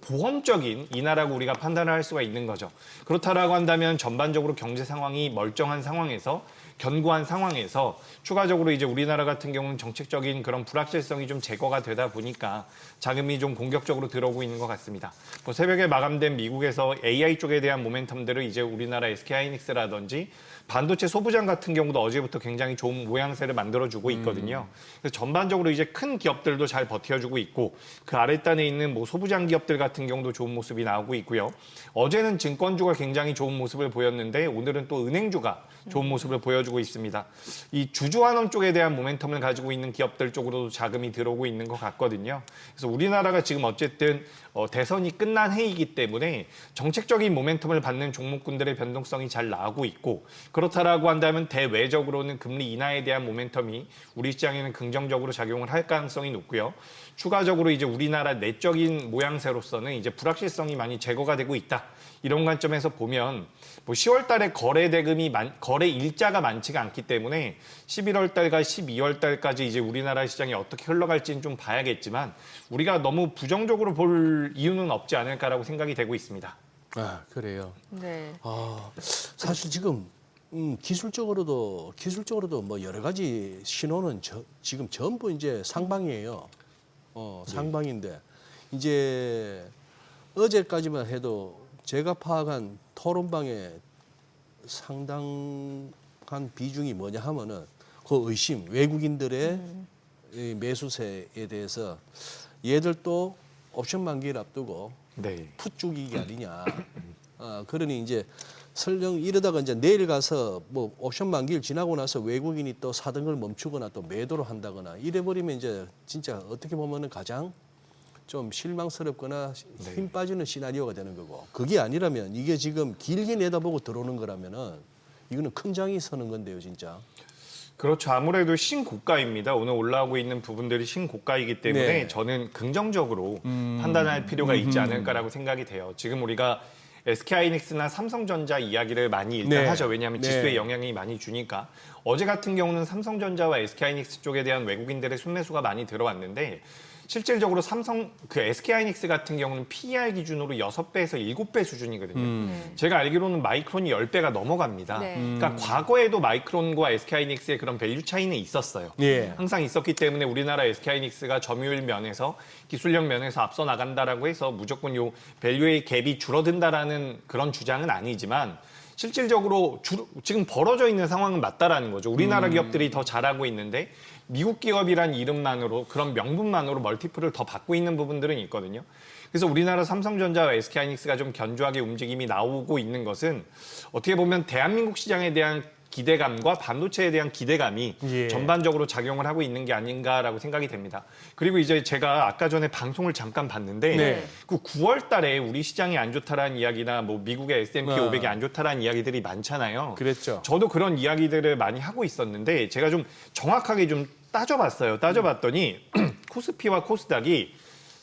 보험적인 인하라고 우리가 판단을 할 수가 있는 거죠. 그렇다라고 한다면 전반적으로 경제 상황이 멀쩡한 상황에서 견고한 상황에서 추가적으로 이제 우리나라 같은 경우는 정책적인 그런 불확실성이 좀 제거가 되다 보니까 자금이 좀 공격적으로 들어오고 있는 것 같습니다. 뭐 새벽에 마감된 미국에서 AI 쪽에 대한 모멘텀들을 이제 우리나라 SK하이닉스라든지 반도체 소부장 같은 경우도 어제부터 굉장히 좋은 모양새를 만들어주고 있거든요. 그래서 전반적으로 이제 큰 기업들도 잘 버텨주고 있고 그 아랫단에 있는 뭐 소부장 기업들 같은 경우도 좋은 모습이 나오고 있고요. 어제는 증권주가 굉장히 좋은 모습을 보였는데 오늘은 또 은행주가 좋은 모습을 보여주고 있습니다. 이 주주환원 쪽에 대한 모멘텀을 가지고 있는 기업들 쪽으로도 자금이 들어오고 있는 것 같거든요. 그래서 우리나라가 지금 어쨌든 대선이 끝난 해이기 때문에 정책적인 모멘텀을 받는 종목군들의 변동성이 잘 나오고 있고 그렇다라고 한다면 대외적으로는 금리 인하에 대한 모멘텀이 우리 시장에는 긍정적으로 작용을 할 가능성이 높고요. 추가적으로 이제 우리나라 내적인 모양새로서는 이제 불확실성이 많이 제거가 되고 있다. 이런 관점에서 보면 뭐 10월 달에 거래 대금이 거래 일자가 많지가 않기 때문에 11월 달과 12월 달까지 이제 우리나라 시장이 어떻게 흘러갈지는 좀 봐야겠지만 우리가 너무 부정적으로 볼 이유는 없지 않을까라고 생각이 되고 있습니다. 아, 그래요. 네. 사실 지금 기술적으로도 뭐 여러 가지 신호는 지금 전부 이제 상방이에요. 상방인데 이제 어제까지만 해도 제가 파악한 토론방에 상당한 비중이 뭐냐 하면은 그 의심, 외국인들의 이 매수세에 대해서 얘들도 옵션 만기를 앞두고 네. 풋 죽이기 아니냐. 그러니 이제 설령 이러다가 이제 내일 가서 뭐 옵션 만기를 지나고 나서 외국인이 또 사던 걸 멈추거나 또 매도를 한다거나 이래버리면 이제 진짜 어떻게 보면은 가장 좀 실망스럽거나 힘 빠지는 시나리오가 되는 거고 그게 아니라면 이게 지금 길게 내다보고 들어오는 거라면은 이거는 큰 장이 서는 건데요, 진짜. 그렇죠. 아무래도 신고가입니다. 오늘 올라오고 있는 부분들이 신고가이기 때문에 네. 저는 긍정적으로 판단할 필요가 있지 않을까라고 생각이 돼요. 지금 우리가 SK하이닉스나 삼성전자 이야기를 많이 일단 네. 하죠. 왜냐하면 네. 지수에 영향이 많이 주니까. 어제 같은 경우는 삼성전자와 SK하이닉스 쪽에 대한 외국인들의 순매수가 많이 들어왔는데 실질적으로 SK하이닉스 같은 경우는 PER 기준으로 6배에서 7배 수준이거든요. 제가 알기로는 마이크론이 10배가 넘어갑니다. 네. 그러니까 과거에도 마이크론과 SK하이닉스의 그런 밸류 차이는 있었어요. 예. 항상 있었기 때문에 우리나라 SK하이닉스가 점유율 면에서 기술력 면에서 앞서 나간다라고 해서 무조건 요 밸류의 갭이 줄어든다라는 그런 주장은 아니지만 실질적으로 지금 벌어져 있는 상황은 맞다라는 거죠. 우리나라 기업들이 더 잘하고 있는데 미국 기업이란 이름만으로 그런 명분만으로 멀티플을 더 받고 있는 부분들은 있거든요. 그래서 우리나라 삼성전자와 SK하이닉스가 좀 견조하게 움직임이 나오고 있는 것은 어떻게 보면 대한민국 시장에 대한 기대감과 반도체에 대한 기대감이 예. 전반적으로 작용을 하고 있는 게 아닌가라고 생각이 됩니다. 그리고 이제 제가 아까 전에 방송을 잠깐 봤는데 네. 그 9월 달에 우리 시장이 안 좋다라는 이야기나 뭐 미국의 S&P 500이 안 좋다라는 이야기들이 많잖아요. 그랬죠. 저도 그런 이야기들을 많이 하고 있었는데 제가 좀 정확하게 좀 따져봤어요. 따져봤더니 코스피와 코스닥이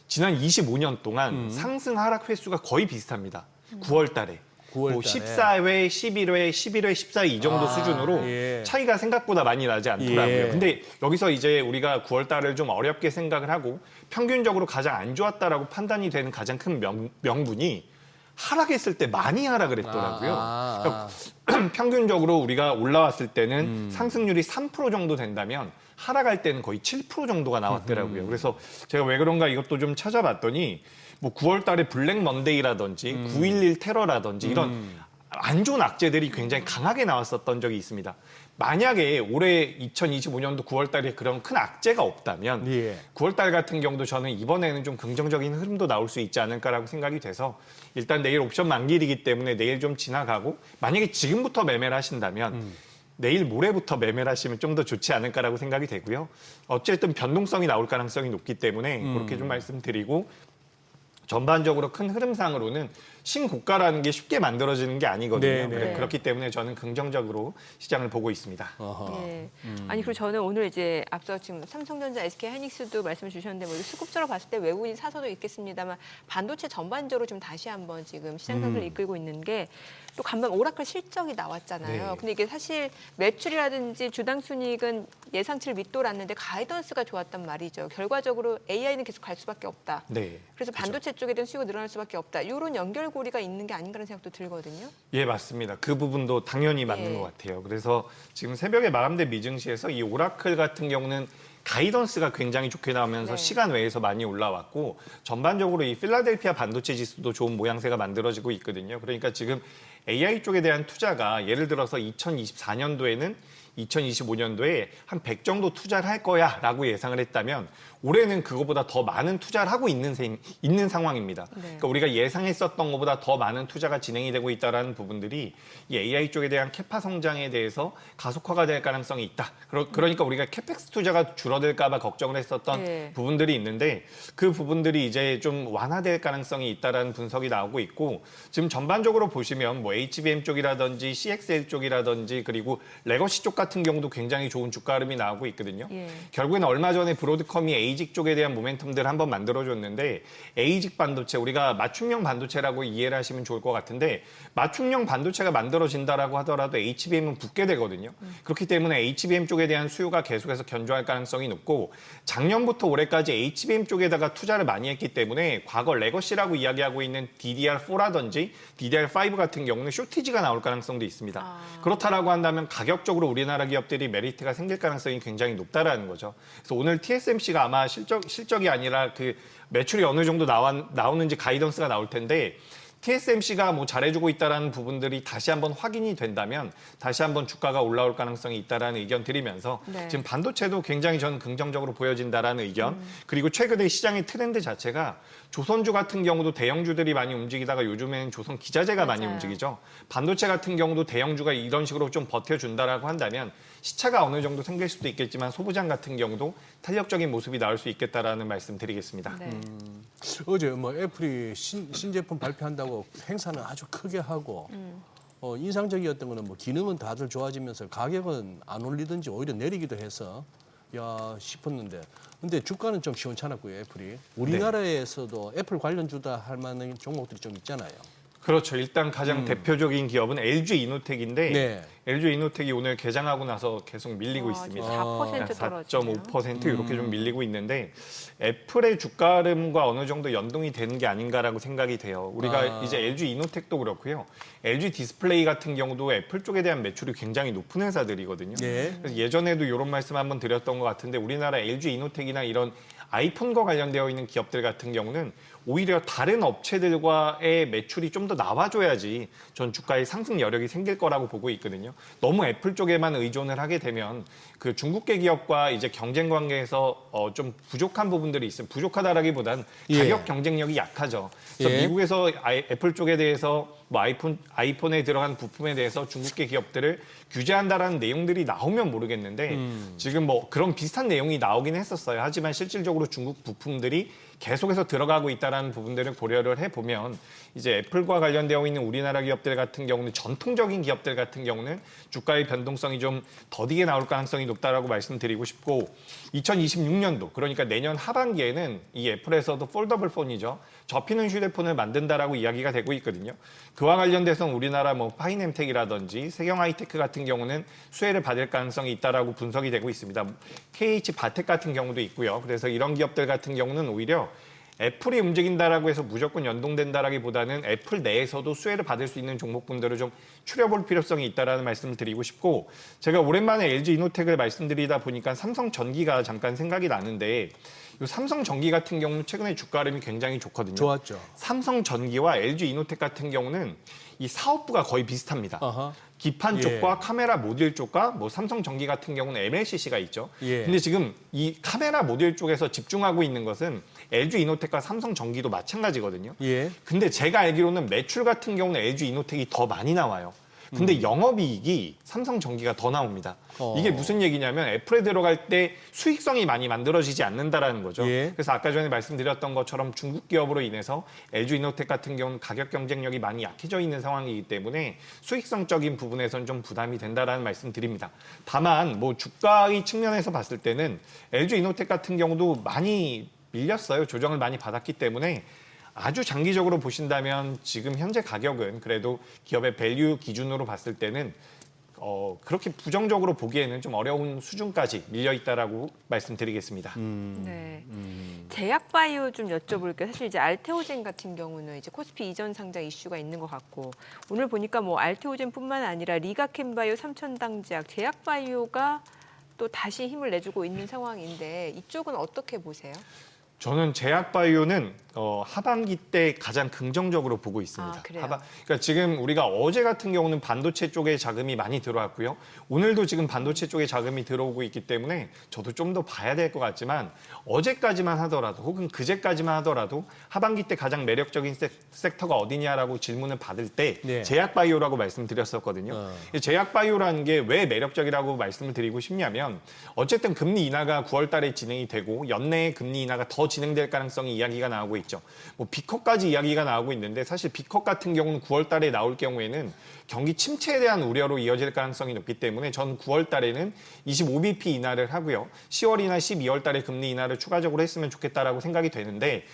지난 25년 동안 상승 하락 횟수가 거의 비슷합니다. 9월 달에. 9월 뭐 달에. 14회, 11회, 11회, 14회 이 정도 수준으로 예. 차이가 생각보다 많이 나지 않더라고요. 예. 근데 여기서 이제 우리가 9월 달을 좀 어렵게 생각을 하고 평균적으로 가장 안 좋았다라고 판단이 되는 가장 큰 명분이 하락했을 때 많이 하락을 했더라고요. 그러니까 평균적으로 우리가 올라왔을 때는 상승률이 3% 정도 된다면 하락할 때는 거의 7% 정도가 나왔더라고요. 그래서 제가 왜 그런가 이것도 좀 찾아봤더니 뭐 9월 달에 블랙 먼데이라든지 9.11 테러라든지 이런 안 좋은 악재들이 굉장히 강하게 나왔었던 적이 있습니다. 만약에 올해 2025년도 9월 달에 그런 큰 악재가 없다면 예. 9월 달 같은 경우도 저는 이번에는 좀 긍정적인 흐름도 나올 수 있지 않을까라고 생각이 돼서 일단 내일 옵션 만기일이기 때문에 내일 좀 지나가고 만약에 지금부터 매매를 하신다면 내일 모레부터 매매를 하시면 좀 더 좋지 않을까라고 생각이 되고요. 어쨌든 변동성이 나올 가능성이 높기 때문에 그렇게 좀 말씀드리고 전반적으로 큰 흐름상으로는 신고가라는 게 쉽게 만들어지는 게 아니거든요. 네. 그렇기 때문에 저는 긍정적으로 시장을 보고 있습니다. 예. 아니 그리고 저는 오늘 이제 앞서 지금 삼성전자, SK하이닉스도 말씀을 주셨는데 뭐 수급적으로 봤을 때 외국인 사서도 있겠습니다만 반도체 전반적으로 좀 다시 한번 지금 시장 상승을 이끌고 있는 게 또 간밤 오라클 실적이 나왔잖아요. 네. 근데 이게 사실 매출이라든지 주당 순이익은 예상치를 밑돌았는데 가이던스가 좋았단 말이죠. 결과적으로 AI는 계속 갈 수밖에 없다. 네. 그래서 반도체 쪽에 대한 수요가 늘어날 수밖에 없다. 이런 연결고리가 있는 게 아닌가라는 생각도 들거든요. 예, 맞습니다. 그 부분도 당연히 맞는 예. 것 같아요. 그래서 지금 새벽에 마감된 미증시에서 이 오라클 같은 경우는 가이던스가 굉장히 좋게 나오면서 네. 시간 외에서 많이 올라왔고 전반적으로 이 필라델피아 반도체 지수도 좋은 모양새가 만들어지고 있거든요. 그러니까 지금 AI 쪽에 대한 투자가 예를 들어서 2024년도에는 2025년도에 한 100 정도 투자를 할 거야라고 예상을 했다면 올해는 그거보다 더 많은 투자를 하고 있는 상황입니다. 네. 그러니까 우리가 예상했었던 것보다 더 많은 투자가 진행이 되고 있다는 부분들이 이 AI 쪽에 대한 캐파 성장에 대해서 가속화가 될 가능성이 있다. 그러니까 우리가 캐펙스 투자가 줄어들까 봐 걱정을 했었던 네. 부분들이 있는데 그 부분들이 이제 좀 완화될 가능성이 있다라는 분석이 나오고 있고 지금 전반적으로 보시면 뭐 HBM 쪽이라든지 CXL 쪽이라든지 그리고 레거시 쪽 같은 경우도 굉장히 좋은 주가 흐름이 나오고 있거든요. 예. 결국에는 얼마 전에 브로드컴이 에이직 쪽에 대한 모멘텀들을 한번 만들어줬는데 에이직 반도체, 우리가 맞춤형 반도체라고 이해를 하시면 좋을 것 같은데 맞춤형 반도체가 만들어진다라고 하더라도 HBM은 붙게 되거든요. 그렇기 때문에 HBM 쪽에 대한 수요가 계속해서 견조할 가능성이 높고 작년부터 올해까지 HBM 쪽에다가 투자를 많이 했기 때문에 과거 레거시라고 이야기하고 있는 DDR4라든지 DDR5 같은 경우는 쇼티지가 나올 가능성도 있습니다. 그렇다라고 한다면 가격적으로 우리나라 기업들이 메리트가 생길 가능성이 굉장히 높다라는 거죠. 그래서 오늘 TSMC가 아마 실적이 아니라 그 매출이 어느 정도 나오는지 가이던스가 나올 텐데 TSMC가 뭐 잘해주고 있다라는 부분들이 다시 한번 확인이 된다면 다시 한번 주가가 올라올 가능성이 있다라는 의견 드리면서 네. 지금 반도체도 굉장히 저는 긍정적으로 보여진다라는 의견 그리고 최근에 시장의 트렌드 자체가 조선주 같은 경우도 대형주들이 많이 움직이다가 요즘에는 조선 기자재가 많이 맞아요. 움직이죠. 반도체 같은 경우도 대형주가 이런 식으로 좀 버텨준다라고 한다면 시차가 어느 정도 생길 수도 있겠지만 소부장 같은 경우도 탄력적인 모습이 나올 수 있겠다라는 말씀 드리겠습니다. 네. 어제 뭐 애플이 신제품 발표한다고 행사는 아주 크게 하고 인상적이었던 거는 뭐 기능은 다들 좋아지면서 가격은 안 올리든지 오히려 내리기도 해서 야 싶었는데 근데 주가는 좀 시원찮았고요 애플이 우리나라에서도 애플 관련주다 할 만한 종목들이 좀 있잖아요. 그렇죠. 일단 가장 대표적인 기업은 LG 이노텍인데 네. LG 이노텍이 오늘 개장하고 나서 계속 밀리고 있습니다. 4% 떨어지네요. 4.5% 이렇게 좀 밀리고 있는데 애플의 주가 흐름과 어느 정도 연동이 되는 게 아닌가라고 생각이 돼요. 우리가 이제 LG 이노텍도 그렇고요. LG 디스플레이 같은 경우도 애플 쪽에 대한 매출이 굉장히 높은 회사들이거든요. 네. 그래서 예전에도 이런 말씀 한번 드렸던 것 같은데 우리나라 LG 이노텍이나 이런 아이폰과 관련되어 있는 기업들 같은 경우는 오히려 다른 업체들과의 매출이 좀 더 나와줘야지 전 주가의 상승 여력이 생길 거라고 보고 있거든요. 너무 애플 쪽에만 의존을 하게 되면 그 중국계 기업과 이제 경쟁 관계에서 좀 부족한 부분들이 있어요. 부족하다라기보단 가격 경쟁력이 약하죠. 그래서 예. 미국에서 애플 쪽에 대해서 뭐 아이폰에 들어간 부품에 대해서 중국계 기업들을 규제한다라는 내용들이 나오면 모르겠는데 지금 뭐 그런 비슷한 내용이 나오긴 했었어요. 하지만 실질적으로 중국 부품들이 계속해서 들어가고 있다는 부분들을 고려를 해보면 이제 애플과 관련되어 있는 우리나라 기업들 같은 경우는 전통적인 기업들 같은 경우는 주가의 변동성이 좀 더디게 나올 가능성이 높다라고 말씀드리고 싶고 2026년도 그러니까 내년 하반기에는 이 애플에서도 폴더블 폰이죠. 접히는 휴대폰을 만든다라고 이야기가 되고 있거든요. 그와 관련돼서는 우리나라 뭐 파이넴텍이라든지 세경하이테크 같은 경우는 수혜를 받을 가능성이 있다라고 분석이 되고 있습니다. KH바텍 같은 경우도 있고요. 그래서 이런 기업들 같은 경우는 오히려 애플이 움직인다라고 해서 무조건 연동된다라기보다는 애플 내에서도 수혜를 받을 수 있는 종목군들을 좀 추려볼 필요성이 있다라는 말씀을 드리고 싶고 제가 오랜만에 LG이노텍을 말씀드리다 보니까 삼성전기가 잠깐 생각이 나는데 이 삼성전기 같은 경우는 최근에 주가 흐름이 굉장히 좋거든요. 좋았죠. 삼성전기와 LG이노텍 같은 경우는 이 사업부가 거의 비슷합니다. 아하. 기판 예. 쪽과 카메라 모듈 쪽과 뭐 삼성전기 같은 경우는 MLCC가 있죠. 예. 근데 지금 이 카메라 모듈 쪽에서 집중하고 있는 것은 LG이노텍과 삼성전기도 마찬가지거든요. 예. 근데 제가 알기로는 매출 같은 경우는 LG이노텍이 더 많이 나와요. 근데 영업이익이 삼성전기가 더 나옵니다. 이게 무슨 얘기냐면 애플에 들어갈 때 수익성이 많이 만들어지지 않는다라는 거죠. 예. 그래서 아까 전에 말씀드렸던 것처럼 중국 기업으로 인해서 LG이노텍 같은 경우는 가격 경쟁력이 많이 약해져 있는 상황이기 때문에 수익성적인 부분에서는 좀 부담이 된다라는 말씀드립니다. 다만 뭐 주가의 측면에서 봤을 때는 LG이노텍 같은 경우도 많이 밀렸어요. 조정을 많이 받았기 때문에 아주 장기적으로 보신다면 지금 현재 가격은 그래도 기업의 밸류 기준으로 봤을 때는 그렇게 부정적으로 보기에는 좀 어려운 수준까지 밀려 있다라고 말씀드리겠습니다. 네. 제약바이오 좀 여쭤볼게요. 사실 이제 알테오젠 같은 경우는 이제 코스피 이전 상장 이슈가 있는 것 같고 오늘 보니까 뭐 알테오젠뿐만 아니라 리가켄바이오, 삼천당제약, 제약바이오가 또 다시 힘을 내주고 있는 상황인데 이쪽은 어떻게 보세요? 저는 제약바이오는 하반기 때 가장 긍정적으로 보고 있습니다. 아, 그래요? 그러니까 지금 우리가 어제 같은 경우는 반도체 쪽에 자금이 많이 들어왔고요. 오늘도 지금 반도체 쪽에 자금이 들어오고 있기 때문에 저도 좀 더 봐야 될 것 같지만 어제까지만 하더라도 혹은 그제까지만 하더라도 하반기 때 가장 매력적인 섹터가 어디냐라고 질문을 받을 때 네. 제약바이오라고 말씀드렸었거든요. 제약바이오라는 게 왜 매력적이라고 말씀을 드리고 싶냐면 어쨌든 금리 인하가 9월 달에 진행이 되고 연내에 금리 인하가 더 진행될 가능성이 이야기가 나오고 있죠. 뭐 B컷까지 이야기가 나오고 있는데 사실 B컷 같은 경우는 9월 달에 나올 경우에는 경기 침체에 대한 우려로 이어질 가능성이 높기 때문에 전 9월 달에는 25bp 인하를 하고요. 10월이나 12월 달에 금리 인하를 추가적으로 했으면 좋겠다라고 생각이 되는데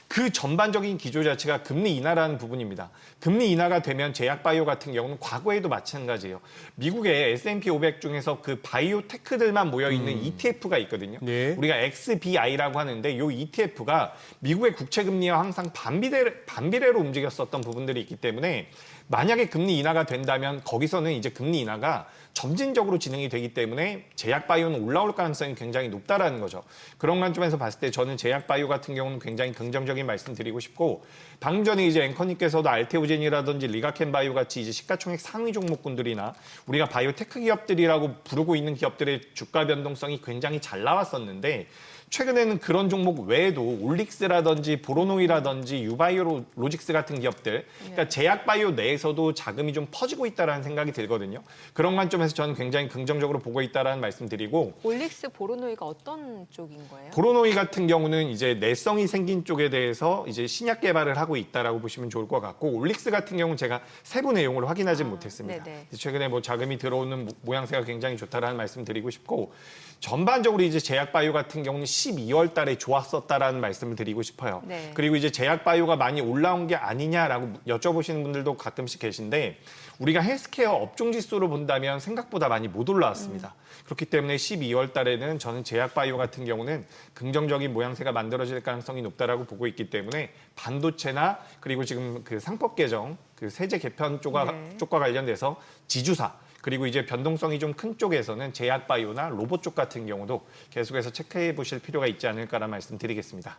그 전반적인 기조 자체가 금리 인하라는 부분입니다. 금리 인하가 되면 제약바이오 같은 경우는 과거에도 마찬가지예요. 미국의 S&P 500 중에서 그 바이오 테크들만 모여있는 ETF가 있거든요. 네. 우리가 XBI라고 하는데 이 ETF가 미국의 국채금리와 항상 반비례로 움직였었던 부분들이 있기 때문에 만약에 금리 인하가 된다면 거기서는 이제 금리 인하가 점진적으로 진행이 되기 때문에 제약바이오는 올라올 가능성이 굉장히 높다라는 거죠. 그런 관점에서 봤을 때 저는 제약바이오 같은 경우는 굉장히 긍정적인 말씀 드리고 싶고 방금 전에 이제 앵커님께서도 알테오젠이라든지 리가켄바이오 같이 이제 시가총액 상위 종목군들이나 우리가 바이오테크 기업들이라고 부르고 있는 기업들의 주가 변동성이 굉장히 잘 나왔었는데 최근에는 그런 종목 외에도 올릭스라든지 보로노이라든지 유바이오 로직스 같은 기업들, 그러니까 제약바이오 내에서도 자금이 좀 퍼지고 있다는 생각이 들거든요. 그런 관점에서 저는 굉장히 긍정적으로 보고 있다는 말씀드리고 올릭스, 보로노이가 어떤 쪽인 거예요? 보로노이 같은 경우는 이제 내성이 생긴 쪽에 대해서 이제 신약 개발을 하고 있다라고 보시면 좋을 것 같고 올릭스 같은 경우는 제가 세부 내용을 확인하지 못했습니다. 네네. 최근에 뭐 자금이 들어오는 모양새가 굉장히 좋다라는 말씀 드리고 싶고 전반적으로 이제 제약바이오 같은 경우는 12월 달에 좋았었다라는 말씀을 드리고 싶어요. 네. 그리고 이제 제약바이오가 많이 올라온 게 아니냐라고 여쭤보시는 분들도 가끔씩 계신데 우리가 헬스케어 업종 지수로 본다면 생각보다 많이 못 올라왔습니다. 그렇기 때문에 12월 달에는 저는 제약바이오 같은 경우는 긍정적인 모양새가 만들어질 가능성이 높다라고 보고 있기 때문에 반도체나 그리고 지금 그 상법 개정, 그 세제 개편 쪽과 관련돼서 지주사 그리고 이제 변동성이 좀 큰 쪽에서는 제약바이오나 로봇 쪽 같은 경우도 계속해서 체크해 보실 필요가 있지 않을까라는 말씀드리겠습니다.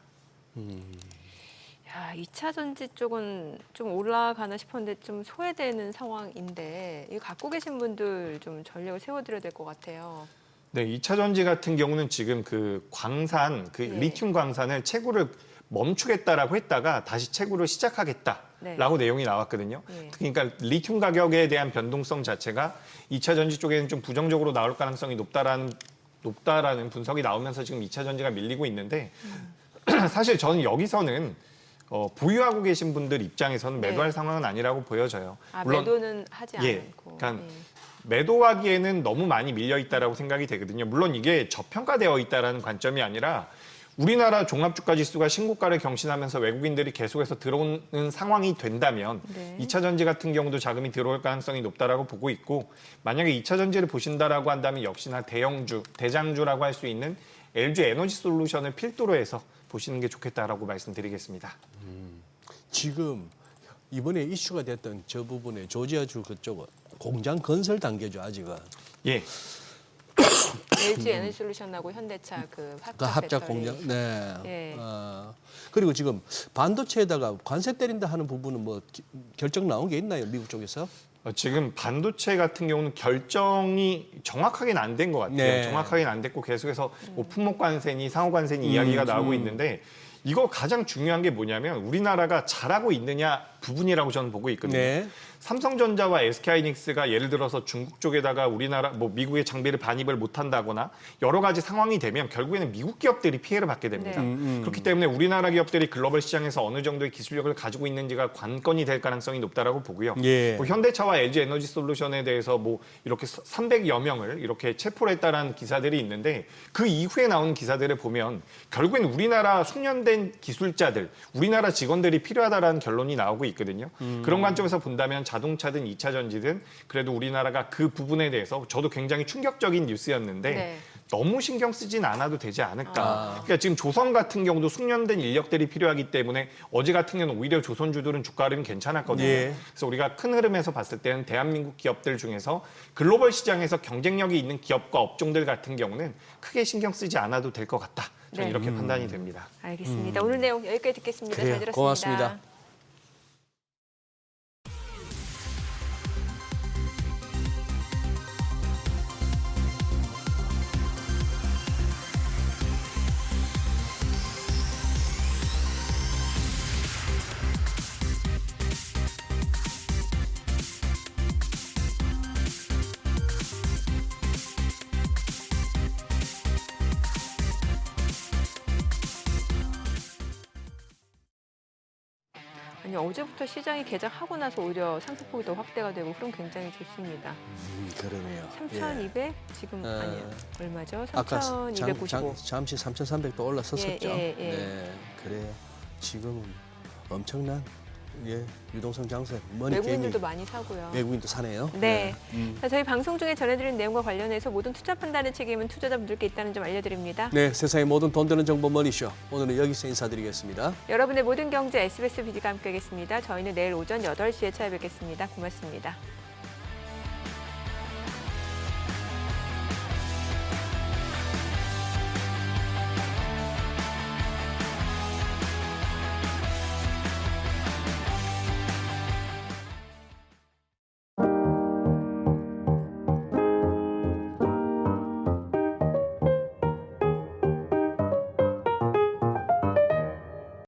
야, 2차 전지 쪽은 좀 올라가나 싶었는데 좀 소외되는 상황인데 이거 갖고 계신 분들 좀 전략을 세워드려야 될 것 같아요. 네, 2차 전지 같은 경우는 지금 그 광산, 그 네. 리튬 광산을 채굴을 멈추겠다라고 했다가 다시 채굴을 시작하겠다라고 내용이 나왔거든요. 네. 그러니까 리튬 가격에 대한 변동성 자체가 2차 전지 쪽에는 좀 부정적으로 나올 가능성이 높다라는 분석이 나오면서 지금 2차 전지가 밀리고 있는데 사실 저는 여기서는 보유하고 계신 분들 입장에서는 네. 매도할 상황은 아니라고 보여져요. 매도는 하지 예, 않고. 그러니까 예. 매도하기에는 너무 많이 밀려 있다라고 생각이 되거든요. 물론 이게 저평가되어 있다라는 관점이 아니라 우리나라 종합주가 지수가 신고가를 경신하면서 외국인들이 계속해서 들어오는 상황이 된다면 네. 2차 전지 같은 경우도 자금이 들어올 가능성이 높다라고 보고 있고, 만약에 2차 전지를 보신다라고 한다면 역시나 대형주, 대장주라고 할 수 있는 LG 에너지 솔루션을 필두로 해서 보시는 게 좋겠다라고 말씀드리겠습니다. 지금 이번에 이슈가 됐던 저 부분에 조지아주 그쪽은 공장 건설 단계죠, 아직은. 예. LG 에너지솔루션하고 현대차 그 그 합작 배터리. 공장. 네. 예. 그리고 지금 반도체에다가 관세 때린다 하는 부분은 뭐 결정 나온 게 있나요, 미국 쪽에서? 지금 반도체 같은 경우는 결정이 정확하게는 안 된 것 같아요. 네. 정확하게는 안 됐고 계속해서 뭐 품목 관세니 상호 관세니 이야기가 나오고 있는데, 이거 가장 중요한 게 뭐냐면 우리나라가 잘하고 있느냐 부분이라고 저는 보고 있거든요. 네. 삼성전자와 SK하이닉스가 예를 들어서 중국 쪽에다가 우리나라 뭐 미국의 장비를 반입을 못한다거나 여러 가지 상황이 되면 결국에는 미국 기업들이 피해를 받게 됩니다. 그렇기 때문에 우리나라 기업들이 글로벌 시장에서 어느 정도의 기술력을 가지고 있는지가 관건이 될 가능성이 높다라고 보고요. 예. 뭐 현대차와 LG 에너지 솔루션에 대해서 뭐 이렇게 300여 명을 이렇게 체포를 했다라는 기사들이 있는데, 그 이후에 나온 기사들을 보면 결국엔 우리나라 숙련된 기술자들, 우리나라 직원들이 필요하다라는 결론이 나오고 있거든요. 그런 관점에서 본다면 자동차든 2차 전지든 그래도 우리나라가 그 부분에 대해서 저도 굉장히 충격적인 뉴스였는데 네. 너무 신경 쓰진 않아도 되지 않을까. 그러니까 지금 조선 같은 경우도 숙련된 인력들이 필요하기 때문에 어제 같은 경우는 오히려 조선주들은 주가 흐름이 괜찮았거든요. 예. 그래서 우리가 큰 흐름에서 봤을 때는 대한민국 기업들 중에서 글로벌 시장에서 경쟁력이 있는 기업과 업종들 같은 경우는 크게 신경 쓰지 않아도 될 것 같다. 저는 네. 이렇게 판단이 됩니다. 알겠습니다. 오늘 내용 여기까지 듣겠습니다. 그래요. 잘 들었습니다. 고맙습니다. 아니 어제부터 시장이 개장하고 나서 오히려 상승폭이 더 확대가 되고 그럼 굉장히 좋습니다. 그러네요. 3,200 지금 어, 아니요 얼마죠? 아까 3,295. 잠시 3,300도 올라섰었죠. 예. 네, 그래요. 지금은 엄청난 유동성 장세. 머니 외국인들도 게임이 많이 사고요. 외국인도 사네요. 네. 자, 저희 방송 중에 전해드린 내용과 관련해서 모든 투자 판단의 책임은 투자자분들께 있다는 점 알려드립니다. 네, 세상의 모든 돈 되는 정보 머니쇼. 오늘은 여기서 인사드리겠습니다. 여러분의 모든 경제 SBS BD가 함께하겠습니다. 저희는 내일 오전 8시에 찾아뵙겠습니다. 고맙습니다.